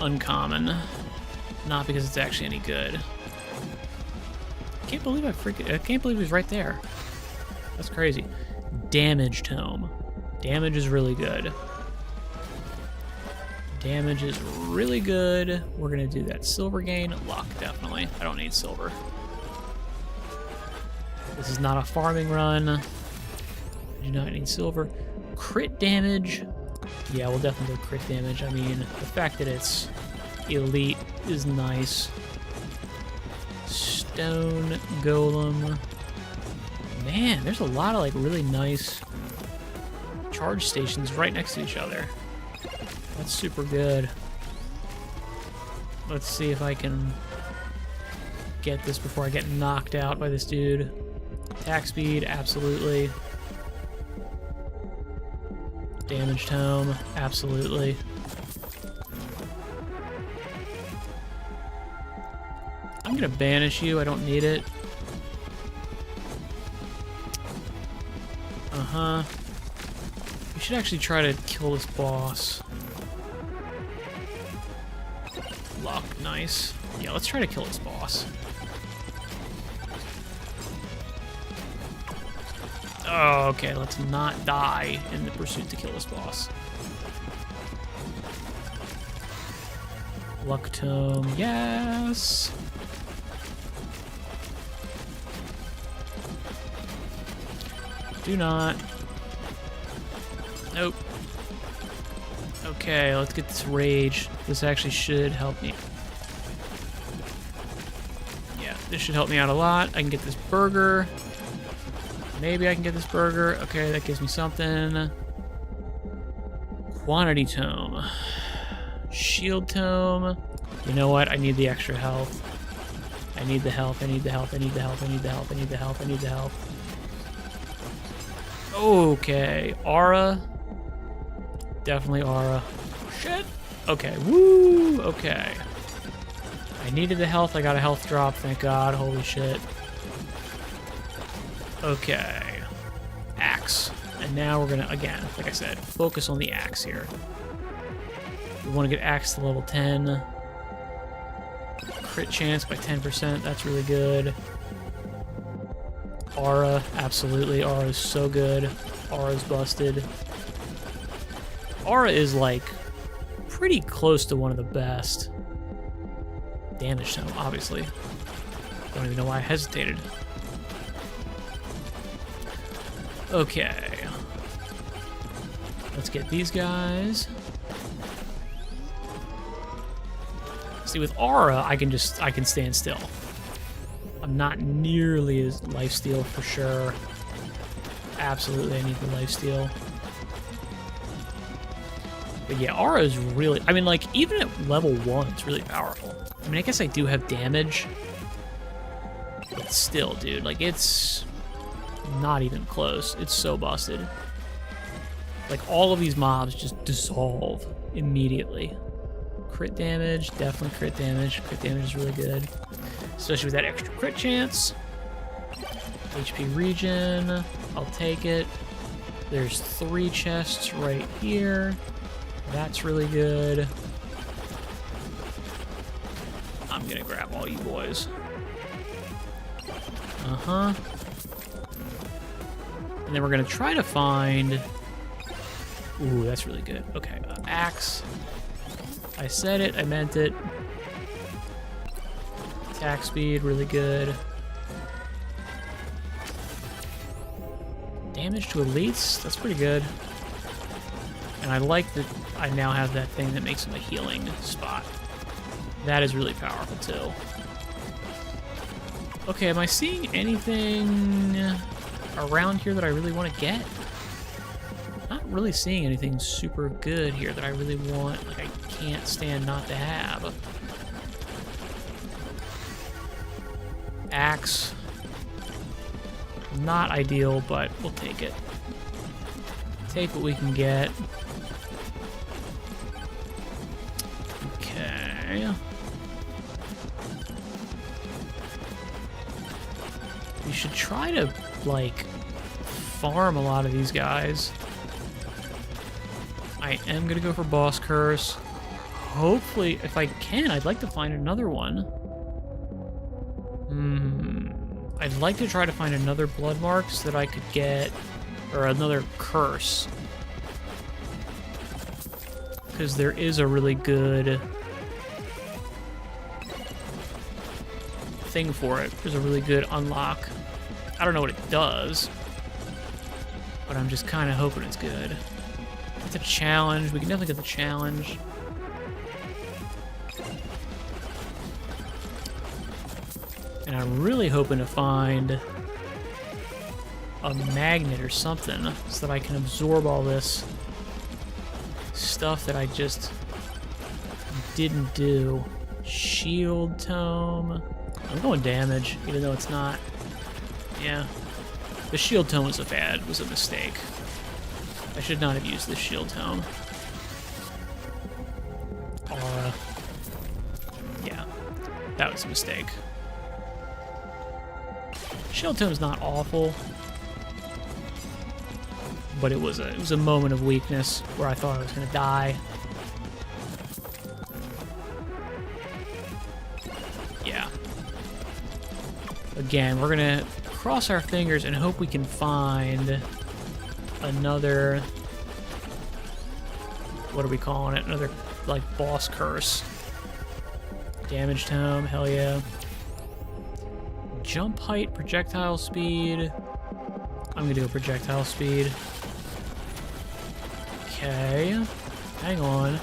uncommon. Not because it's actually any good. I can't believe I can't believe he was right there. That's crazy. Damage tome. Damage is really good. Damage is really good. We're gonna do that silver gain. Luck, definitely. I don't need silver. This is not a farming run. I do not need silver. Crit damage. Yeah, we'll definitely go crit damage. I mean, the fact that it's elite is nice. Stone golem. Man, there's a lot of like really nice charge stations right next to each other. That's super good. Let's see if I can get this before I get knocked out by this dude. Attack speed, absolutely. Damage tome, absolutely. I'm gonna banish you, I don't need it. Uh-huh. We should actually try to kill this boss. Luck, nice. Yeah, let's try to kill this boss. Oh, okay, let's not die in the pursuit to kill this boss. Luck tome, yes! Do not. Nope. Okay, let's get this rage. This actually should help me. Yeah, this should help me out a lot. I can get this burger. Maybe I can get this burger. Okay, that gives me something. Quantity tome. Shield tome. You know what? I need the extra health. I need the health. I need the health. I need the health. I need the health. I need the health. I need the health. Okay. Aura. Definitely aura. Shit. Okay. Woo. Okay. I needed the health. I got a health drop. Thank God. Holy shit. Okay. Axe. And now we're gonna, again, like I said, focus on the axe here. We want to get axe to level 10. Crit chance by 10%. That's really good. Aura. Absolutely. Aura is so good. Aura's busted. Aura is, like, pretty close to one of the best. Damage tome, obviously. Don't even know why I hesitated. Okay. Let's get these guys. See, with Aura, I can stand still. I'm not nearly as lifesteal for sure. Absolutely, I need the lifesteal. But yeah, Aura is really, I mean, like, even at level 1, it's really powerful. I mean, I guess I do have damage. But still, dude, like, it's not even close. It's so busted. Like, all of these mobs just dissolve immediately. Crit damage, definitely crit damage. Crit damage is really good. Especially with that extra crit chance. HP regen, I'll take it. There's 3 chests right here. That's really good. I'm gonna grab all you boys. Uh-huh. And then we're gonna try to find... Ooh, that's really good. Okay, axe. I said it, I meant it. Attack speed, really good. Damage to elites, that's pretty good. And I like that I now have that thing that makes him a healing spot. That is really powerful too. Okay, am I seeing anything around here that I really want to get? Not really seeing anything super good here that I really want, like I can't stand not to have. Axe. Not ideal, but we'll take it. Take what we can get. Okay. We should try to, like, farm a lot of these guys. I am gonna go for Boss Curse. Hopefully, if I can, I'd like to find another one. I'd like to try to find another Blood Mark so that I could get, or another Curse. Because there is a really good thing for it. There's a really good unlock. I don't know what it does, but I'm just kind of hoping it's good. It's a challenge. We can definitely get the challenge. And I'm really hoping to find a magnet or something so that I can absorb all this stuff that I just didn't do. Shield Tome. I'm going damage, even though it's not. Yeah. The Shield Tome was a mistake. I should not have used the Shield Tome. Aura. Yeah. That was a mistake. Shield Tome's not awful, but it was a moment of weakness where I thought I was gonna die. Yeah. Again, we're gonna cross our fingers and hope we can find another, what are we calling it? Another, like, Boss Curse. Damage Tome, hell yeah. Jump height, projectile speed. I'm gonna do a projectile speed. Okay. Hang on.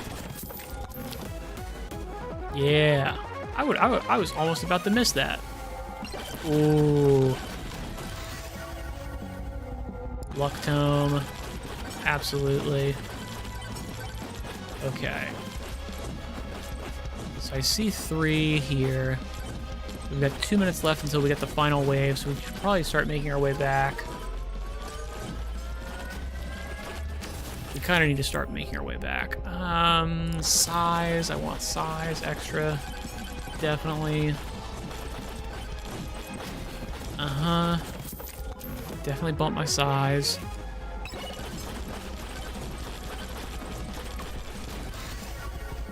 Yeah. I was almost about to miss that. Ooh. Luck Tome. Absolutely. Okay. So I see 3 here. We've got 2 minutes left until we get the final wave, so we should probably start making our way back. We kind of need to start making our way back. Size. I want size extra. Definitely. Definitely bump my size.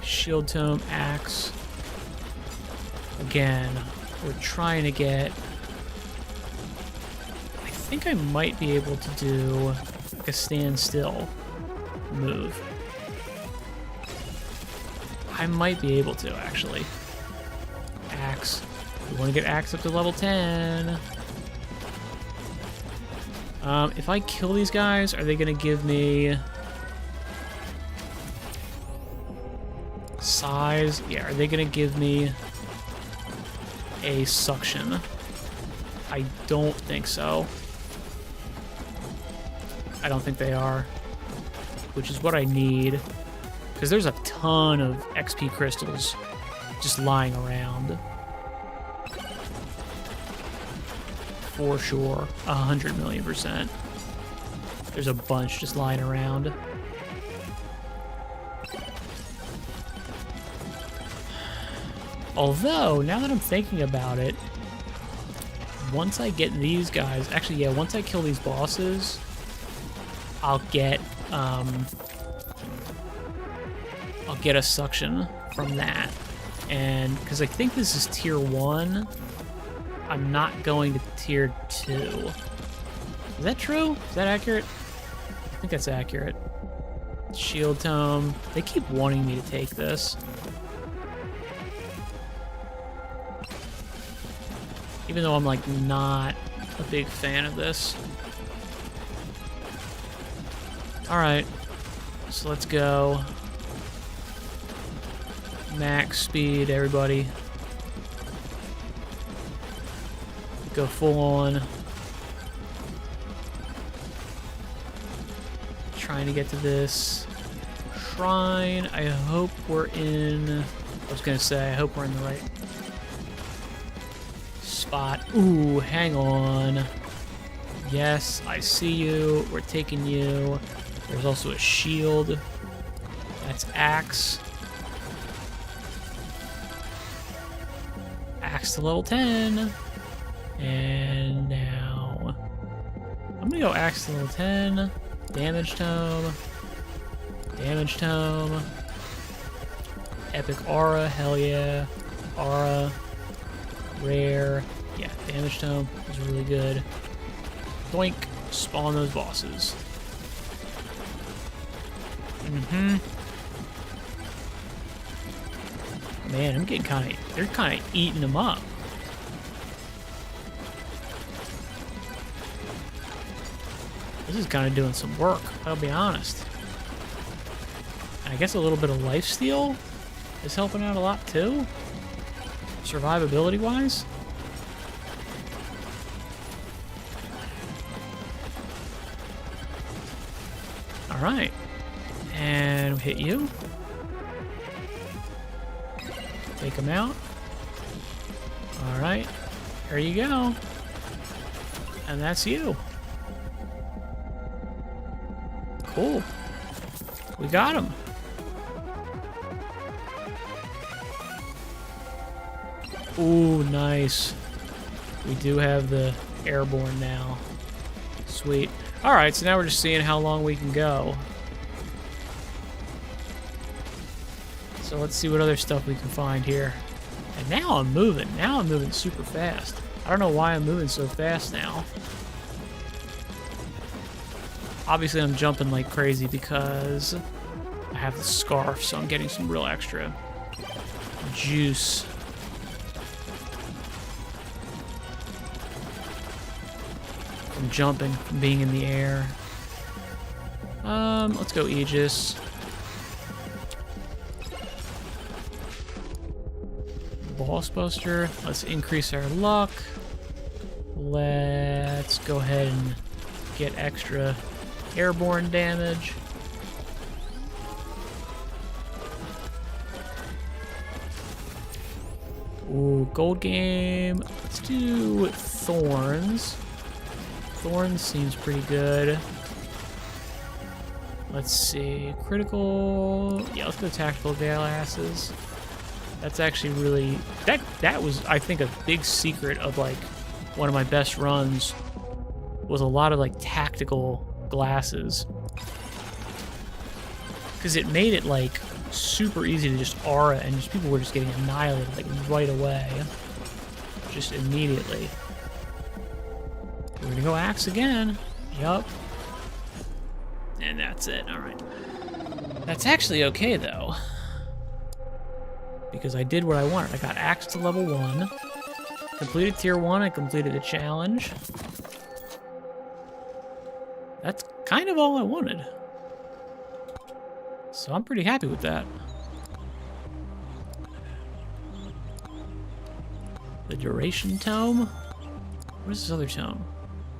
Shield Tome, Axe. Again, we're trying to get... I think I might be able to do like a standstill move. I might be able to, actually. Axe. We want to get Axe up to level 10. If I kill these guys, are they going to give me... size? Yeah, are they going to give me a suction? I don't think so. I don't think they are. Which is what I need. Because there's a ton of XP crystals just lying around. For sure. 100,000,000%. There's a bunch just lying around. Although, now that I'm thinking about it, once I get these guys... Actually, yeah, once I kill these bosses, I'll get a suction from that. And because I think this is tier 1, I'm not going to tier 2. Is that true? Is that accurate? I think that's accurate. Shield Tome. They keep wanting me to take this. Even though I'm, like, not a big fan of this. Alright. So let's go. Max speed, everybody. go full on. Trying to get to this shrine. I hope we're in... I was gonna say, I hope we're in the right spot. Ooh, hang on. Yes, I see you. We're taking you. There's also a shield. That's axe. Axe to level 10. And now... I'm gonna go axe to level 10. Damage tome. Damage tome. Epic aura, hell yeah. Aura. Rare. Yeah, damage tome is really good. Doink. Spawn those bosses. Man, I'm getting they're kind of eating them up. This is kind of doing some work, I'll be honest. And I guess a little bit of lifesteal is helping out a lot too, survivability-wise. All right, and we hit you. Take him out. All right, there you go. And that's you. Cool. We got him. Ooh, nice. We do have the airborne now. Sweet. Alright, so now we're just seeing how long we can go. So let's see what other stuff we can find here. And now I'm moving. Now I'm moving super fast. I don't know why I'm moving so fast now. Obviously, I'm jumping like crazy because I have the scarf, so I'm getting some real extra juice. From jumping, from being in the air. Let's go Aegis. Boss Buster. Let's increase our luck. Let's go ahead and get extra airborne damage. Ooh, gold game. Let's do Thorns. Thorns seems pretty good. Let's see. Critical. Yeah, let's go tactical glasses. That's actually really... That was, I think, a big secret of, like, one of my best runs was a lot of, like, tactical glasses. Because it made it, like, super easy to just aura, and just people were just getting annihilated, like, right away. Just immediately. We're gonna go axe again. Yup. And that's it. Alright. That's actually okay, though. Because I did what I wanted. I got axe to level 1. Completed tier 1. I completed a challenge. That's kind of all I wanted. So I'm pretty happy with that. The duration tome? What is this other tome?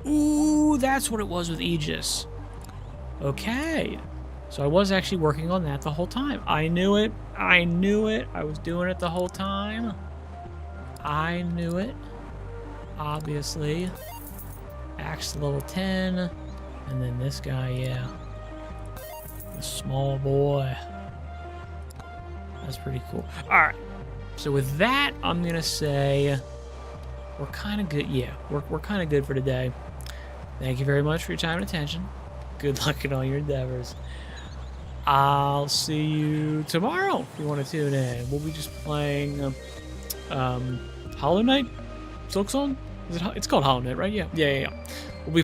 Ooh, that's what it was with Aegis. Okay. So I was actually working on that the whole time. I knew it. I knew it. I was doing it the whole time. I knew it. Obviously. Axe to level 10. And then this guy, yeah. The small boy. That's pretty cool. Alright. So with that, I'm going to say we're kind of good. Yeah, we're kind of good for today. Thank you very much for your time and attention. Good luck in all your endeavors. I'll see you tomorrow if you want to tune in. We'll be just playing Hollow Knight? Silksong? It's called Hollow Knight, right? Yeah.